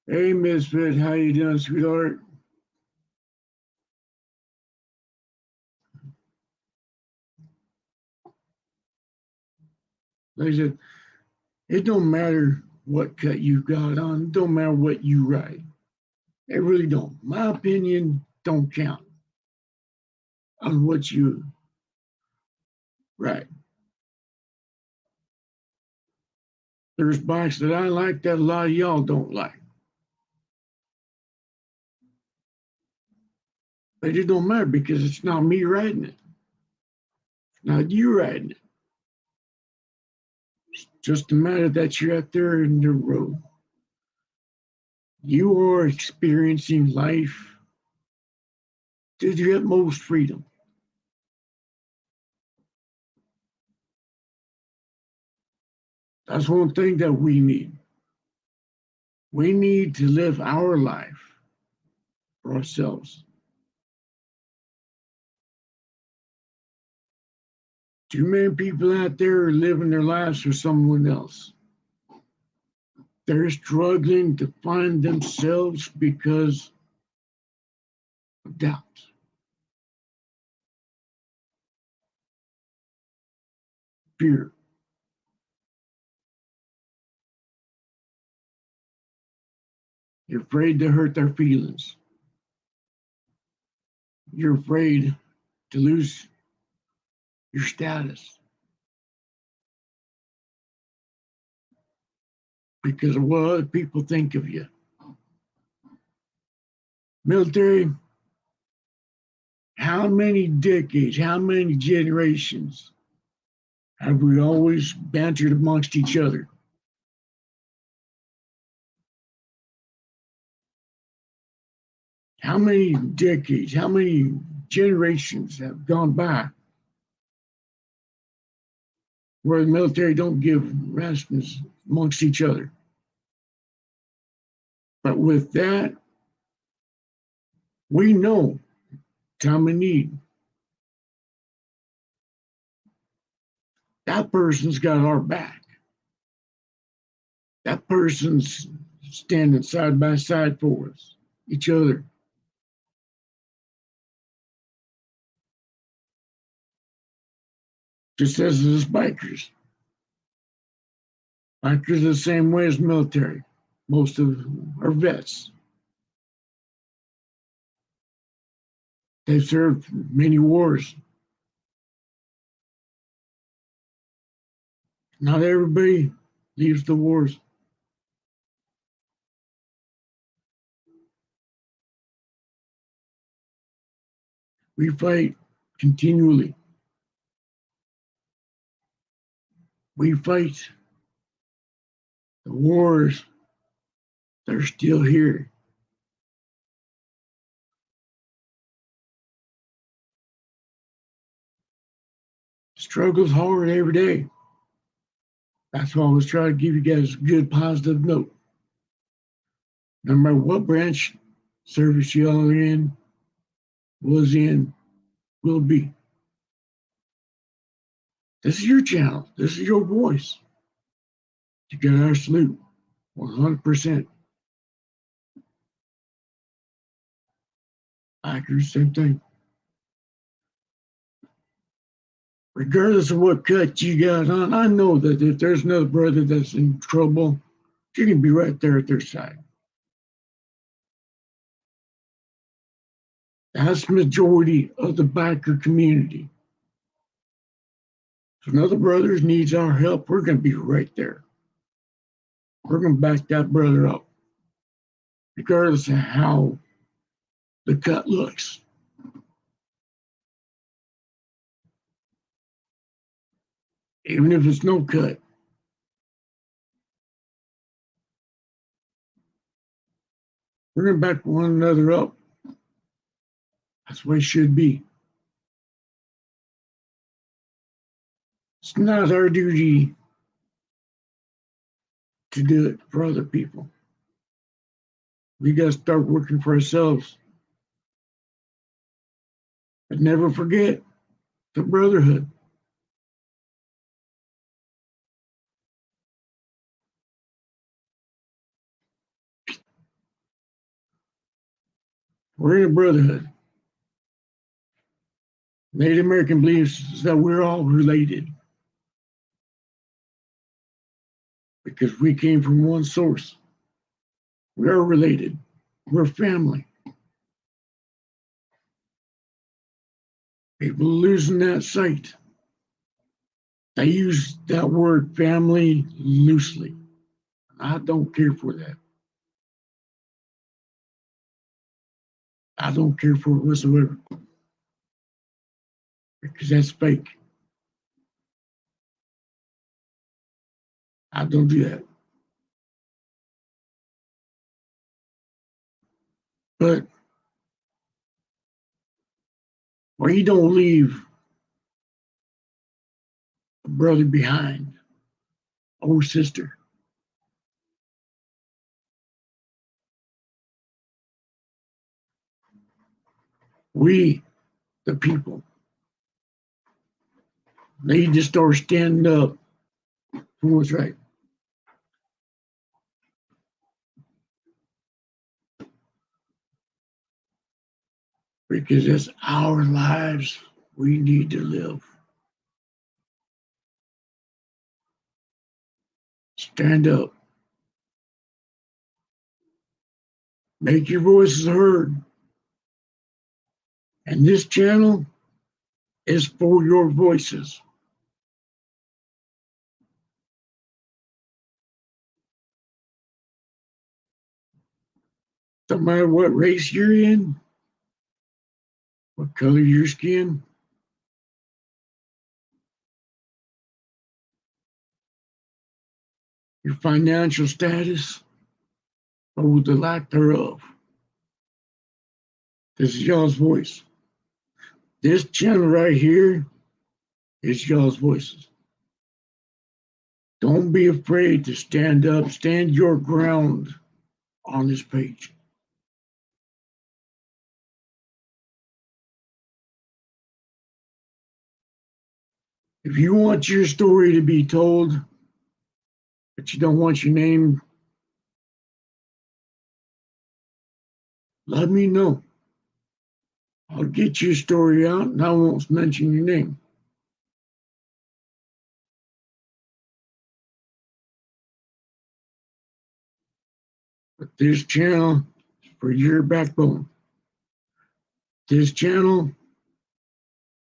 Hey, Misfit, how you doing, sweetheart? Like I said, it don't matter what cut you got on. It don't matter what you ride. It really don't. My opinion don't count on what you ride. There's bikes that I like that a lot of y'all don't like. But it don't matter because it's not me riding it. It's not you riding it. Just a matter that you're out there in the road. You are experiencing life to the utmost freedom. That's one thing that we need. We need to live our life for ourselves. Too many people out there are living their lives for someone else. They're struggling to find themselves because of doubt. Fear. You're afraid to hurt their feelings. You're afraid to lose your status because of what other people think of you. Military, how many decades, how many generations have we always bantered amongst each other? How many decades, how many generations have gone by where the military don't give rations amongst each other? But with that, we know time of need. That person's got our back. That person's standing side by side for us, each other. Just as us bikers. Bikers are the same way as military. Most of them are vets. They've served many wars. Not everybody leaves the wars. We fight continually. We fight the wars that are still here. Struggle's hard every day. That's why I was trying to give you guys a good positive note. No matter what branch service y'all are in, was in, will be. This is your channel. This is your voice. You got our salute, 100%. Bikers, same thing. Regardless of what cut you got on, I know that if there's another brother that's in trouble, you can be right there at their side. That's the majority of the biker community. If another brother needs our help, we're going to be right there. We're going to back that brother up, regardless of how the cut looks. Even if it's no cut. We're going to back one another up. That's the way it should be. It's not our duty to do it for other people. We got to start working for ourselves. But never forget the brotherhood. We're in a brotherhood. Native American believes that we're all related because we came from one source. We are related. We're family. People are losing that sight. They use that word family loosely. I don't care for that. I don't care for it whatsoever. Because that's fake. I don't do that. But we don't leave a brother behind or sister. We, the people, need to start standing up for what's right. Because it's our lives we need to live. Stand up. Make your voices heard. And this channel is for your voices. No matter what race you're in, what color your skin, your financial status, or the lack thereof. This is y'all's voice. This channel right here is y'all's voices. Don't be afraid to stand up, stand your ground on this page. If you want your story to be told, but you don't want your name, let me know. I'll get your story out and I won't mention your name. But this channel is for your backbone. This channel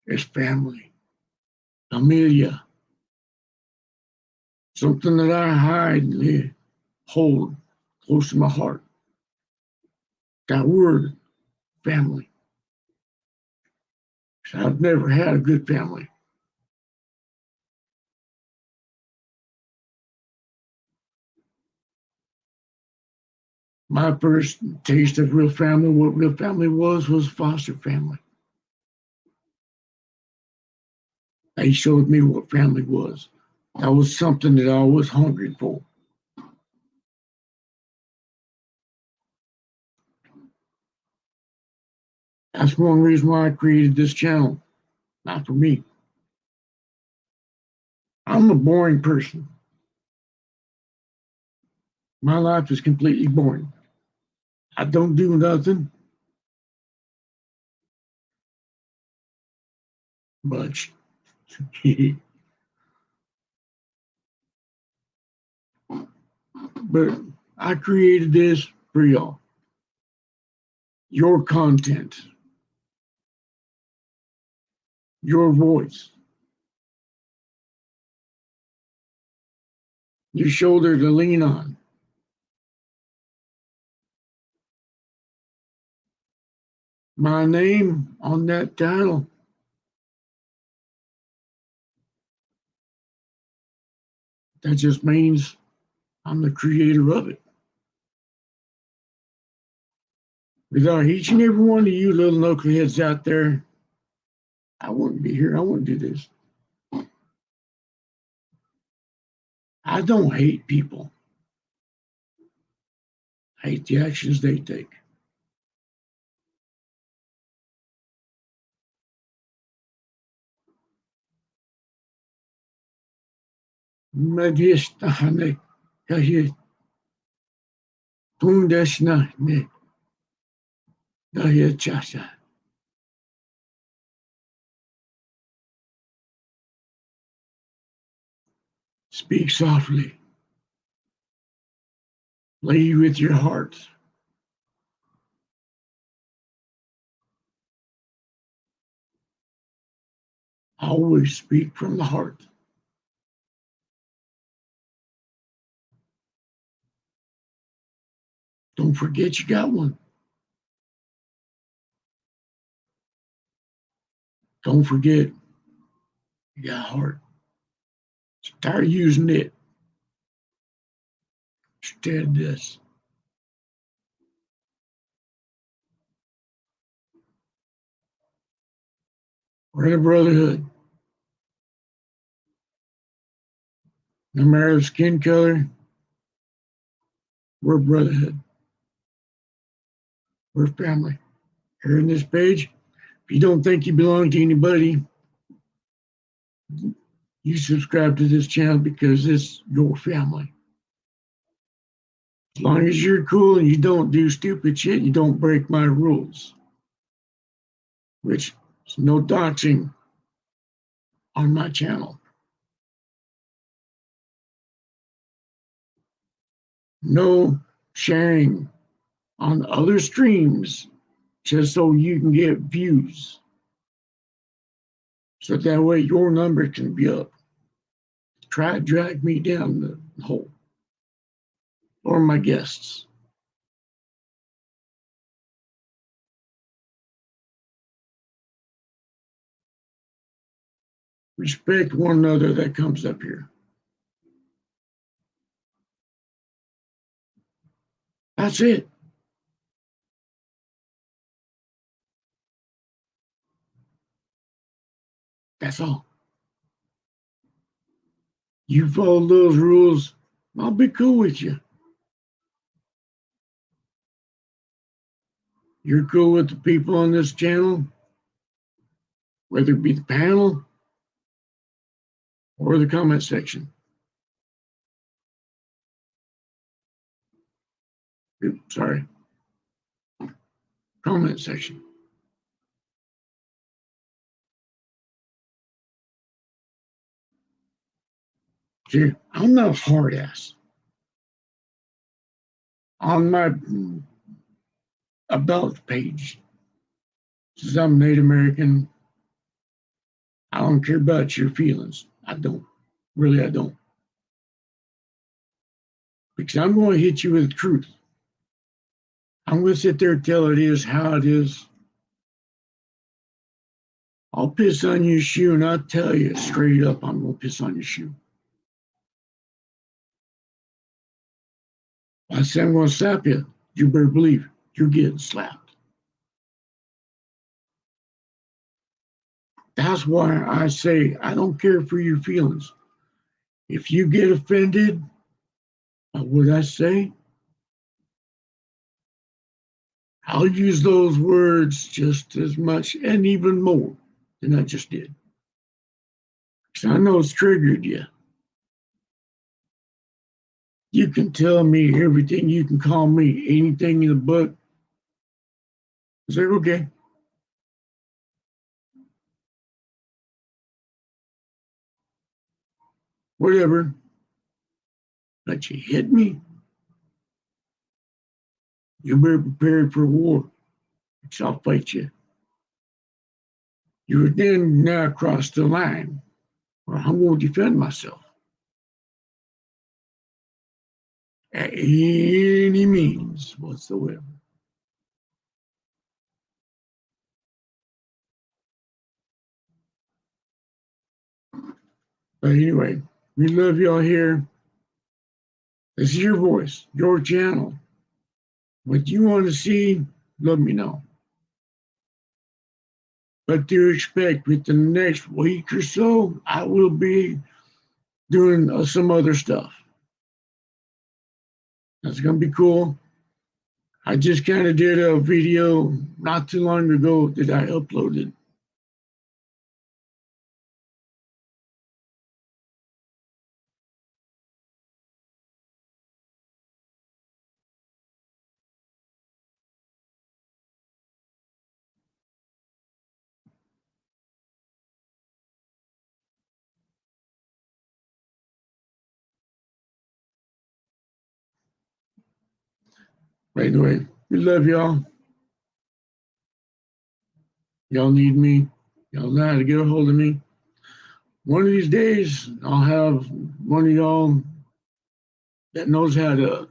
is family, familia. Something that I hide and hold close to my heart. That word, family. I've never had a good family. My first taste of real family, what real family was foster family. They showed me what family was. That was something that I was hungry for. That's one reason why I created this channel, not for me. I'm a boring person. My life is completely boring. I don't do nothing much. But I created this for y'all. Your content, your voice, your shoulder to lean on. My name on that title, that just means I'm the creator of it. Without each and every one of you little knuckleheads out there, I wouldn't be here. I wouldn't do this. I don't hate people. I hate the actions they take. Speak softly. Lead with your heart. Always speak from the heart. Don't forget you got one. Don't forget you got a heart. Start using it. Instead, this. We're in a brotherhood. No matter the skin color, we're a brotherhood. We're family. Here in this page, if you don't think you belong to anybody, you subscribe to this channel because it's your family. As long as you're cool and you don't do stupid shit, you don't break my rules. Which is no doxing on my channel. No sharing on other streams just so you can get views. So that way your number can be up. Try to drag me down the hole. Or my guests. Respect one another that comes up here. That's it. That's all. You follow those rules, I'll be cool with you. You're cool with the people on this channel, whether it be the panel or the comment section. Oops, sorry. Comment section. See, I'm not a hard ass. On my about page, since I'm Native American, I don't care about your feelings. I don't. Really, I don't. Because I'm going to hit you with the truth. I'm going to sit there and tell it is how it is. I'll piss on your shoe and I'll tell you straight up I'm going to piss on your shoe. I say I'm going to slap you. You better believe you're getting slapped. That's why I say I don't care for your feelings. If you get offended by what I say, I'll use those words just as much and even more than I just did. Because I know it's triggered you. You can tell me everything. You can call me anything in the book. I say, okay. Whatever. But you hit me, you better prepare for war. Because I'll fight you. You would then now cross the line where I'm going to defend myself. At any means whatsoever. But anyway, we love y'all here. This is your voice, your channel. What you want to see, let me know. But to expect with the next week or so, I will be doing some other stuff. That's going to be cool. I just kind of did a video not too long ago that I uploaded. By the way, we love y'all. Y'all need me. Y'all know how to get a hold of me. One of these days, I'll have one of y'all that knows how to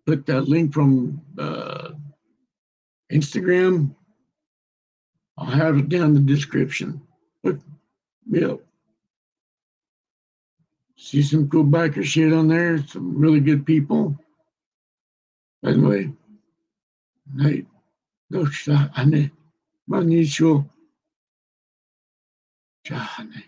put that link from Instagram. I'll have it down in the description. But, yeah. See some cool biker shit on there. Some really good people. By the way, hey, look, Shahane, Manisho, Shahane.